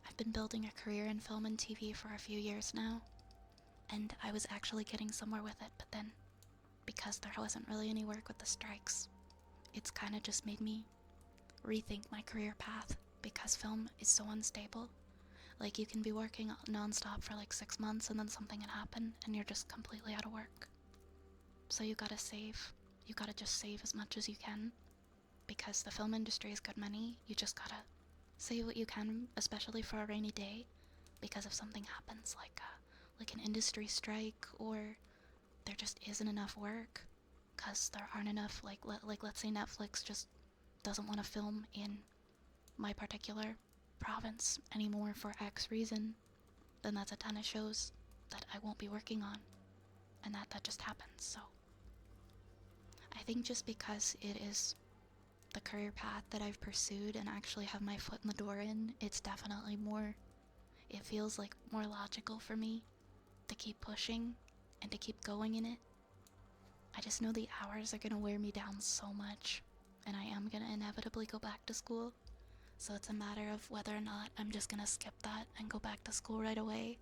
A: I've been building a career in film and TV for a few years now, and I was actually getting somewhere with it, but then, because there wasn't really any work with the strikes, it's kind of just made me rethink my career path, because film is so unstable. Like, you can be working non-stop for like 6 months and then something can happen and you're just completely out of work. So you gotta save. You gotta just save as much as you can, because the film industry is good money. You just gotta save what you can, especially for a rainy day, because if something happens like an industry strike, or there just isn't enough work, because there aren't enough, like let's say Netflix just doesn't want to film in my particular province anymore for X reason, then that's a ton of shows that I won't be working on, and that just happens. So I think just because it is the career path that I've pursued and actually have my foot in the door in, it's definitely more, it feels like more logical for me to keep pushing and to keep going in it. I just know the hours are gonna wear me down so much, and I am gonna inevitably go back to school. So it's a matter of whether or not I'm just gonna skip that and go back to school right away,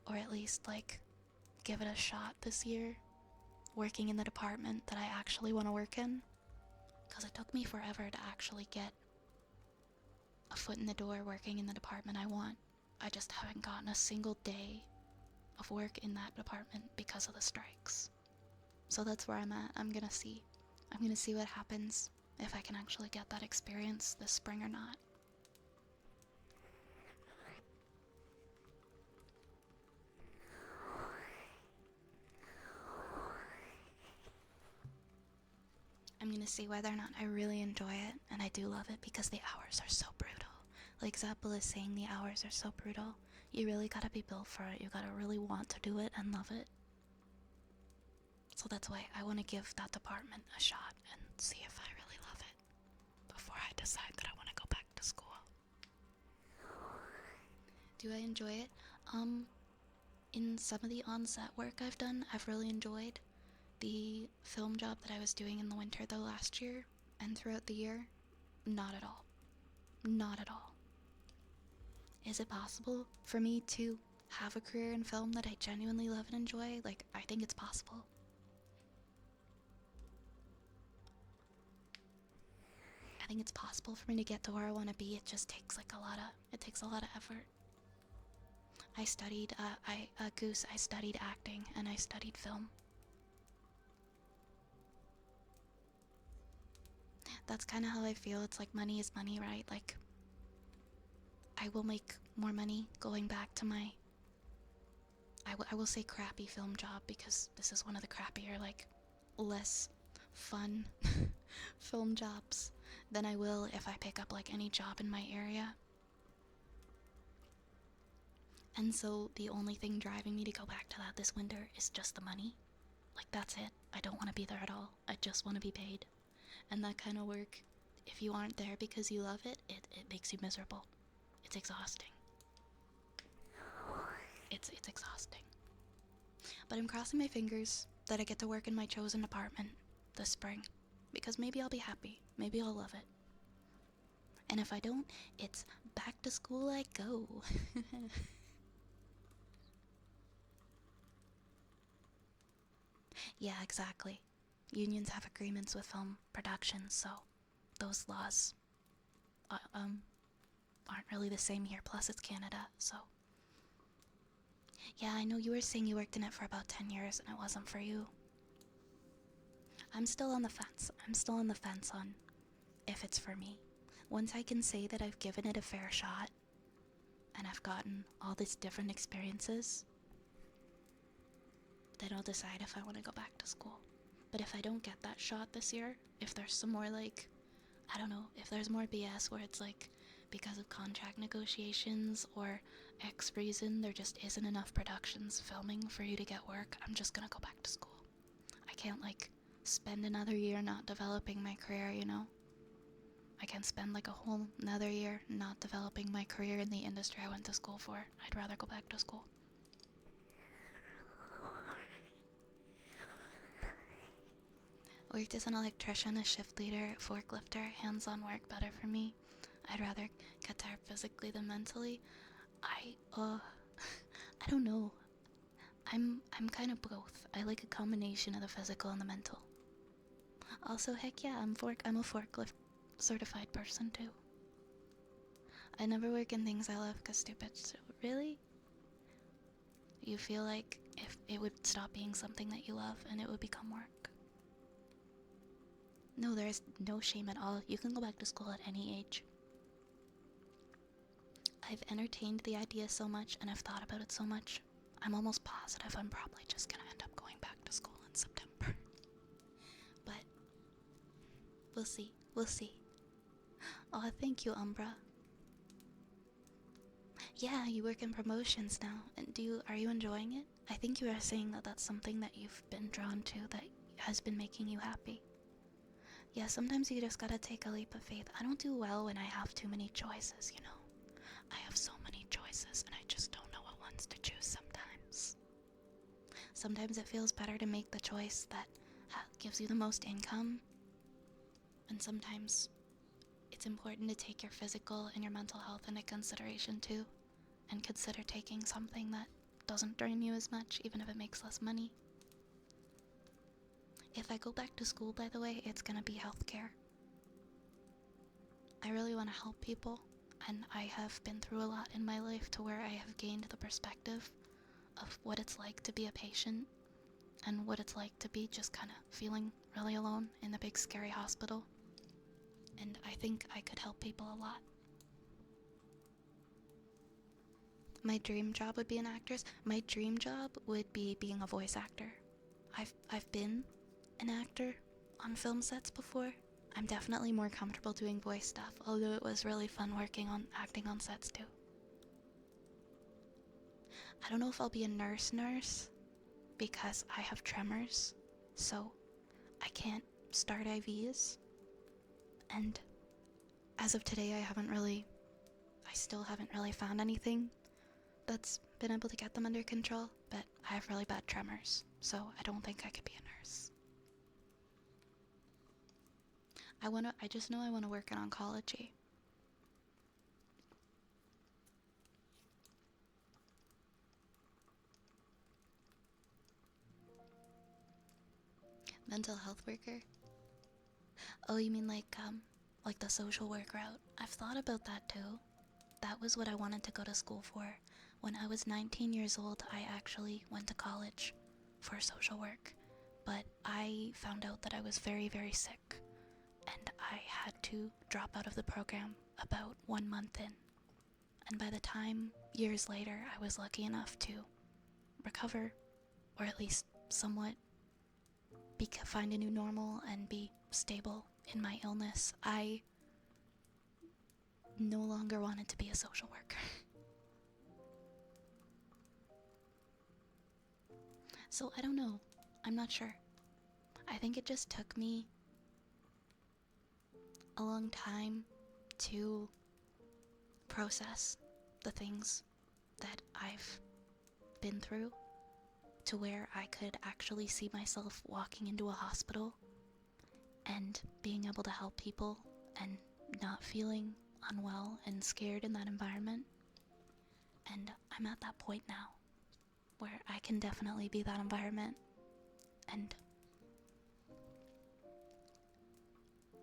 A: or at least like give it a shot this year, working in the department that I actually want to work in. Because it took me forever to actually get a foot in the door working in the department I want. I just haven't gotten a single day of work in that department because of the strikes. So that's where I'm at. I'm gonna see what happens, if I can actually get that experience this spring or not. I'm gonna see whether or not I really enjoy it, and I do love it because the hours are so brutal. Like Zappel is saying, the hours are so brutal. You really gotta be built for it. You gotta really want to do it and love it. So that's why I want to give that department a shot and see if I really love it before I decide that I want to go back to school. Do I enjoy it? In some of the on-set work I've done, I've really enjoyed. The film job that I was doing in the winter though last year and throughout the year, not at all. Not at all. Is it possible for me to have a career in film that I genuinely love and enjoy? Like, I think it's possible. I think it's possible for me to get to where I want to be. It just takes like a lot of effort. I studied Goose, I studied acting and I studied film. That's kind of how I feel. It's like money is money, right? Like, I will make more money going back to my, I will say crappy film job, because this is one of the crappier, like, less fun film jobs than I will if I pick up like any job in my area. And so the only thing driving me to go back to that this winter is just the money. Like, that's it. I don't want to be there at all. I just want to be paid. And that kind of work, if you aren't there because you love it, it makes you miserable. It's exhausting. It's exhausting. But I'm crossing my fingers that I get to work in my chosen department this spring, because maybe I'll be happy. Maybe I'll love it. And if I don't, it's back to school I go. Yeah, exactly. Unions have agreements with film productions, so those laws aren't really the same here. Plus, it's Canada, so. Yeah, I know you were saying you worked in it for about 10 years and it wasn't for you. I'm still on the fence. I'm still on the fence on if it's for me. Once I can say that I've given it a fair shot and I've gotten all these different experiences, then I'll decide if I want to go back to school. But if I don't get that shot this year, if there's some more, like, I don't know, if there's more BS where it's like, because of contract negotiations or X reason, there just isn't enough productions filming for you to get work, I'm just gonna go back to school. I can't, like, spend another year not developing my career, you know? I can't spend, like, a whole another year not developing my career in the industry I went to school for. I'd rather go back to school. Worked as an electrician, a shift leader, forklifter, hands-on work better for me. I'd rather get tired physically than mentally. I don't know. I'm kind of both. I like a combination of the physical and the mental. Also, heck yeah, I'm a forklift certified person too. I never work in things I love because stupid. So really? You feel like if it would stop being something that you love and it would become work? No, there is no shame at all. You can go back to school at any age. I've entertained the idea so much and I've thought about it so much. I'm almost positive I'm probably just gonna end up going back to school in September. But we'll see. We'll see. Oh, thank you, Umbra. Yeah, you work in promotions now. And are you enjoying it? I think you are saying that that's something that you've been drawn to, that has been making you happy. Yeah, sometimes you just gotta take a leap of faith. I don't do well when I have too many choices, you know? I have so many choices and I just don't know what ones to choose sometimes. Sometimes it feels better to make the choice that gives you the most income. And sometimes it's important to take your physical and your mental health into consideration too. And consider taking something that doesn't drain you as much, even if it makes less money. If I go back to school, by the way, it's gonna be healthcare. I really want to help people, and I have been through a lot in my life to where I have gained the perspective of what it's like to be a patient and what it's like to be just kind of feeling really alone in the big scary hospital. And I think I could help people a lot. My dream job would be an actress. My dream job would be being a voice actor. I've been an actor on film sets before. I'm definitely more comfortable doing voice stuff, although it was really fun working on acting on sets too. I don't know if I'll be a nurse because I have tremors, so I can't start IVs. And as of today, I still haven't really found anything that's been able to get them under control, but I have really bad tremors, so I don't think I could be a nurse. I just know I want to work in oncology. Mental health worker? Oh, you mean like the social work route? I've thought about that too. That was what I wanted to go to school for. When I was 19 years old, I actually went to college for social work, but I found out that I was very, very sick, and I had to drop out of the program about 1 month in. And by the time, years later, I was lucky enough to recover, or at least somewhat find a new normal and be stable in my illness, I no longer wanted to be a social worker. So I don't know. I'm not sure. I think it just took me a long time to process the things that I've been through to where I could actually see myself walking into a hospital and being able to help people and not feeling unwell and scared in that environment. And I'm at that point now where I can definitely be that environment and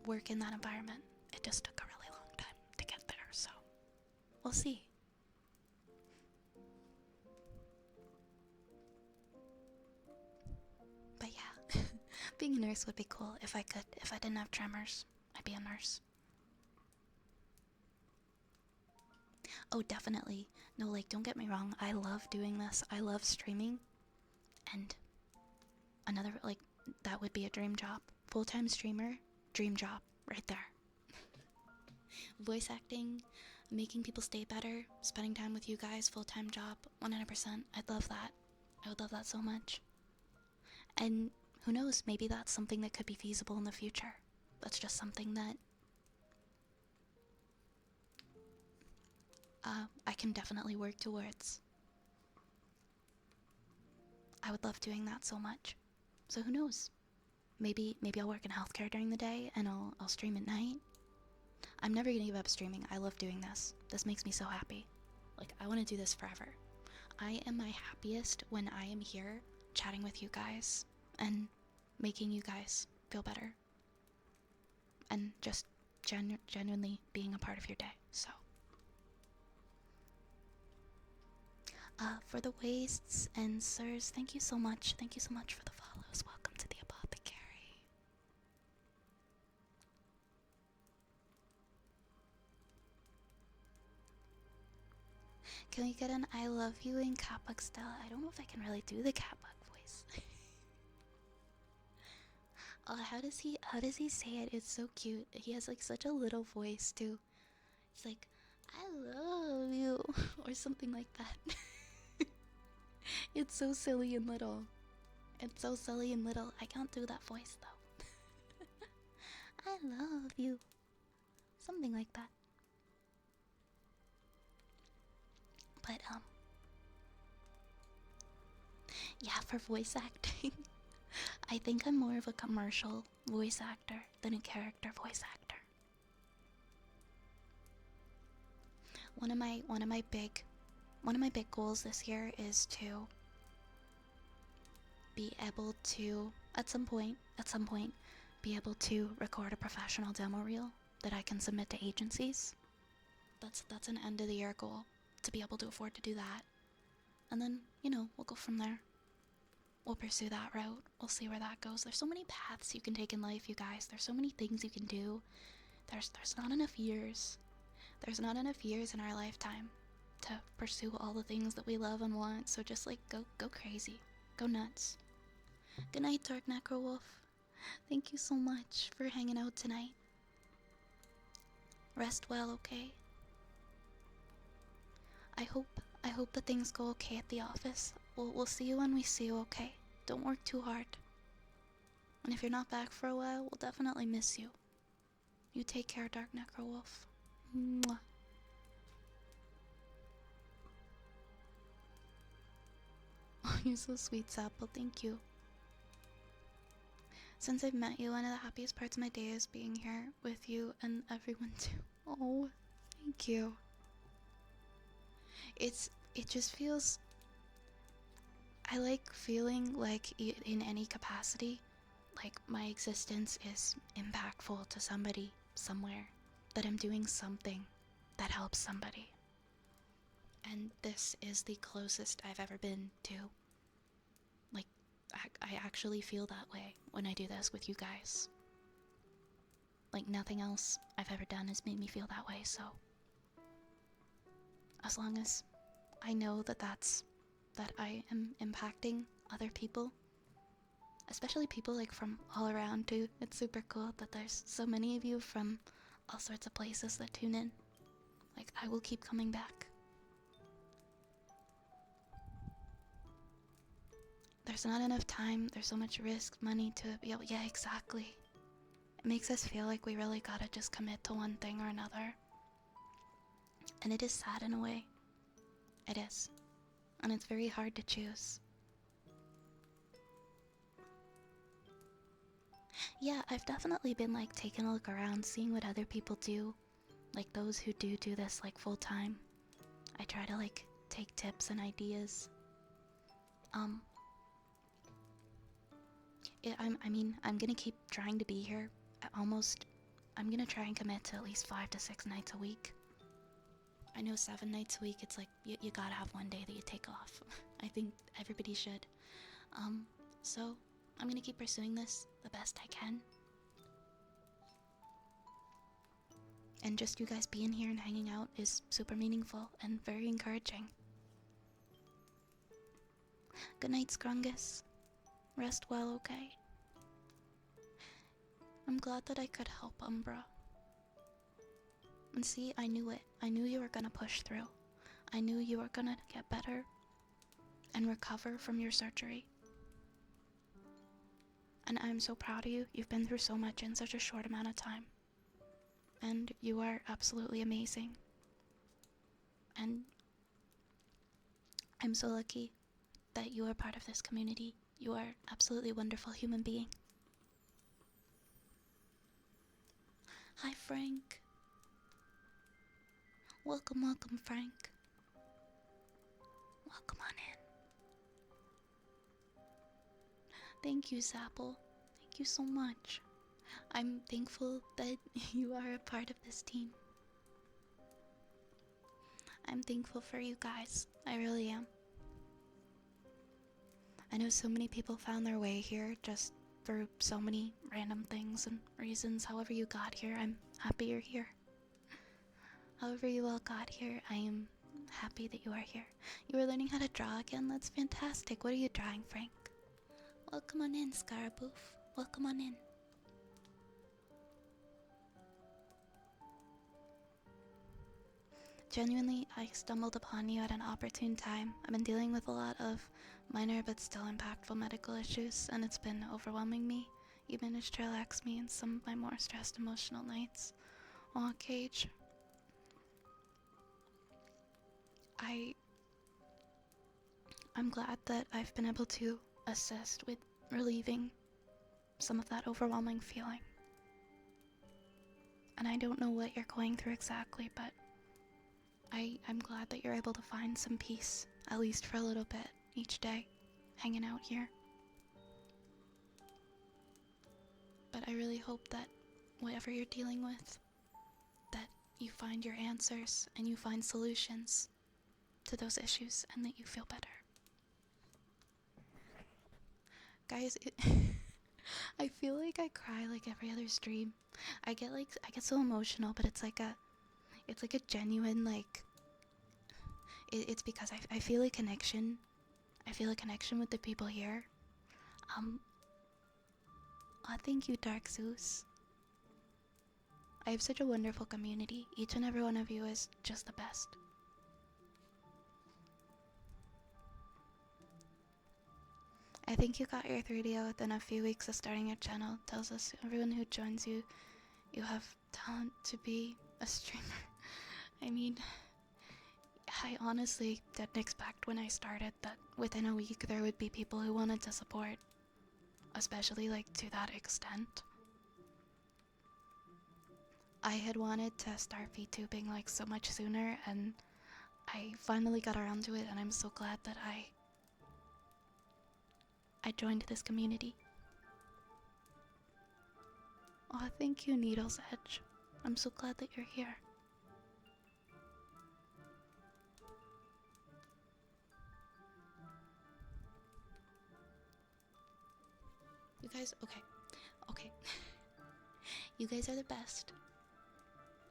A: work in that environment. It just took a really long time to get there, so we'll see. But yeah, being a nurse would be cool if I could. If I didn't have tremors, I'd be a nurse. Oh, definitely. No, like, don't get me wrong. I love doing this. I love streaming. And another, like, that would be a dream job. Full-time streamer, dream job, right there. Voice acting, making people stay better, spending time with you guys, full-time job, 100%. I'd love that. I would love that so much. And who knows, maybe that's something that could be feasible in the future. That's just something that I can definitely work towards. I would love doing that so much. So who knows? Maybe I'll work in healthcare during the day and I'll stream at night. I'm never gonna give up streaming. I love doing this. This makes me so happy. Like, I want to do this forever. I am my happiest when I am here chatting with you guys and making you guys feel better. And just genuinely being a part of your day, so. For the wastes and sirs, thank you so much. Thank you so much for the follows. Welcome to the apothecary. Can we get an I love you in Kappa Stella? I don't know if I can really do the Kappa voice. Oh, how does he say it? It's so cute. He has like such a little voice too. It's like, I love you, or something like that. It's so silly and little. It's so silly and little. I can't do that voice though. I love you. Something like that. But yeah, for voice acting, I think I'm more of a commercial voice actor than a character voice actor. One of my big one of my big goals this year is to be able to, at some point, be able to record a professional demo reel that I can submit to agencies. That's an end of the year goal, to be able to afford to do that. And then, you know, we'll go from there. We'll pursue that route. We'll see where that goes. There's so many paths you can take in life, you guys. There's so many things you can do. There's not enough years. There's not enough years in our lifetime to pursue all the things that we love and want. So just like go crazy. Go nuts. Good night, Dark Necro Wolf. Thank you so much for hanging out tonight. Rest well, okay? I hope that things go okay at the office. We'll see you when we see you, okay? Don't work too hard. And if you're not back for a while, we'll definitely miss you. You take care, Dark Necro Wolf. Mwah. Oh, you're so sweet, Sapple. Thank you. Since I've met you, one of the happiest parts of my day is being here with you and everyone too. Oh, thank you. It just feels... I like feeling like in any capacity, like my existence is impactful to somebody somewhere, that I'm doing something that helps somebody. And this is the closest I've ever been to. Like, I actually feel that way when I do this with you guys. Like, nothing else I've ever done has made me feel that way, so... as long as I know that I am impacting other people, especially people like from all around too. It's super cool that there's so many of you from all sorts of places that tune in. Like, I will keep coming back. There's not enough time, there's so much risk, money to be able... yeah, exactly. It makes us feel like we really gotta just commit to one thing or another. And it is sad in a way. It is. And it's very hard to choose. Yeah, I've definitely been like taking a look around, seeing what other people do. Like those who do this like full time. I try to like take tips and ideas. I'm gonna keep trying to be here. I'm gonna try and commit to at least 5 to 6 nights a week. I know 7 nights a week, it's like, you gotta have one day that you take off. I think everybody should. So, I'm gonna keep pursuing this the best I can. And just you guys being here and hanging out is super meaningful and very encouraging. Good night, Scrungus. Rest well, okay? I'm glad that I could help, Umbra. And see, I knew it. I knew you were gonna push through. I knew you were gonna get better and recover from your surgery. And I'm so proud of you. You've been through so much in such a short amount of time. And you are absolutely amazing. And I'm so lucky that you are part of this community. You are absolutely a wonderful human being. Hi, Frank. Welcome, Frank. Welcome on in. Thank you, Zapple. Thank you so much. I'm thankful that you are a part of this team. I'm thankful for you guys. I really am. I know so many people found their way here just for so many random things and reasons. However you got here, I'm happy you're here. However you all got here, I am happy that you are here. You are learning how to draw again? That's fantastic. What are you drawing, Frank? Welcome on in, Scaraboof. Welcome on in. Genuinely, I stumbled upon you at an opportune time. I've been dealing with a lot of minor but still impactful medical issues, and it's been overwhelming me. You managed to relax me in some of my more stressed emotional nights. Aw, Cage. I'm glad that I've been able to assist with relieving some of that overwhelming feeling. And I don't know what you're going through exactly, but I'm glad that you're able to find some peace, at least for a little bit, each day, hanging out here. But I really hope that whatever you're dealing with, that you find your answers and you find solutions to those issues and that you feel better. Guys, I feel like I cry like every other stream. I get so emotional, but it's like a genuine, like, it's because I feel a connection. I feel a connection with the people here. Aw, thank you, Dark Zeus. I have such a wonderful community. Each and every one of you is just the best. I think you got your 3DO within a few weeks of starting your channel. Tells us everyone who joins you, you have talent to be a streamer. I mean, I honestly didn't expect when I started that within a week there would be people who wanted to support. Especially, like, to that extent. I had wanted to start VTubing, like, so much sooner, and I finally got around to it, and I'm so glad that I joined this community. Aw, thank you, Needle's Edge. I'm so glad that you're here. You guys, okay. You guys are the best.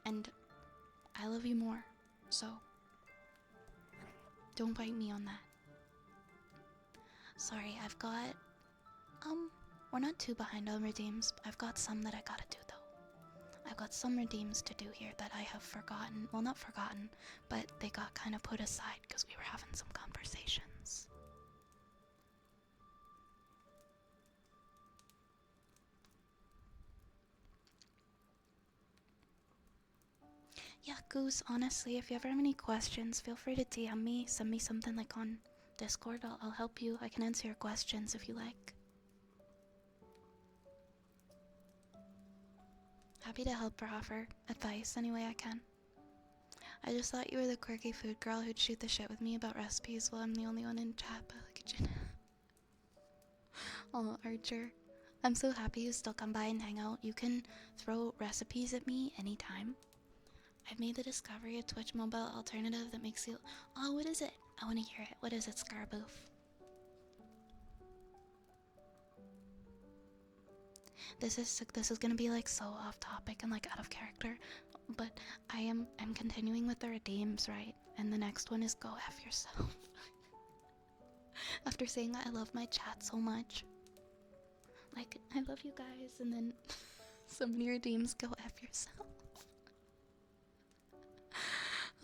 A: And I love you more, so don't bite me on that. Sorry, I've got, we're not too behind on redeems. I've got some that I gotta do though. I've got some redeems to do here that I have forgotten. Well, not forgotten, but they got kind of put aside because we were having some conversations. Yeah, Goose, honestly, if you ever have any questions, feel free to DM me. Send me something like on Discord. I'll help you. I can answer your questions if you like. Happy to help or offer advice any way I can. I just thought you were the quirky food girl who'd shoot the shit with me about recipes while I'm the only one in chat, but look at you now. Oh, Archer. I'm so happy you still come by and hang out. You can throw recipes at me anytime. I've made the discovery of Twitch mobile alternative that makes you... Oh, what is it? I want to hear it. What is it, Scarboof? This is gonna be like so off topic and like out of character, but I'm continuing with the redeems, right? And the next one is go F yourself. After saying that I love my chat so much. Like, I love you guys, and then so many redeems, go F yourself.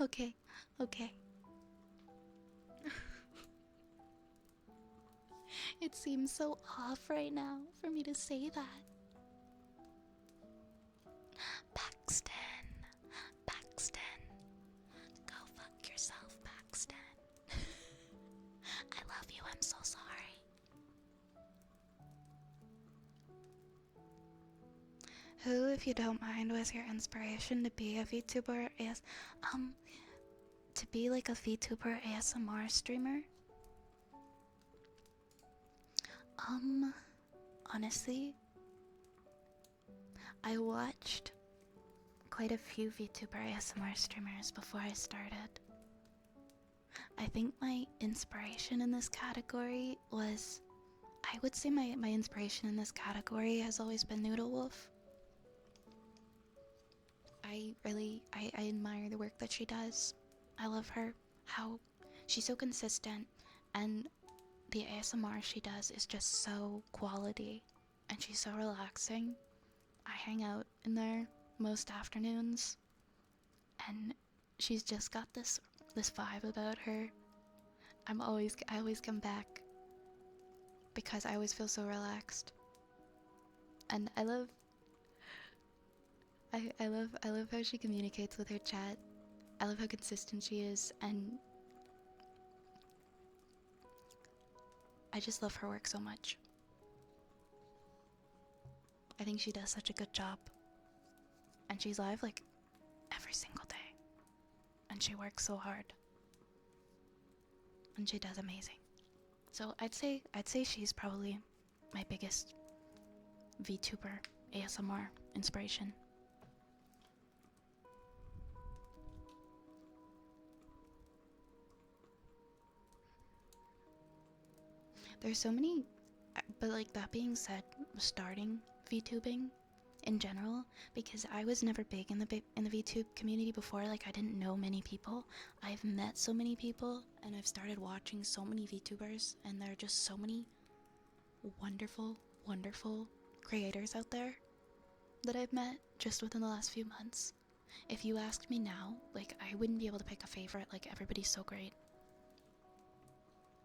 A: Okay. It seems so off right now for me to say that. Paxton. Go fuck yourself, Paxton. I love you, I'm so sorry. Who, if you don't mind, was your inspiration to be a VTuber? To be like a VTuber ASMR streamer? Honestly, I watched quite a few VTuber ASMR streamers before I started. I think my inspiration in this category was... I would say my inspiration in this category has always been Noodle Wolf. I admire the work that she does. I love her, how she's so consistent, and the ASMR she does is just so quality, and she's so relaxing. I hang out in there most afternoons, and she's just got this vibe about her. I always come back because I always feel so relaxed, and I love how she communicates with her chat. I love how consistent she is, and I just love her work so much. I think she does such a good job. And she's live like every single day. And and she works so hard. And she does amazing. So I'd say she's probably my biggest VTuber ASMR inspiration. There's so many, but like that being said, starting VTubing in general, because I was never big in the VTube community before. Like I didn't know many people. I've met so many people, and I've started watching so many VTubers, and there are just so many wonderful, wonderful creators out there that I've met just within the last few months. If you asked me now, like I wouldn't be able to pick a favorite. Like everybody's so great.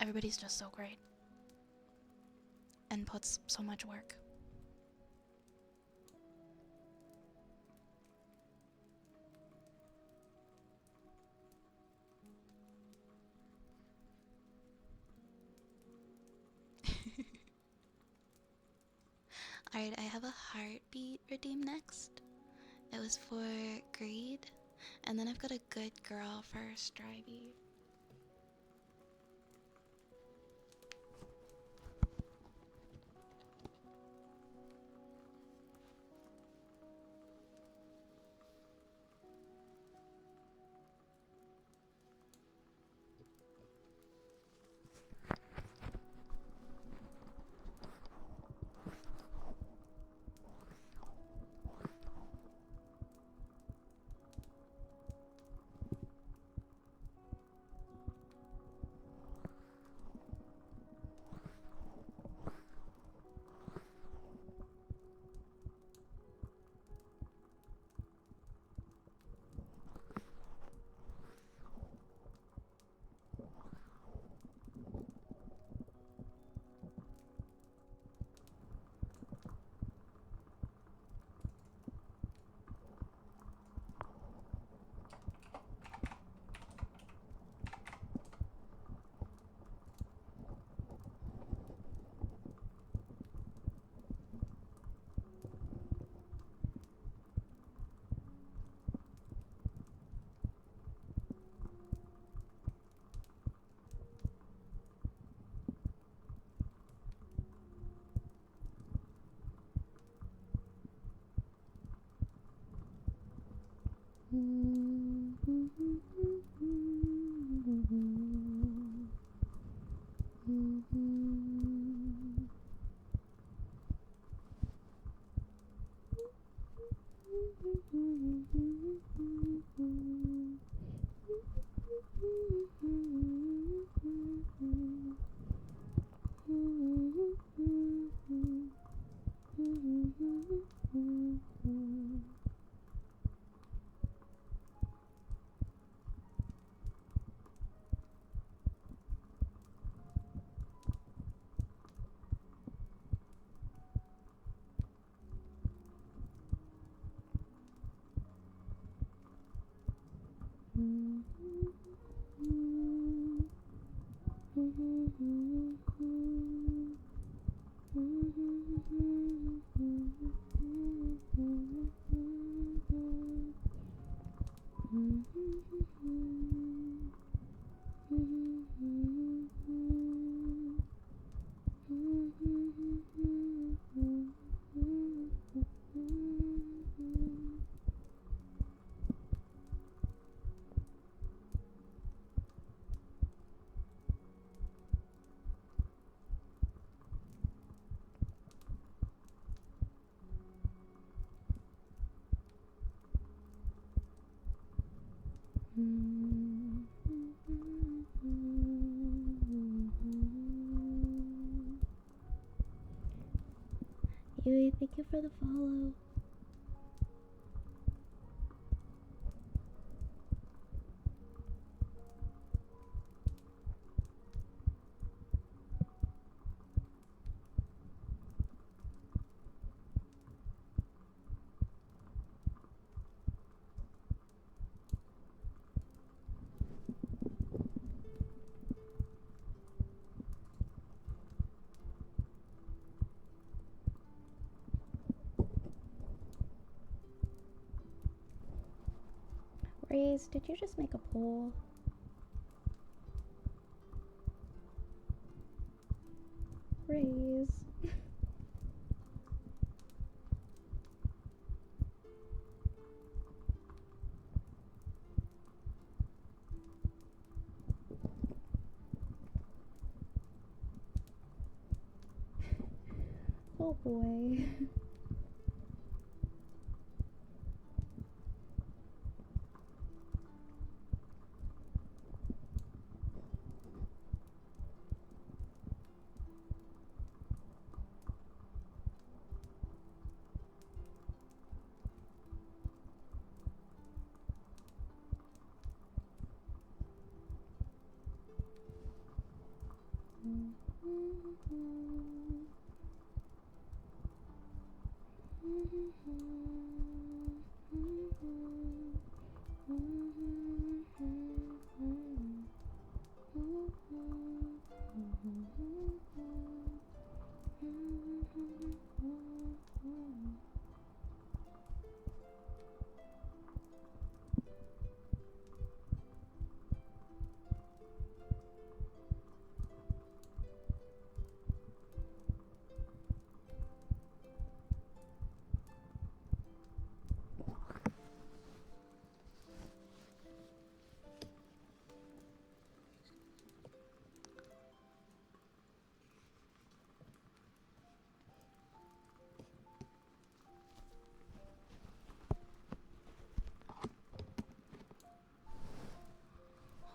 A: Everybody's just so great. And puts so much work. Alright, I have a heartbeat redeem next. It was for greed. And then I've got a good girl for Strivey. Yui, thank you for the follow. Raze, did you just make a poll? Raze. Oh boy.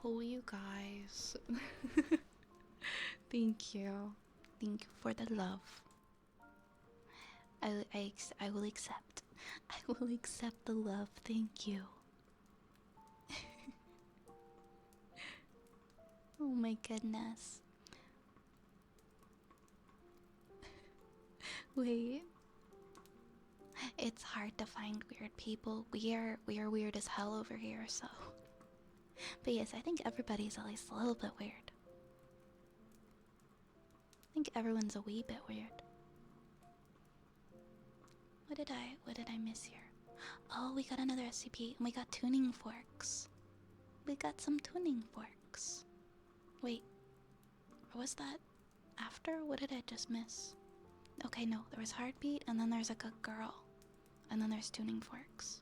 A: Oh, you guys. Thank you. Thank you for the love. I will accept. I will accept the love. Thank you. Oh my goodness. Wait. It's hard to find weird people. We are weird as hell over here, so. But yes, I think everybody's at least a little bit weird. I think everyone's a wee bit weird. What did I miss here? Oh, we got another SCP and we got tuning forks. We got some tuning forks. Wait, or was that after? What did I just miss? Okay, no, there was heartbeat and then there's like a girl. And then there's tuning forks.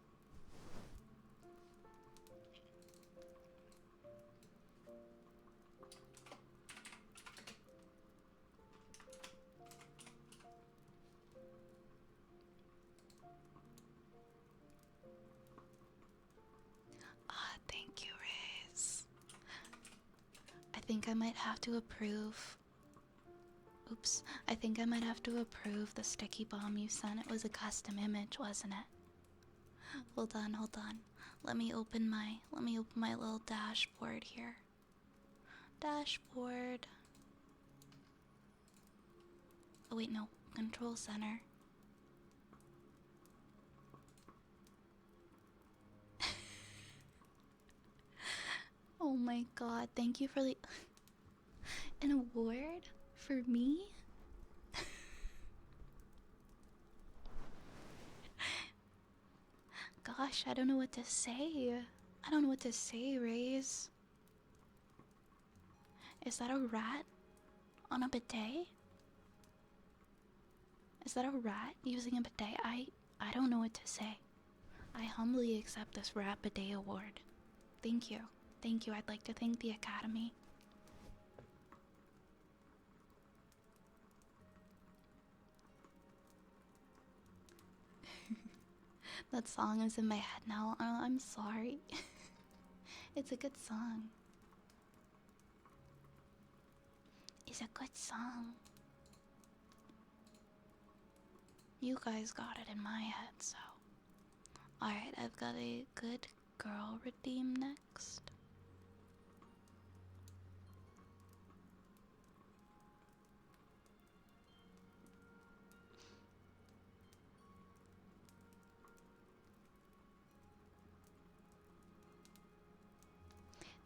A: Ah, thank you, Riz. I think I might have to approve. Oops, I think I might have to approve the sticky bomb you sent. It was a custom image, wasn't it? Hold on, hold on. Let me open my little dashboard here. Dashboard. Oh wait, no. Control center. Oh my god, thank you for the an award for me? Gosh, I don't know what to say. I don't know what to say, Raze. Is that a rat on a bidet? Is that a rat using a bidet? I don't know what to say. I humbly accept this rat bidet award. Thank you. Thank you. I'd like to thank the Academy. That song is in my head now. Oh, I'm sorry. It's a good song. It's a good song. You guys got it in my head, so. Alright, I've got a good girl redeem next.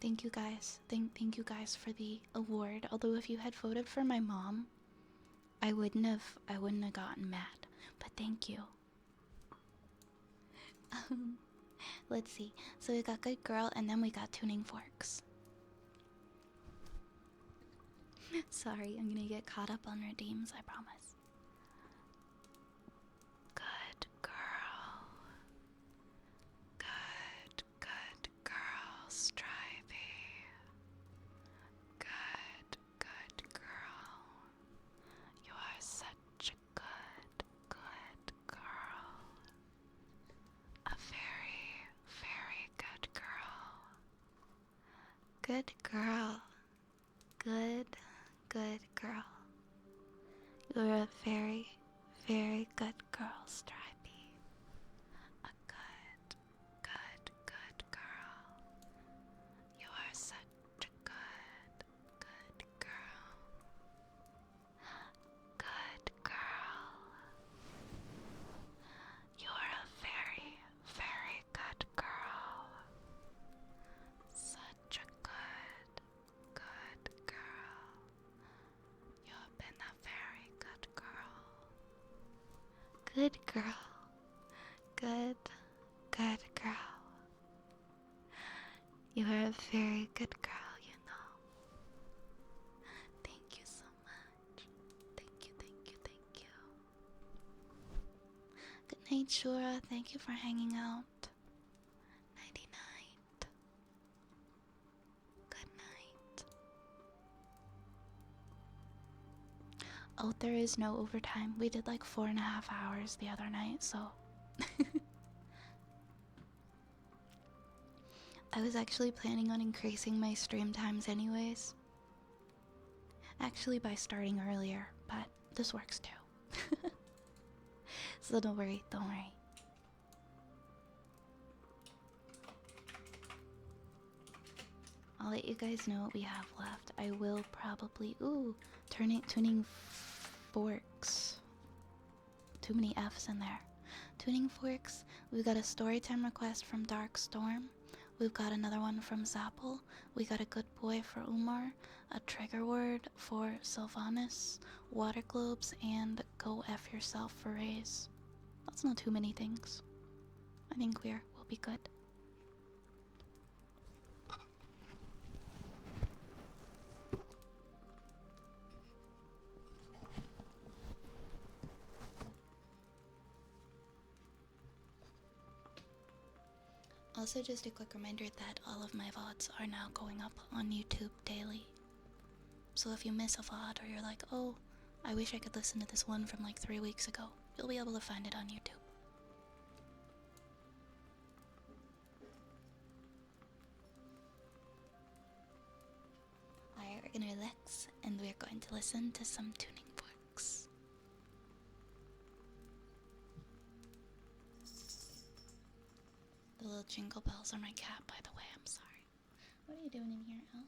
A: Thank you guys. Thank you guys for the award. Although if you had voted for my mom, I wouldn't have gotten mad. But thank you. let's see. So we got good girl, and then we got tuning forks. Sorry, I'm gonna get caught up on redeems, I promise. Good girl. Good girl, Stripey. Good girl. You are such a good girl. A very good girl. Good girl. Good girl. You're a very good girl, Stripey. A good girl. You are such a good girl. Good girl. You are a very good girl. Such a good girl. You have been a very good girl. Good girl. Good girl. You are a very good girl, you know. Thank you so much. Thank you. Good night, Shura. Thank you for hanging out. Nighty night. Good night. Oh, there is no overtime. We did like 4.5 hours the other night, so. I was actually planning on increasing my stream times anyways. Actually by starting earlier, but this works too. So don't worry. I'll let you guys know what we have left. I will probably... Ooh, tuning forks. Too many F's in there. Tuning forks. We've got a storytime request from Dark Storm. We've got another one from Zapple. We got a good boy for Umar. A trigger word for Sylvanas. Water globes and go F yourself for Raze. That's not too many things. I think we'll be good. Also, just a quick reminder that all of my VODs are now going up on YouTube daily. So if you miss a VOD or you're like, oh, I wish I could listen to this one from like 3 weeks ago, you'll be able to find it on YouTube. Alright, we're gonna relax and we're going to listen to some tuning forks. The little jingle bells are my cat, by the way, I'm sorry. What are you doing in here, Al?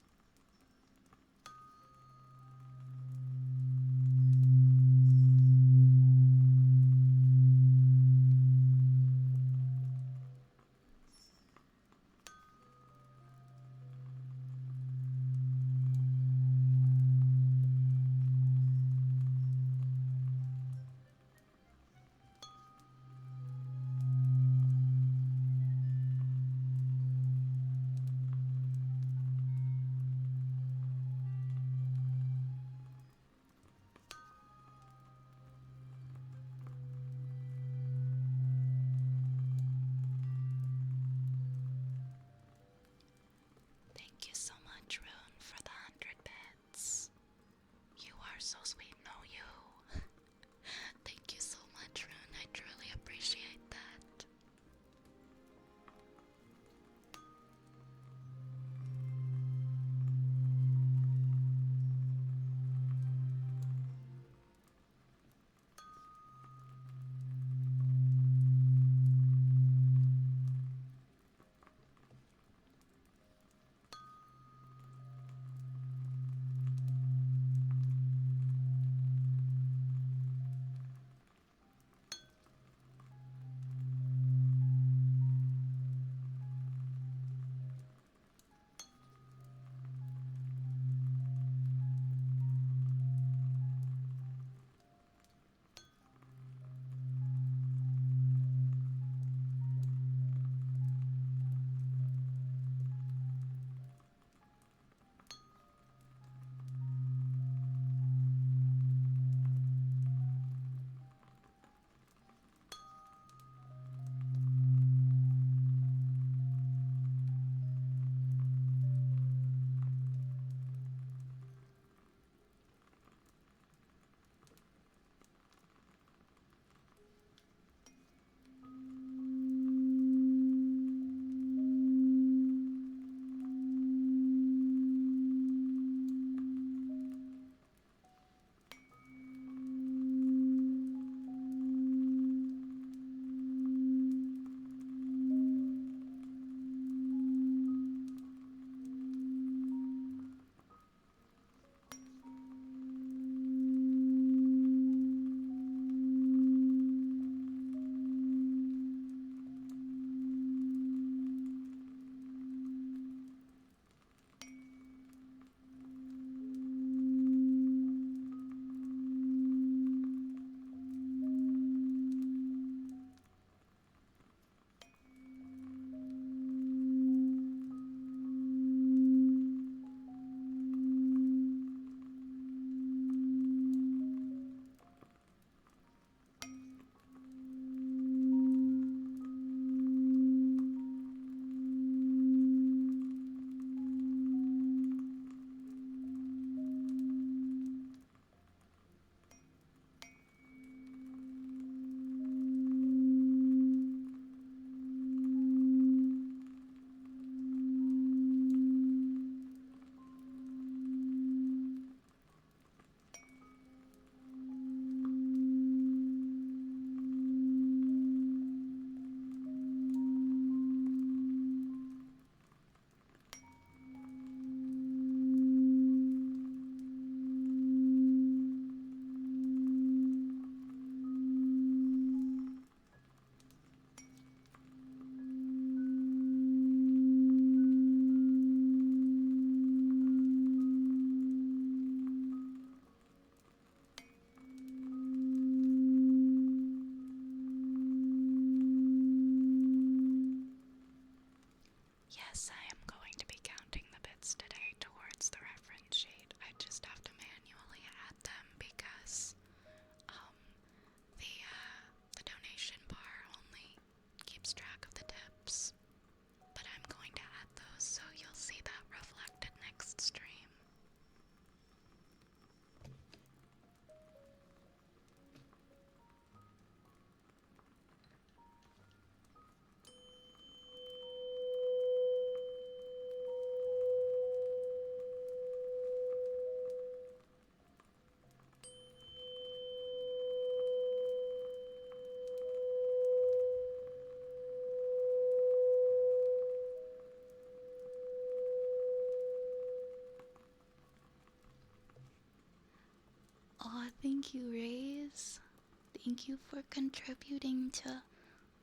A: thank you for contributing to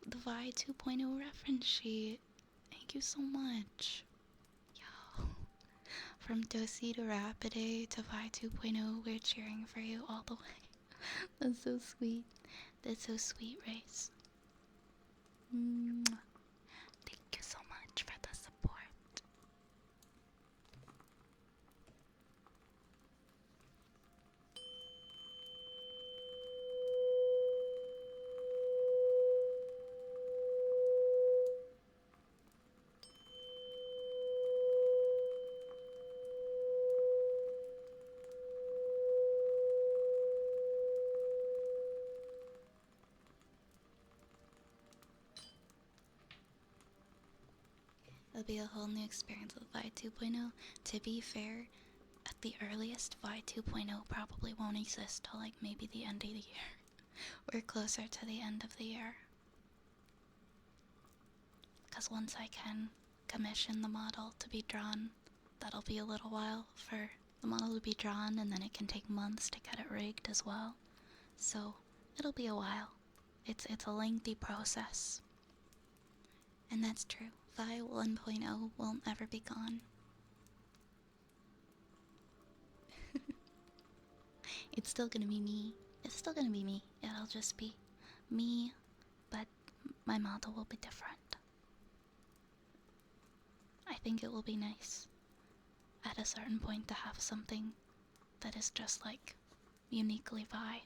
A: the Vi 2.0 reference sheet. Thank you so much. Yo. From Dosey to Rapidae to Vi 2.0, we're cheering for you all the way. That's so sweet. That's so sweet, Race. Mwah. Thank you so much for the support. It'll be a whole new experience with Vi 2.0. To be fair, at the earliest, Vi 2.0 probably won't exist till like maybe the end of the year. Or closer to the end of the year. Because once I can commission the model to be drawn, that'll be a little while for the model to be drawn, and then it can take months to get it rigged as well. So it'll be a while. It's a lengthy process. And that's true. Vi 1.0 won't ever be gone. It's still gonna be me. It's still gonna be me. It'll just be me, but my model will be different. I think it will be nice at a certain point to have something that is just like uniquely Vi.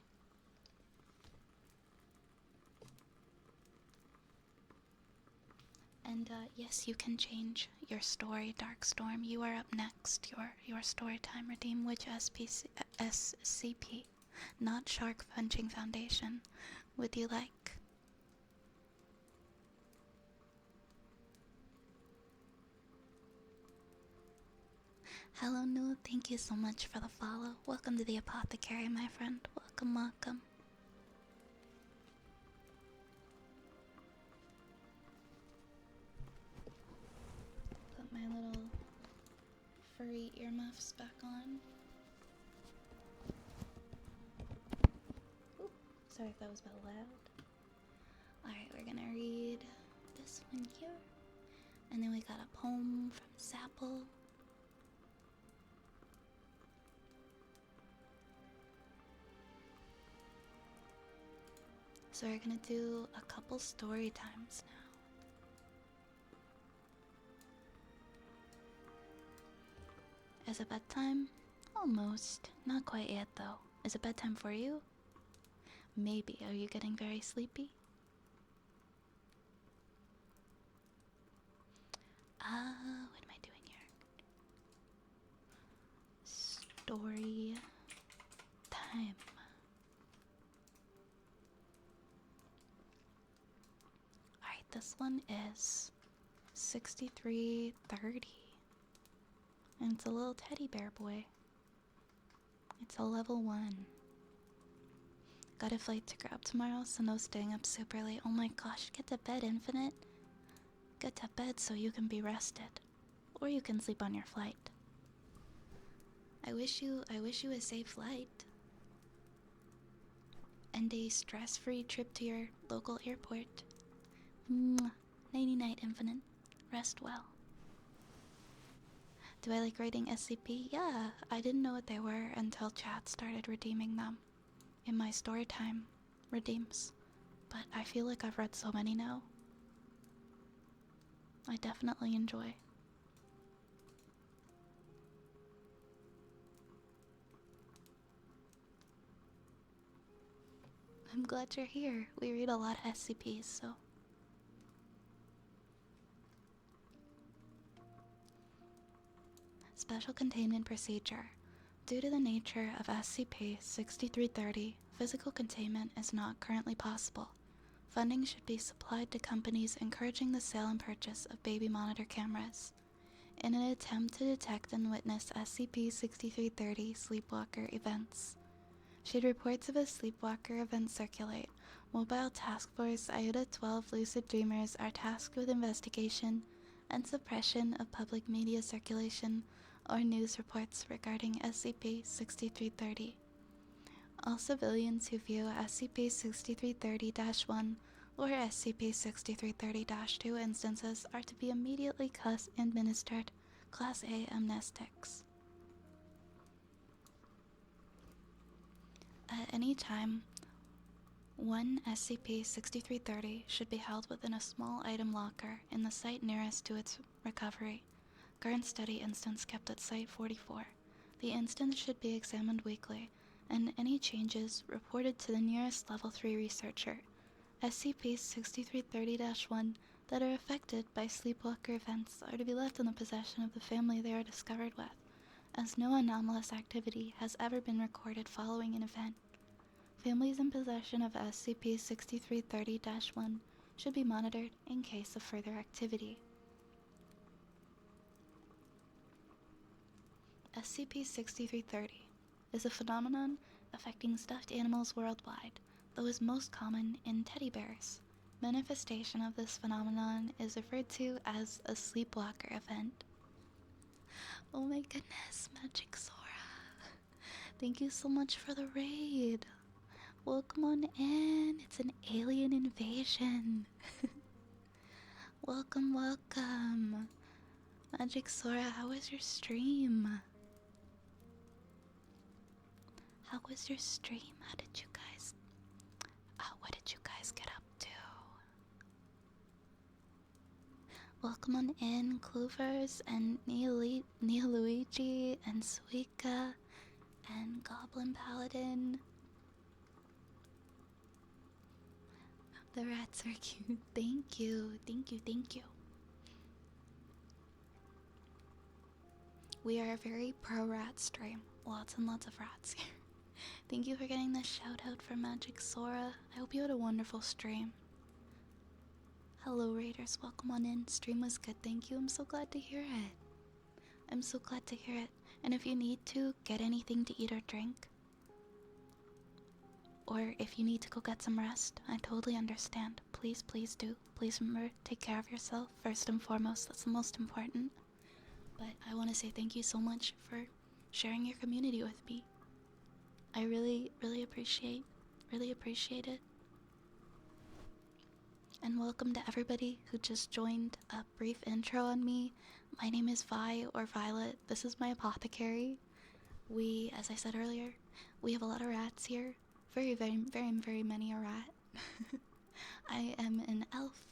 A: And yes, you can change your story, Darkstorm. You are up next. Your story time redeem. Which SCP, not Shark Punching Foundation, would you like? Hello, New. Thank you so much for the follow. Welcome to the Apothecary, my friend. Welcome, welcome. Put my little furry earmuffs back on. Ooh, sorry if that was a bit loud. Alright, we're gonna read this one here. And then we got a poem from Zapple. So we're gonna do a couple story times now. Is it bedtime? Almost. Not quite yet though. Is it bedtime for you? Maybe. Are you getting very sleepy? What am I doing here? Story time. Alright, this one is 6330. And it's a little teddy bear boy. It's a level 1. Got a flight to grab tomorrow, so no staying up super late. Oh my gosh, get to bed, Infinite. Get to bed so you can be rested. Or you can sleep on your flight. I wish you a safe flight. And a stress-free trip to your local airport. Mwah. Nighty-night, Infinite. Rest well. Do I like writing SCP? Yeah, I didn't know what they were until chat started redeeming them in my storytime redeems. But I feel like I've read so many now. I definitely enjoy. I'm glad you're here. We read a lot of SCPs, so. Special Containment Procedure. Due to the nature of SCP-6330, physical containment is not currently possible. Funding should be supplied to companies encouraging the sale and purchase of baby monitor cameras. In an attempt to detect and witness SCP-6330 sleepwalker events. Should reports of a sleepwalker event circulate, Mobile Task Force Iota-12 Lucid Dreamers are tasked with investigation and suppression of public media circulation or news reports regarding SCP-6330. All civilians who view SCP-6330-1 or SCP-6330-2 instances are to be immediately administered Class A amnestics. At any time, one SCP-6330 should be held within a small item locker in the site nearest to its recovery. Current study instance kept at Site 44. The instance should be examined weekly, and any changes reported to the nearest Level 3 researcher. SCP-6330-1 that are affected by sleepwalker events are to be left in the possession of the family they are discovered with, as no anomalous activity has ever been recorded following an event. Families in possession of SCP-6330-1 should be monitored in case of further activity. SCP-6330 is a phenomenon affecting stuffed animals worldwide, though is most common in teddy bears. Manifestation of this phenomenon is referred to as a sleepwalker event. Oh my goodness, Magic Sora. Thank you so much for the raid. Welcome on in. It's an alien invasion. Welcome, welcome. Magic Sora, how was your stream? How was your stream? What did you guys get up to? Welcome on in, Cloovers and Neoluigi and Suika and Goblin Paladin. The rats are cute. Thank you, thank you, thank you. We are a very pro-rat stream. Lots and lots of rats here. Thank you for getting this shout out from Magic Sora. I hope you had a wonderful stream. Hello Raiders, welcome on in. Stream was good, thank you. I'm so glad to hear it. I'm so glad to hear it. And if you need to get anything to eat or drink, or if you need to go get some rest, I totally understand. Please, please do. Please remember, take care of yourself first and foremost. That's the most important. But I want to say thank you so much for sharing your community with me. I really, really appreciate it. And welcome to everybody who just joined. A brief intro on me. My name is Vi, or Violet. This is my apothecary. We, as I said earlier, we have a lot of rats here. Very, very, very, very many a rat. I am an elf.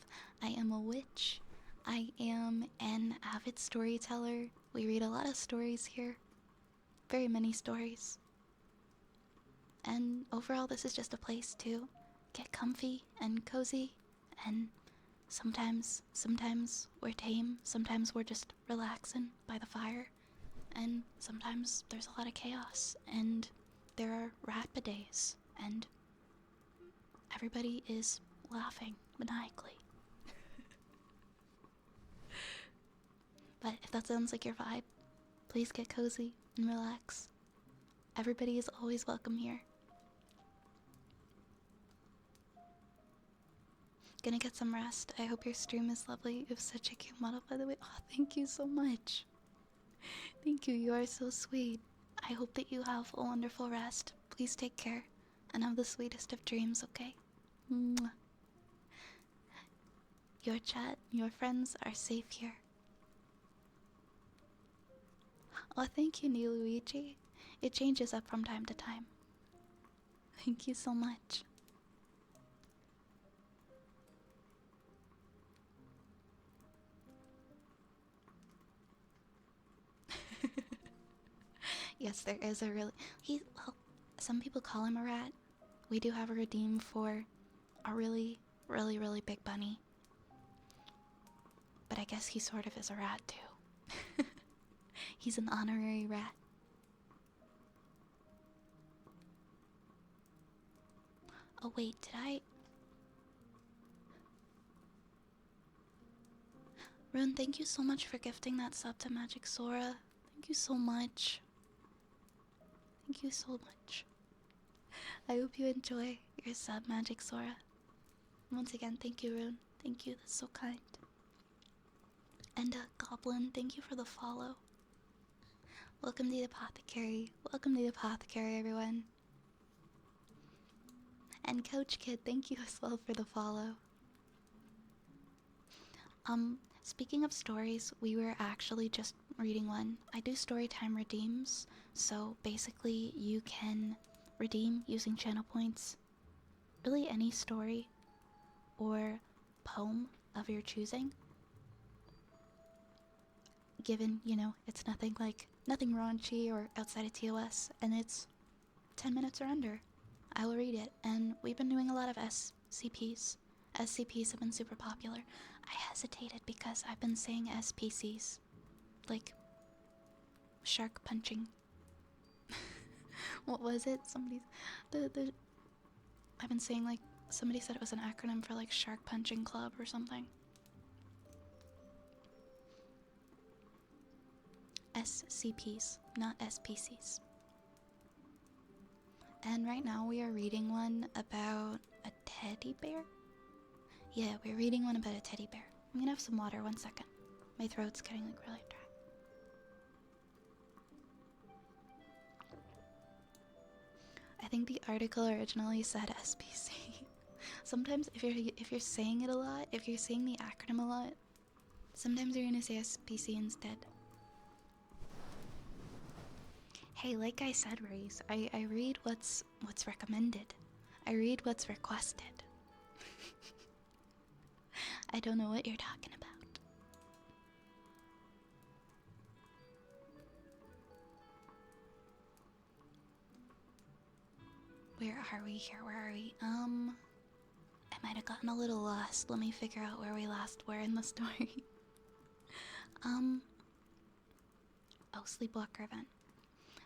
A: I am a witch. I am an avid storyteller. We read a lot of stories here. Very many stories. And overall, this is just a place to get comfy and cozy. And sometimes we're tame. Sometimes we're just relaxing by the fire. And sometimes there's a lot of chaos. And there are rat bidets. And everybody is laughing maniacally. But if that sounds like your vibe, please get cozy and relax. Everybody is always welcome here. Gonna get some rest. I hope your stream is lovely. You have such a cute model, by the way. Oh, thank you so much. Thank you, you are so sweet. I hope that you have a wonderful rest. Please take care and have the sweetest of dreams, okay? Mwah. Your chat, your friends are safe here. Oh, thank you, Neoluigi. It changes up from time to time. Thank you so much. Yes, there is a really... well, some people call him a rat. We do have a redeem for a really, really, really big bunny. But I guess he sort of is a rat, too. He's an honorary rat. Oh, wait, did I... Rune, thank you so much for gifting that sub to Magic Sora. Thank you so much. Thank you so much. I hope you enjoy your sub, Magic Sora. Once again, thank you, Rune. Thank you, that's so kind. And Goblin, thank you for the follow. Welcome to the apothecary. Welcome to the apothecary, everyone. And Coach Kid, thank you as well for the follow. Speaking of stories, we were actually just reading one. I do storytime redeems, so basically you can redeem using channel points really any story or poem of your choosing. Given, you know, it's nothing raunchy or outside of TOS, and it's 10 minutes or under. I will read it, and we've been doing a lot of SCPs. SCPs have been super popular. I hesitated because I've been saying SPCs. Like, shark punching. What was it? I've been saying, like, somebody said it was an acronym for, like, Shark Punching Club or something. SCPs, not SPCs. And right now we are reading one about a teddy bear? Yeah, we're reading one about a teddy bear. I'm gonna have some water, 1 second. My throat's getting like really dry. I think the article originally said SPC. Sometimes if you're saying it a lot, if you're saying the acronym a lot, sometimes you're gonna say SPC instead. Hey, like I said, Reese, I read what's recommended. I read what's requested. I don't know what you're talking about. Where are we here? Where are we? I might have gotten a little lost. Let me figure out where we last were in the story. Oh, sleepwalker event.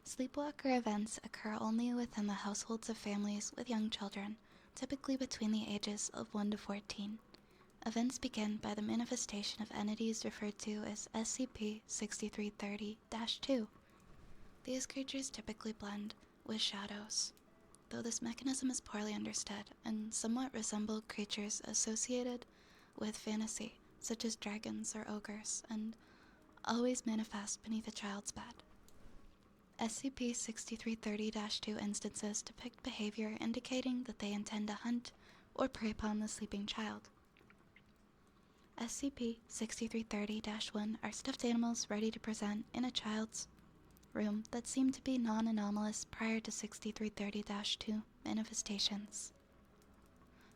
A: Sleepwalker events occur only within the households of families with young children, typically between the ages of 1 to 14. Events begin by the manifestation of entities referred to as SCP-6330-2. These creatures typically blend with shadows, though this mechanism is poorly understood and somewhat resemble creatures associated with fantasy, such as dragons or ogres, and always manifest beneath a child's bed. SCP-6330-2 instances depict behavior indicating that they intend to hunt or prey upon the sleeping child. SCP-6330-1 are stuffed animals ready to present in a child's room that seem to be non-anomalous prior to 6330-2 manifestations.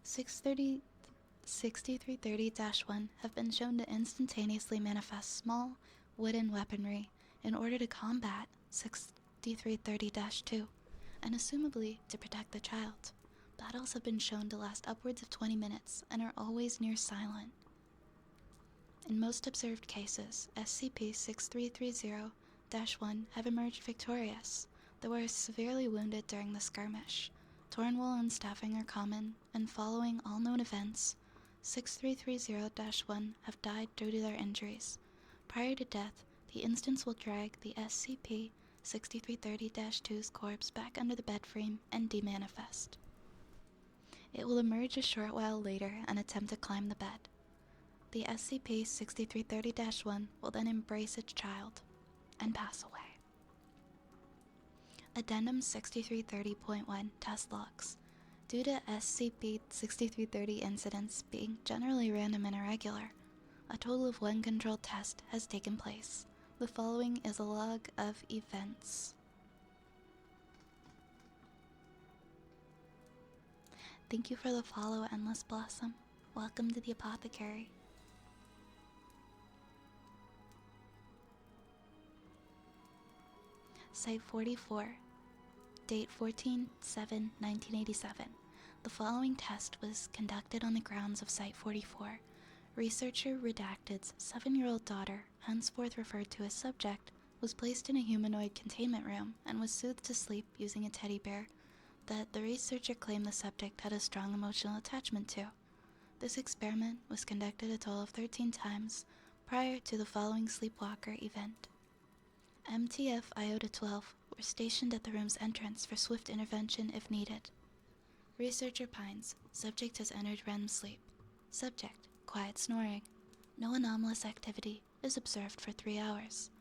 A: 6330-1 have been shown to instantaneously manifest small, wooden weaponry in order to combat 6330-2, and assumably to protect the child. Battles have been shown to last upwards of 20 minutes and are always near silent. In most observed cases, SCP-6330-1 have emerged victorious, though were severely wounded during the skirmish. Torn wool and staffing are common, and following all known events, 6330-1 have died due to their injuries. Prior to death, the instance will drag the SCP-6330-2's corpse back under the bed frame and demanifest. It will emerge a short while later and attempt to climb the bed. The SCP-6330-1 will then embrace its child and pass away. Addendum 6330.1 Test Logs. Due to SCP-6330 incidents being generally random and irregular, a total of 1 controlled test has taken place. The following is a log of events. Thank you for the follow, Endless Blossom. Welcome to the Apothecary. Site 44. Date 14/7/1987. The following test was conducted on the grounds of Site 44. Researcher Redacted's 7-year-old daughter, henceforth referred to as Subject, was placed in a humanoid containment room and was soothed to sleep using a teddy bear that the researcher claimed the subject had a strong emotional attachment to. This experiment was conducted a total of 13 times prior to the following sleepwalker event. MTF Iota 12 were stationed at the room's entrance for swift intervention if needed. Researcher pines. Subject has entered REM sleep. Subject. Quiet snoring. No anomalous activity is observed for 3 hours.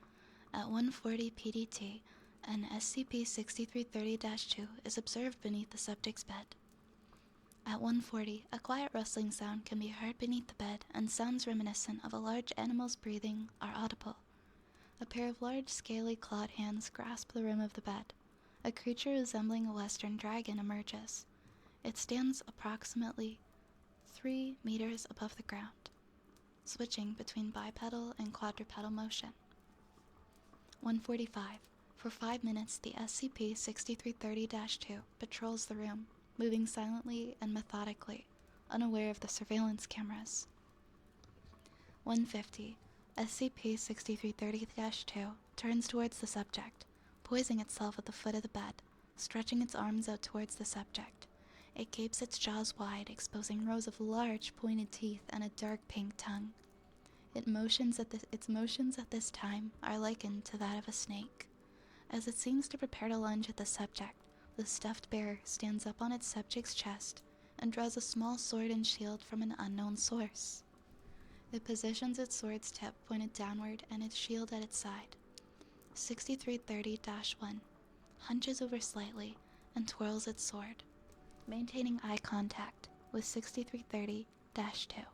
A: At 1:40 PDT, an SCP-6330-2 is observed beneath the subject's bed. At 1:40, a quiet rustling sound can be heard beneath the bed, and sounds reminiscent of a large animal's breathing are audible. A pair of large, scaly, clawed hands grasp the rim of the bed. A creature resembling a western dragon emerges. It stands approximately 3 meters above the ground, switching between bipedal and quadrupedal motion. 1:45. For 5 minutes, the SCP-6330-2 patrols the room, moving silently and methodically, unaware of the surveillance cameras. 1:50. SCP-6330-2 turns towards the subject, poising itself at the foot of the bed, stretching its arms out towards the subject. It gapes its jaws wide, exposing rows of large, pointed teeth and a dark pink tongue. Its motions at this time are likened to that of a snake. As it seems to prepare to lunge at the subject, the stuffed bear stands up on its subject's chest and draws a small sword and shield from an unknown source. It positions its sword's tip pointed downward and its shield at its side. 6330-1 hunches over slightly and twirls its sword, maintaining eye contact with 6330-2.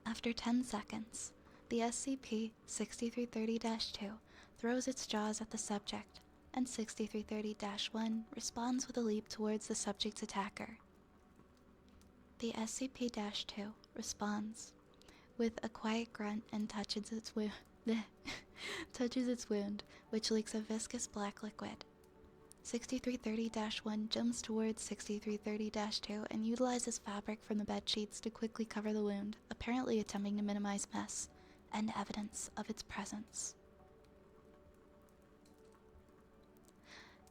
A: After 10 seconds, the SCP-6330-2 throws its jaws at the subject, and 6330-1 responds with a leap towards the subject's attacker. The SCP-2 responds with a quiet grunt and touches its wound, which leaks a viscous black liquid. 6330-1 jumps towards 6330-2 and utilizes fabric from the bed sheets to quickly cover the wound, apparently attempting to minimize mess and evidence of its presence.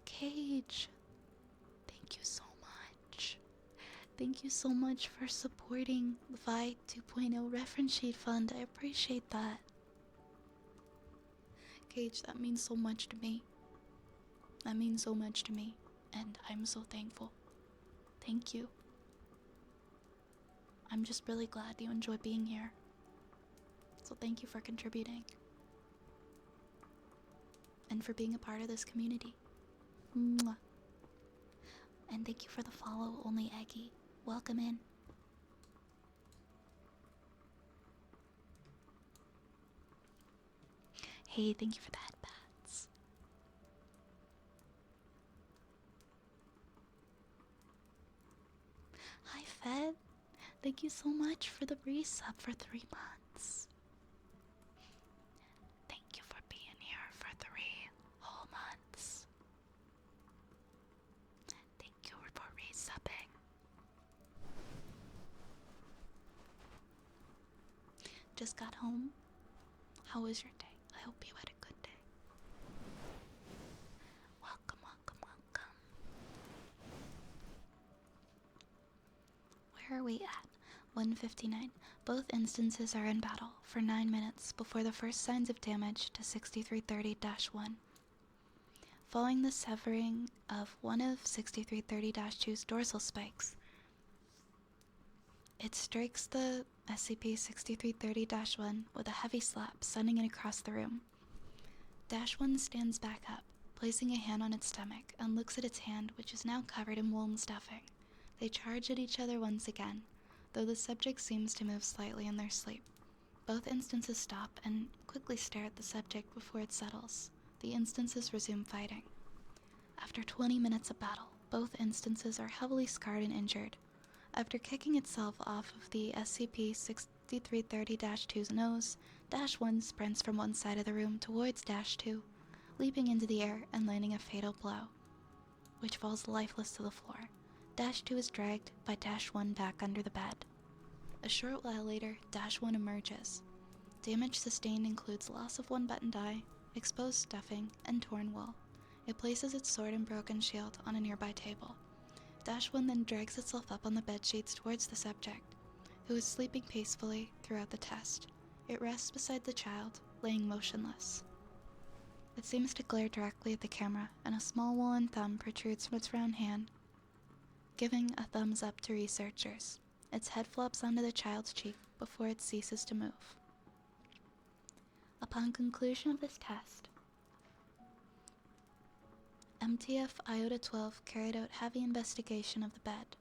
A: Cage, thank you so much. Thank you so much for supporting the VOD 2.0 reference sheet fund. I appreciate that. Cage, that means so much to me. That means so much to me, and I'm so thankful. Thank you. I'm just really glad you enjoy being here. So thank you for contributing. And for being a part of this community. Mwah. And thank you for the follow, Only Eggy. Welcome in. Hey, thank you for the headbats. Hi, Fed. Thank you so much for the resub for 3 months. Thank you for being here for 3 whole months. Thank you for resubbing. Just got home. How was your day? I hope you had a good day. Welcome, welcome, welcome. Where are we at? 1:59. Both instances are in battle for 9 minutes before the first signs of damage to 6330-1. Following the severing of one of 6330-2's dorsal spikes, it strikes the SCP-6330-1 with a heavy slap, sending it across the room. -1 stands back up, placing a hand on its stomach, and looks at its hand, which is now covered in woolen stuffing. They charge at each other once again, though the subject seems to move slightly in their sleep. Both instances stop and quickly stare at the subject before it settles. The instances resume fighting. After 20 minutes of battle, both instances are heavily scarred and injured. After kicking itself off of the SCP-6330-2's nose, -1 sprints from one side of the room towards -2, leaping into the air and landing a fatal blow, which falls lifeless to the floor. -2 is dragged by -1 back under the bed. A short while later, -1 emerges. Damage sustained includes loss of 1 buttoned eye, exposed stuffing, and torn wool. It places its sword and broken shield on a nearby table. -1 then drags itself up on the bedsheets towards the subject, who is sleeping peacefully throughout the test. It rests beside the child, laying motionless. It seems to glare directly at the camera, and a small woolen thumb protrudes from its round hand, giving a thumbs up to researchers. Its head flops onto the child's cheek before it ceases to move. Upon conclusion of this test, MTF Iota 12 carried out heavy investigation of the bed.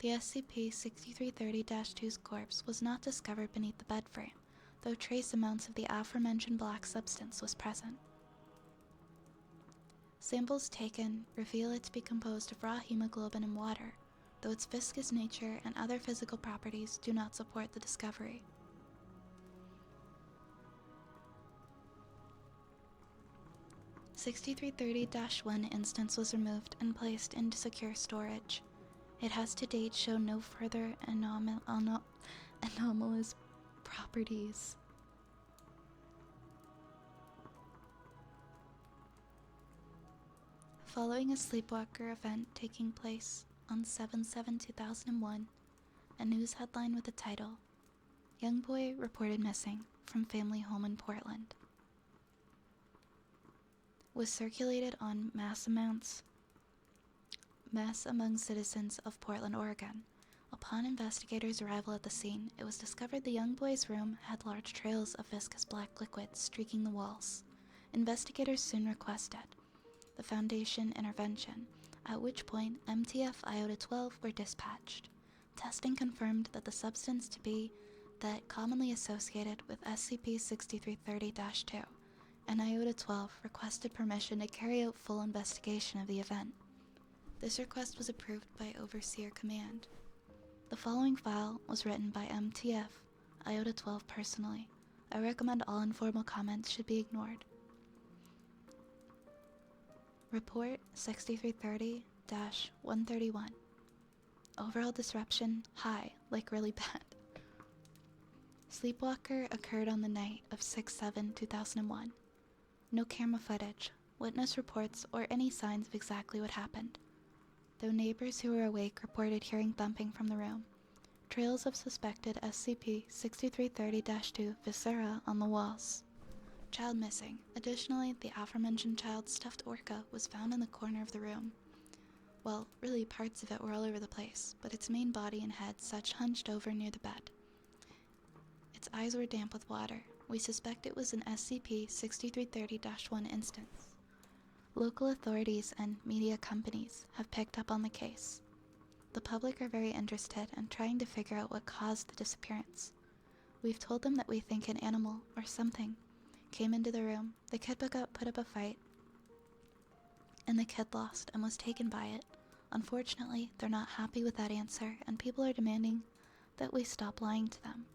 A: The SCP-6330-2's corpse was not discovered beneath the bed frame, though trace amounts of the aforementioned black substance was present. Samples taken reveal it to be composed of raw hemoglobin and water, though its viscous nature and other physical properties do not support the discovery. SCP-6330-1 instance was removed and placed into secure storage. It has to date shown no further anomalous properties. Following a sleepwalker event taking place on 7/7/2001, a news headline with the title, "Young Boy Reported Missing from Family Home in Portland," was circulated on mass among citizens of Portland, Oregon. Upon investigators' arrival at the scene, it was discovered the young boy's room had large trails of viscous black liquid streaking the walls. Investigators soon requested the Foundation intervention, at which point MTF Iota-12 were dispatched. Testing confirmed that the substance to be that commonly associated with SCP-6330-2, and Iota-12 requested permission to carry out full investigation of the event. This request was approved by Overseer Command. The following file was written by MTF Iota-12 personally. I recommend all informal comments should be ignored. Report 6330-131. Overall disruption high, like really bad. Sleepwalker occurred on the night of 6/7/2001. No camera footage, witness reports, or any signs of exactly what happened. Though neighbors who were awake reported hearing thumping from the room. Trails of suspected SCP-6330-2 viscera on the walls. Child missing. Additionally, the aforementioned child's stuffed orca was found in the corner of the room. Well, really parts of it were all over the place, but its main body and head such hunched over near the bed. Its eyes were damp with water. We suspect it was an SCP-6330-1 instance. Local authorities and media companies have picked up on the case. The public are very interested and trying to figure out what caused the disappearance. We've told them that we think an animal, or something, came into the room. The kid put up a fight, and the kid lost and was taken by it. Unfortunately, they're not happy with that answer, and people are demanding that we stop lying to them.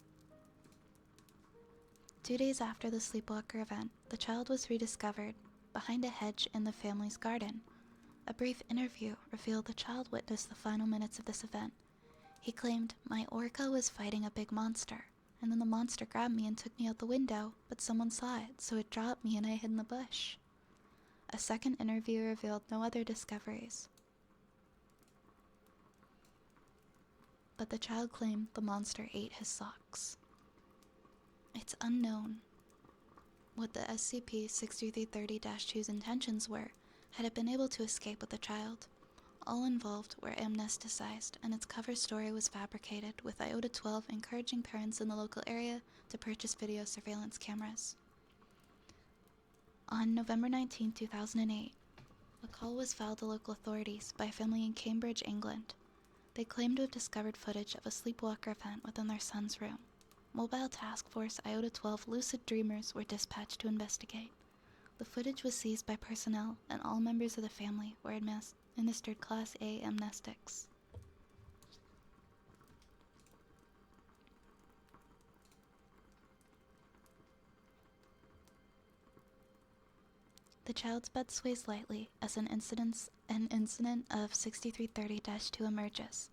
A: 2 days after the sleepwalker event, the child was rediscovered behind a hedge in the family's garden. A brief interview revealed the child witnessed the final minutes of this event. He claimed, "My orca was fighting a big monster, and then the monster grabbed me and took me out the window, but someone saw it, so it dropped me and I hid in the bush." A second interview revealed no other discoveries, but the child claimed the monster ate his socks. It's unknown what the SCP-6330-2's intentions were had it been able to escape with the child. All involved were amnesticized, and its cover story was fabricated, with Iota-12 encouraging parents in the local area to purchase video surveillance cameras. On November 19, 2008, a call was filed to local authorities by a family in Cambridge, England. They claimed to have discovered footage of a sleepwalker event within their son's room. Mobile Task Force Iota-12 lucid dreamers were dispatched to investigate. The footage was seized by personnel, and all members of the family were administered Class A amnestics. The child's bed sways lightly as an incident of 6330-2 emerges.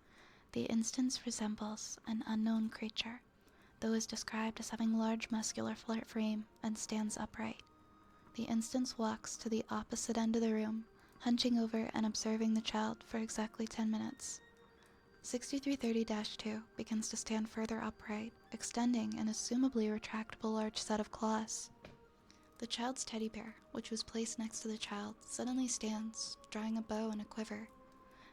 A: The instance resembles an unknown creature, though is described as having large muscular frame and stands upright. The instance walks to the opposite end of the room, hunching over and observing the child for exactly 10 minutes. 6330-2 begins to stand further upright, extending an assumably retractable large set of claws. The child's teddy bear, which was placed next to the child, suddenly stands, drawing a bow and a quiver.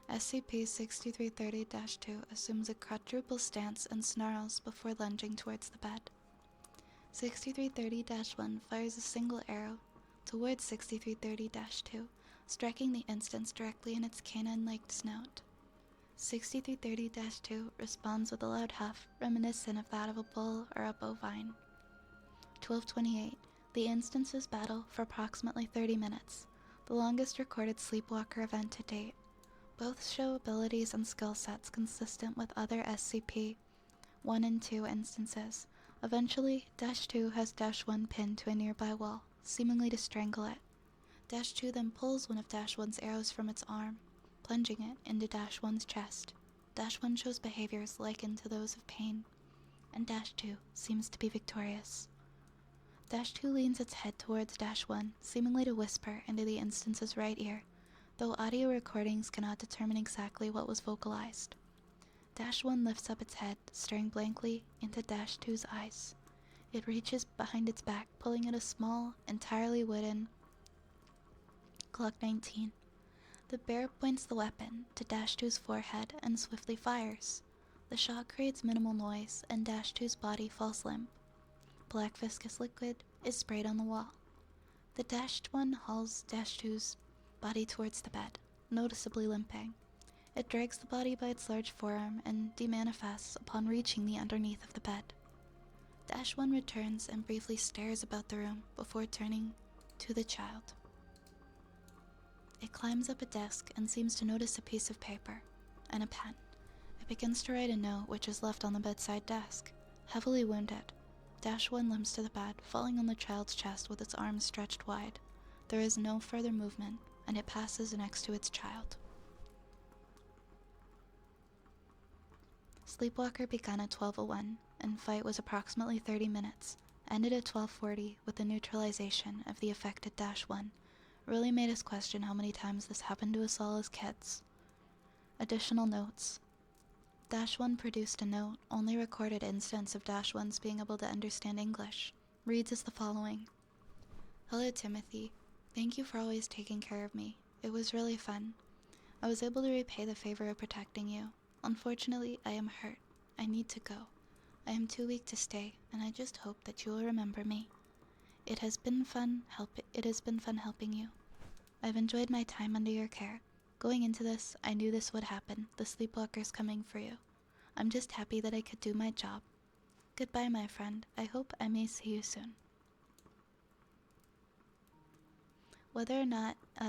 A: SCP-6330-2 assumes a quadruple stance and snarls before lunging towards the bed. 6330-1 fires a single arrow towards 6330-2, striking the instance directly in its canine-like snout. 6330-2 responds with a loud huff, reminiscent of that of a bull or a bovine. 1228. The instances battle for approximately 30 minutes, the longest recorded sleepwalker event to date. Both show abilities and skill sets consistent with other SCP-1 and 2 instances. Eventually, -2 has -1 pinned to a nearby wall, seemingly to strangle it. -2 then pulls one of -1's arrows from its arm, plunging it into -1's chest. -1 shows behaviors likened to those of pain, and -2 seems to be victorious. -2 leans its head towards -1, seemingly to whisper into the instance's right ear, though audio recordings cannot determine exactly what was vocalized. -1 lifts up its head, staring blankly into -2's eyes. It reaches behind its back, pulling out a small, entirely wooden Glock 19. The bear points the weapon to -2's forehead and swiftly fires. The shot creates minimal noise, and -2's body falls limp. Black viscous liquid is sprayed on the wall. The -1 hauls -2's body towards the bed, noticeably limping. It drags the body by its large forearm and demanifests upon reaching the underneath of the bed. -1 returns and briefly stares about the room before turning to the child. It climbs up a desk and seems to notice a piece of paper and a pen. It begins to write a note which is left on the bedside desk. Heavily wounded, -1 limps to the bed, falling on the child's chest with its arms stretched wide. There is no further movement, and it passes next to its child. Sleepwalker began at 12:01, and fight was approximately 30 minutes, ended at 12:40 with the neutralization of the affected -1. Really made us question how many times this happened to us all as kids. Additional notes. -1 produced a note, only recorded instance of -1's being able to understand English. Reads as the following. Hello Timothy, thank you for always taking care of me. It was really fun. I was able to repay the favor of protecting you. Unfortunately, I am hurt. I need to go. I am too weak to stay, and I just hope that you will remember me. It has been fun helping you. I've enjoyed my time under your care. Going into this, I knew this would happen. The sleepwalker's coming for you. I'm just happy that I could do my job. Goodbye, my friend. I hope I may see you soon.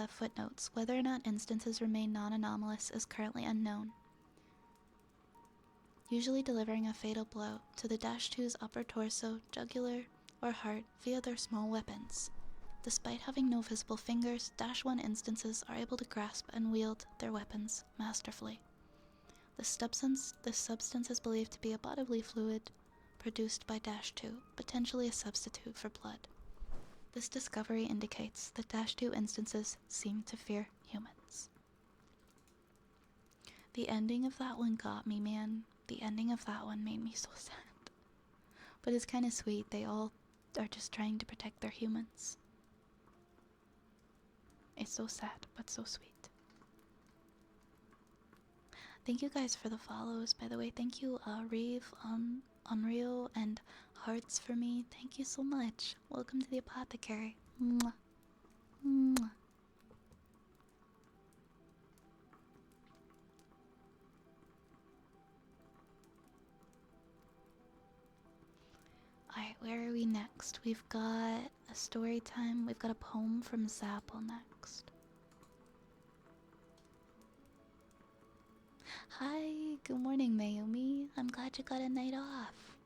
A: Footnotes. Whether or not instances remain non-anomalous is currently unknown, usually delivering a fatal blow to the -2's upper torso, jugular, or heart via their small weapons. Despite having no visible fingers, -1 instances are able to grasp and wield their weapons masterfully. The substance is believed to be a bodily fluid produced by -2, potentially a substitute for blood. This discovery indicates that -2 instances seem to fear humans. The ending of that one got me, man. The ending of that one made me so sad. But it's kind of sweet. They all are just trying to protect their humans. It's so sad, but so sweet. Thank you guys for the follows, by the way. Thank you, Reeve, Unreal, and Hearts for me. Thank you so much. Welcome to the apothecary. Mwah. Mwah. Alright, where are we next? We've got a story time. We've got a poem from Zapple next. Hi, good morning, Mayumi. I'm glad you got a night off.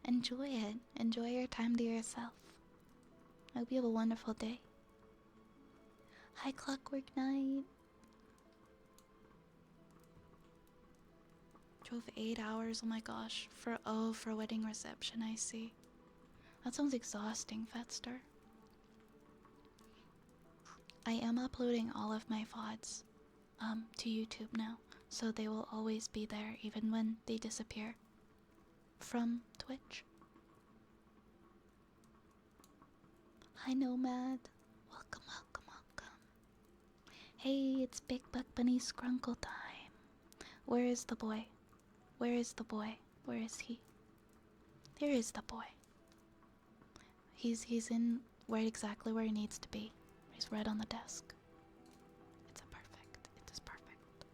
A: Enjoy it. Enjoy your time to yourself. I hope you have a wonderful day. Hi, Clockwork Knight. Drove 8 hours, oh my gosh, for a wedding reception, I see. That sounds exhausting, Fetster. I am uploading all of my VODs to YouTube now, so they will always be there even when they disappear from Twitch. Hi Nomad, welcome, welcome, welcome. Hey, it's Big Buck Bunny Scrunkle time. Where is the boy? Where is the boy? Where is he? There is the boy. He's in exactly where he needs to be. He's right on the desk. It's a perfect. It is perfect.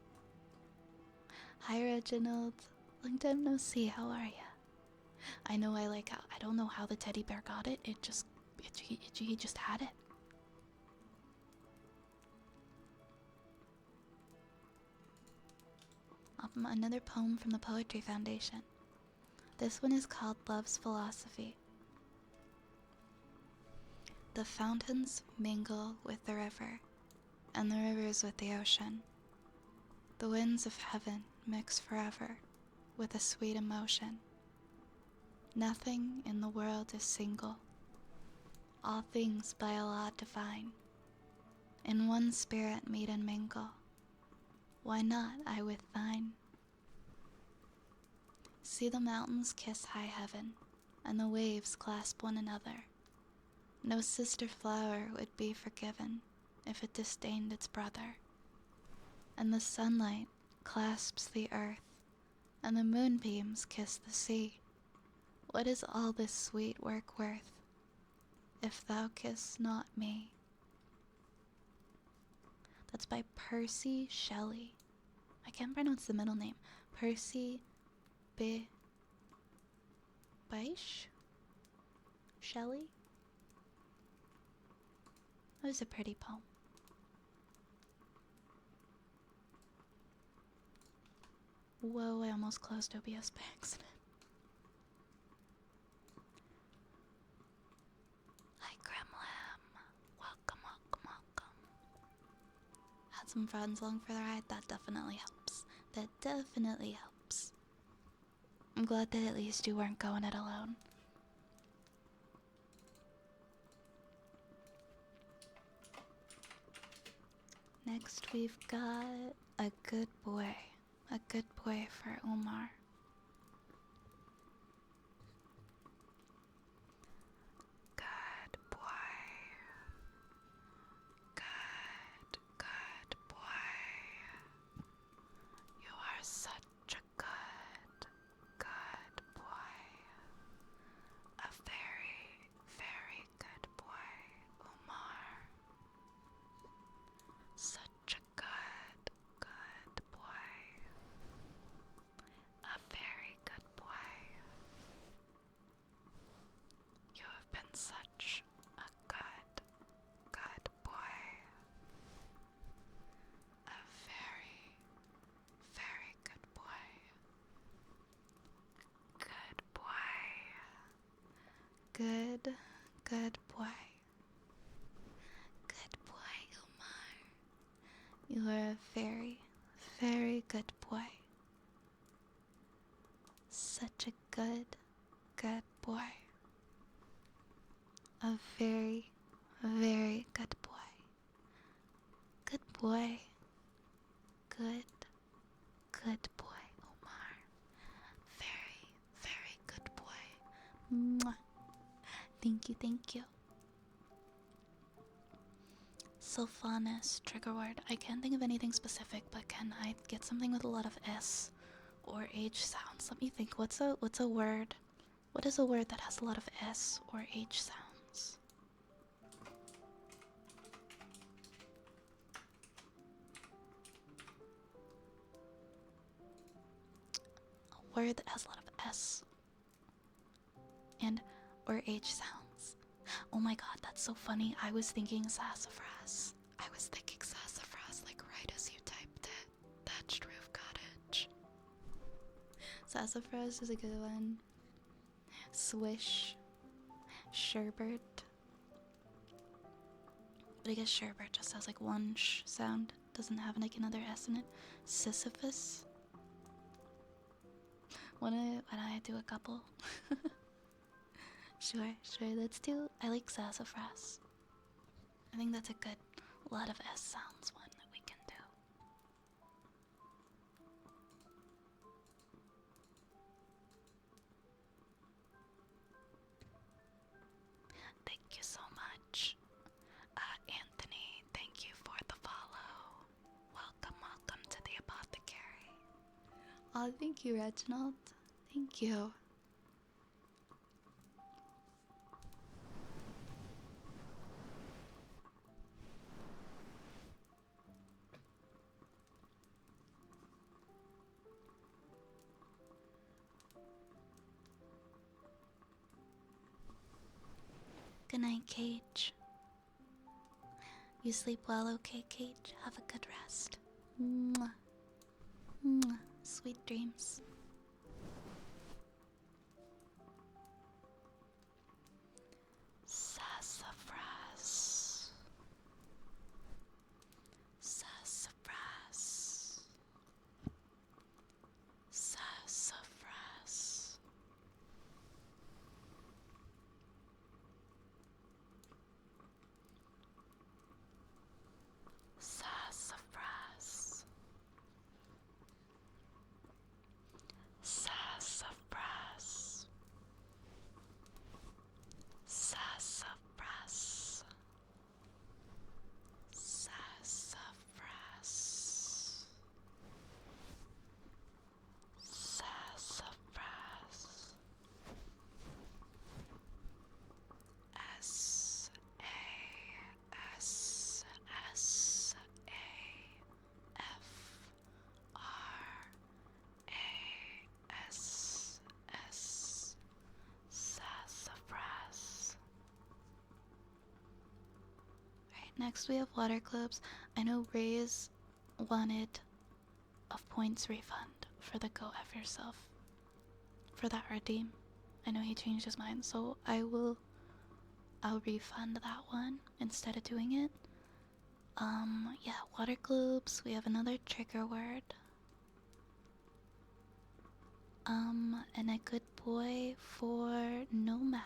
A: Hi Reginald. Long time no see. How are ya? I know I don't know how the teddy bear got it. He just had it. Another poem from the Poetry Foundation. This one is called Love's Philosophy. The fountains mingle with the river, and the rivers with the ocean. The winds of heaven mix forever with a sweet emotion. Nothing in the world is single, all things by a law divine. In one spirit meet and mingle, why not I with thine? See the mountains kiss high heaven, and the waves clasp one another. No sister flower would be forgiven if it disdained its brother. And the sunlight clasps the earth, and the moonbeams kiss the sea. What is all this sweet work worth, if thou kiss not me? That's by Percy Shelley. I can't pronounce the middle name. Percy Bysshe Shelley? That was a pretty poem. Whoa, I almost closed OBS by accident. Hi, Grimlam. Welcome, welcome, welcome. Had some friends along for the ride. That definitely helps. That definitely helps. I'm glad that at least you weren't going it alone. Next, we've got a good boy. A good boy for Umar. Good boy. Good boy. You are such a good boy. A very, very good boy, Umar. Such a good boy. A very good boy. You have been such a good boy. A very, very good boy. Good boy. Good boy. Good boy, Umar. You are a very, very good boy. Such a good boy. A very, very good boy. Good boy. Good boy, Omar. Very, very good boy. Mwah. Thank you. Sylphanus, trigger word. I can't think of anything specific, but can I get something with a lot of S or H sounds? Let me think. What's a word? What is a word that has a lot of S or H sounds? A word that has a lot of S and or H sounds. Oh my god, that's so funny. I was thinking sassafras. Like right as you typed it. Thatched roof cottage. Sassafras is a good one. Swish. Sherbert. But I guess sherbet just has like one sh sound. Doesn't have like another S in it. Sisyphus. Wanna I do a couple? Sure, let's do. I like sassafras. I think that's a good lot of S sounds one that we can do. Thank you so much. Anthony, thank you for the follow. Welcome to the apothecary. Oh, thank you, Reginald. Thank you. Good night, Cage. You sleep well, okay, Cage? Have a good rest. Mwah. Mwah. Sweet dreams. Sassafras. Sassafras. Sassafras. Sassafras. Sassafras. Sassafras. Sassafras. Sassafras. S A S S A F R A S S. Sassafras. Alright, next we have water globes. I know Ray's wanted a points refund for the go F yourself. For that redeem. I know he changed his mind, so I'll refund that one instead of doing it. Yeah, water globes. We have another trigger word. And a good boy for Nomad.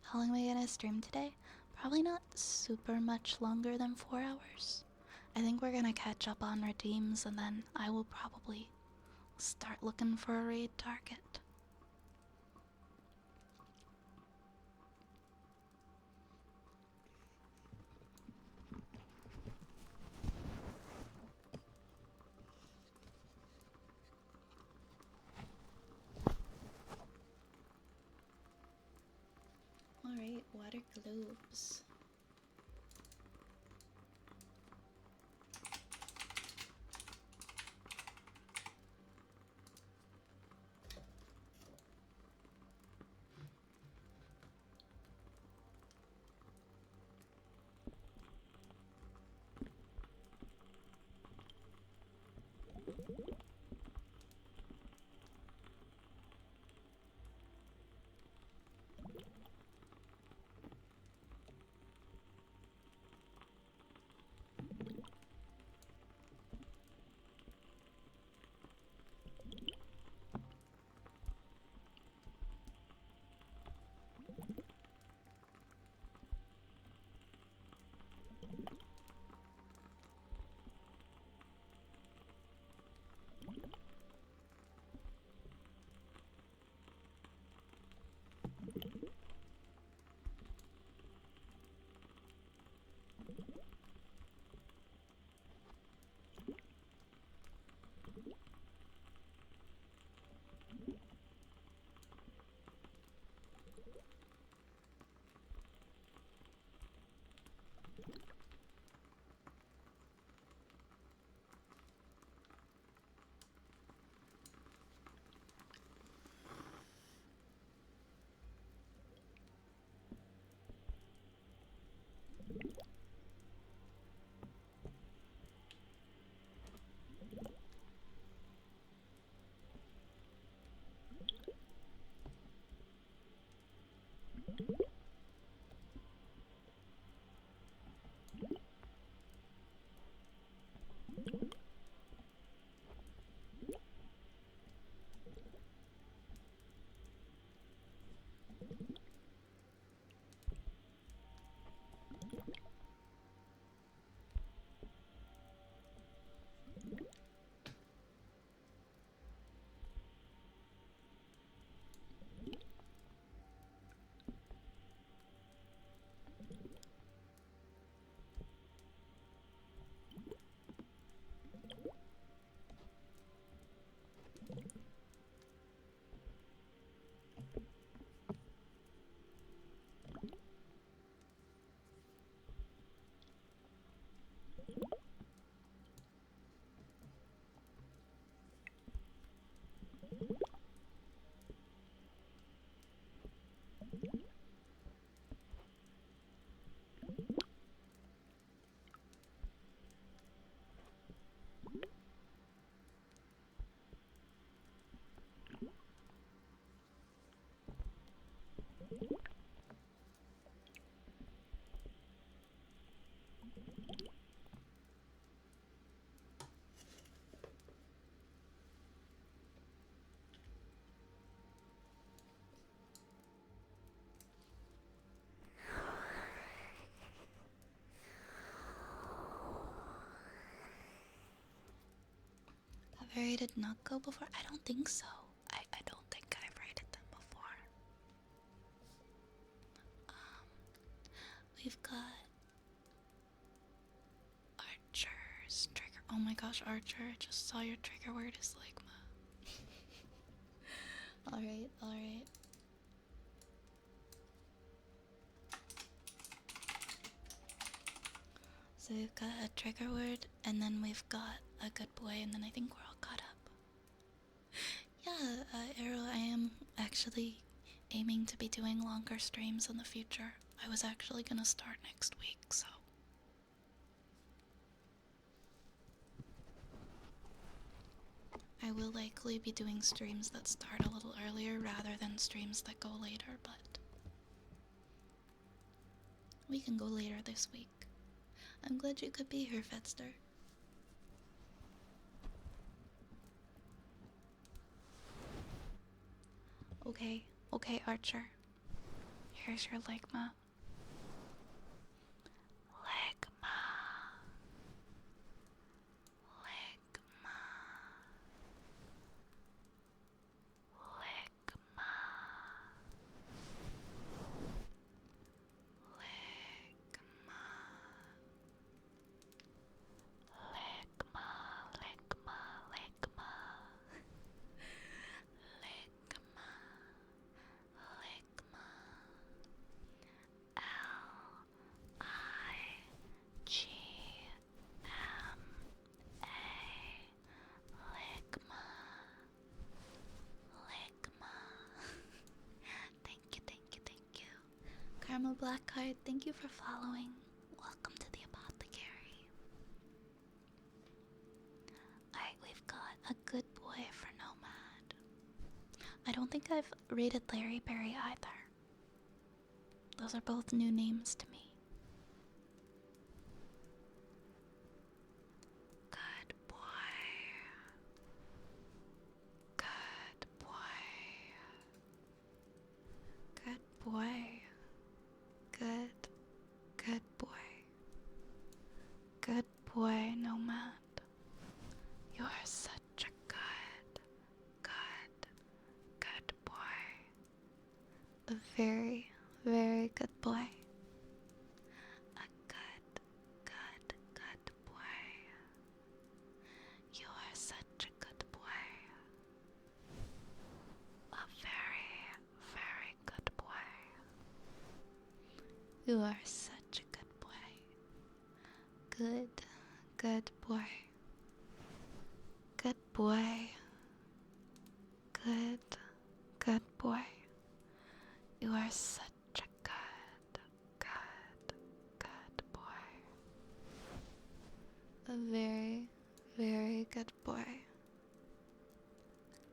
A: How long am I gonna stream today? Probably not super much longer than 4 hours. I think we're gonna catch up on redeems and then I will probably start looking for a raid target. Alright, water globes. I rated Nako before? I don't think so. I don't think I've rated them before. We've got Archer's trigger. Oh my gosh, Archer, I just saw your trigger word is Ligma. Alright, alright. So we've got a trigger word, and then we've got a good boy, and then I think we're all caught up. Yeah, Arrow, I am actually aiming to be doing longer streams in the future. I was actually gonna start next week, so. I will likely be doing streams that start a little earlier rather than streams that go later, but we can go later this week. I'm glad you could be here, Fedster. Okay, okay, Archer. Here's your Ligma. Ligma. Ligma. Ligma. Ligma. Ligma. Ligma. Ligma. Ligma. Ligma. Ligma. Ligma. Ligma. Thank you, thank you, thank you. Karma Blackheart, thank you for following. Welcome to the apothecary. Alright, we've got a good boy for Nomad. I don't think I've rated Larry Berry either. Those are both new names to me. Good boy. Good boy. Good boy. Good boy. Good boy, Nomad. You are such a good boy. A very, very good boy. A good boy. You are such a good boy. A very, very good boy. You are such a good boy. Good boy. Good boy. Good boy. You are such a good boy. A very, very good boy.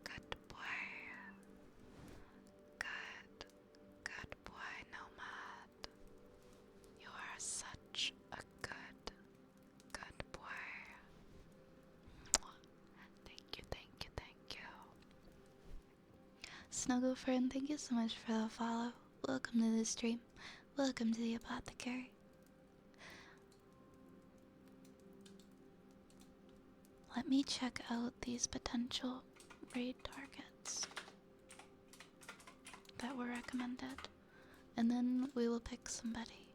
A: Good boy. Good boy, Nomad. You are such a good boy. Thank you, thank you, thank you. Snuggle friend, thank you so much for the follow. Welcome to the stream. Welcome to the apothecary. Let me check out these potential raid targets that were recommended, and then we will pick somebody.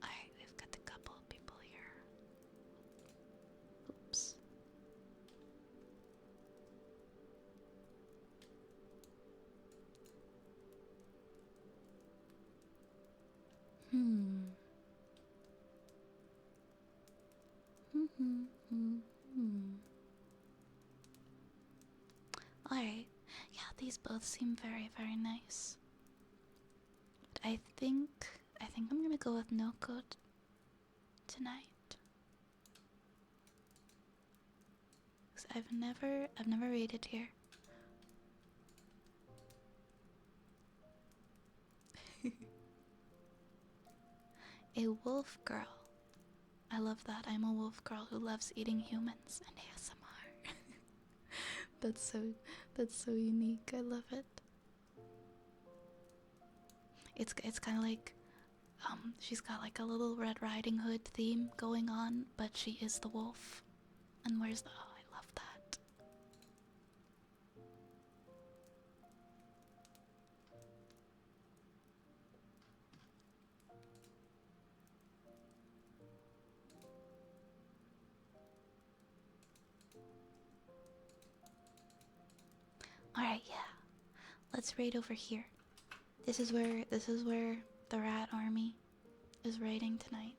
A: Alright, we've got a couple of people here. Oops. Hmm. Alright. Yeah, these both seem very, very nice. But I think I'm gonna go with no code tonight. 'Cause I've never raided here. A wolf girl. I love that. I'm a wolf girl who loves eating humans and ASMR. that's so that's so unique. I love it. It's kind of like she's got like a little Red Riding Hood theme going on, but she is the wolf. And where's the oh, I love that. Alright, yeah. Let's raid over here. This is where the rat army is raiding tonight.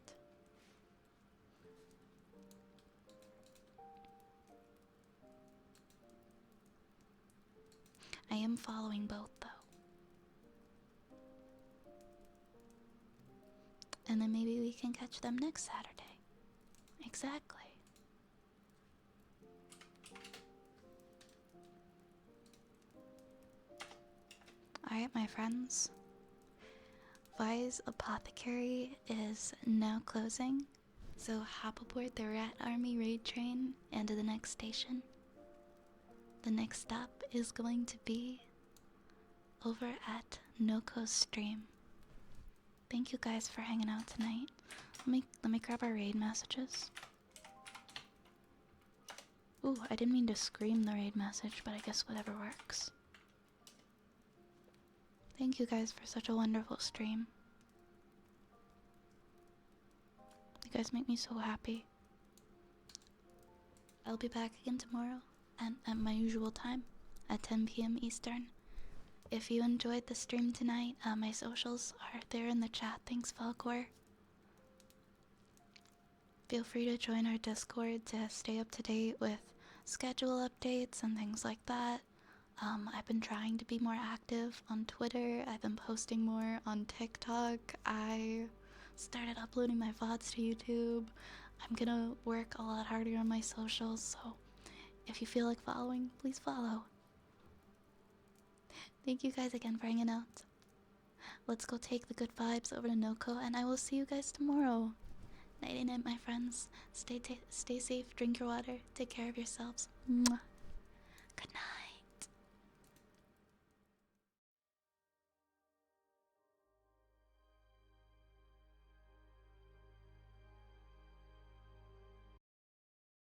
A: I am following both though. And then maybe we can catch them next Saturday. Exactly. Alright, my friends. Vi's Apothecary is now closing, so hop aboard the Rat Army raid train and to the next station. The next stop is going to be over at Noko's stream. Thank you guys for hanging out tonight. Let me grab our raid messages. Ooh, I didn't mean to scream the raid message, but I guess whatever works. Thank you guys for such a wonderful stream. You guys make me so happy. I'll be back again tomorrow and at my usual time at 10 p.m. Eastern. If you enjoyed the stream tonight, my socials are there in the chat. Thanks, Falcor. Feel free to join our Discord to stay up to date with schedule updates and things like that. I've been trying to be more active on Twitter. I've been posting more on TikTok. I started uploading my VODs to YouTube. I'm gonna work a lot harder on my socials, so if you feel like following, please follow. Thank you guys again for hanging out. Let's go take the good vibes over to Noko, and I will see you guys tomorrow. Nighty night, my friends. Stay safe, drink your water, take care of yourselves. Mwah.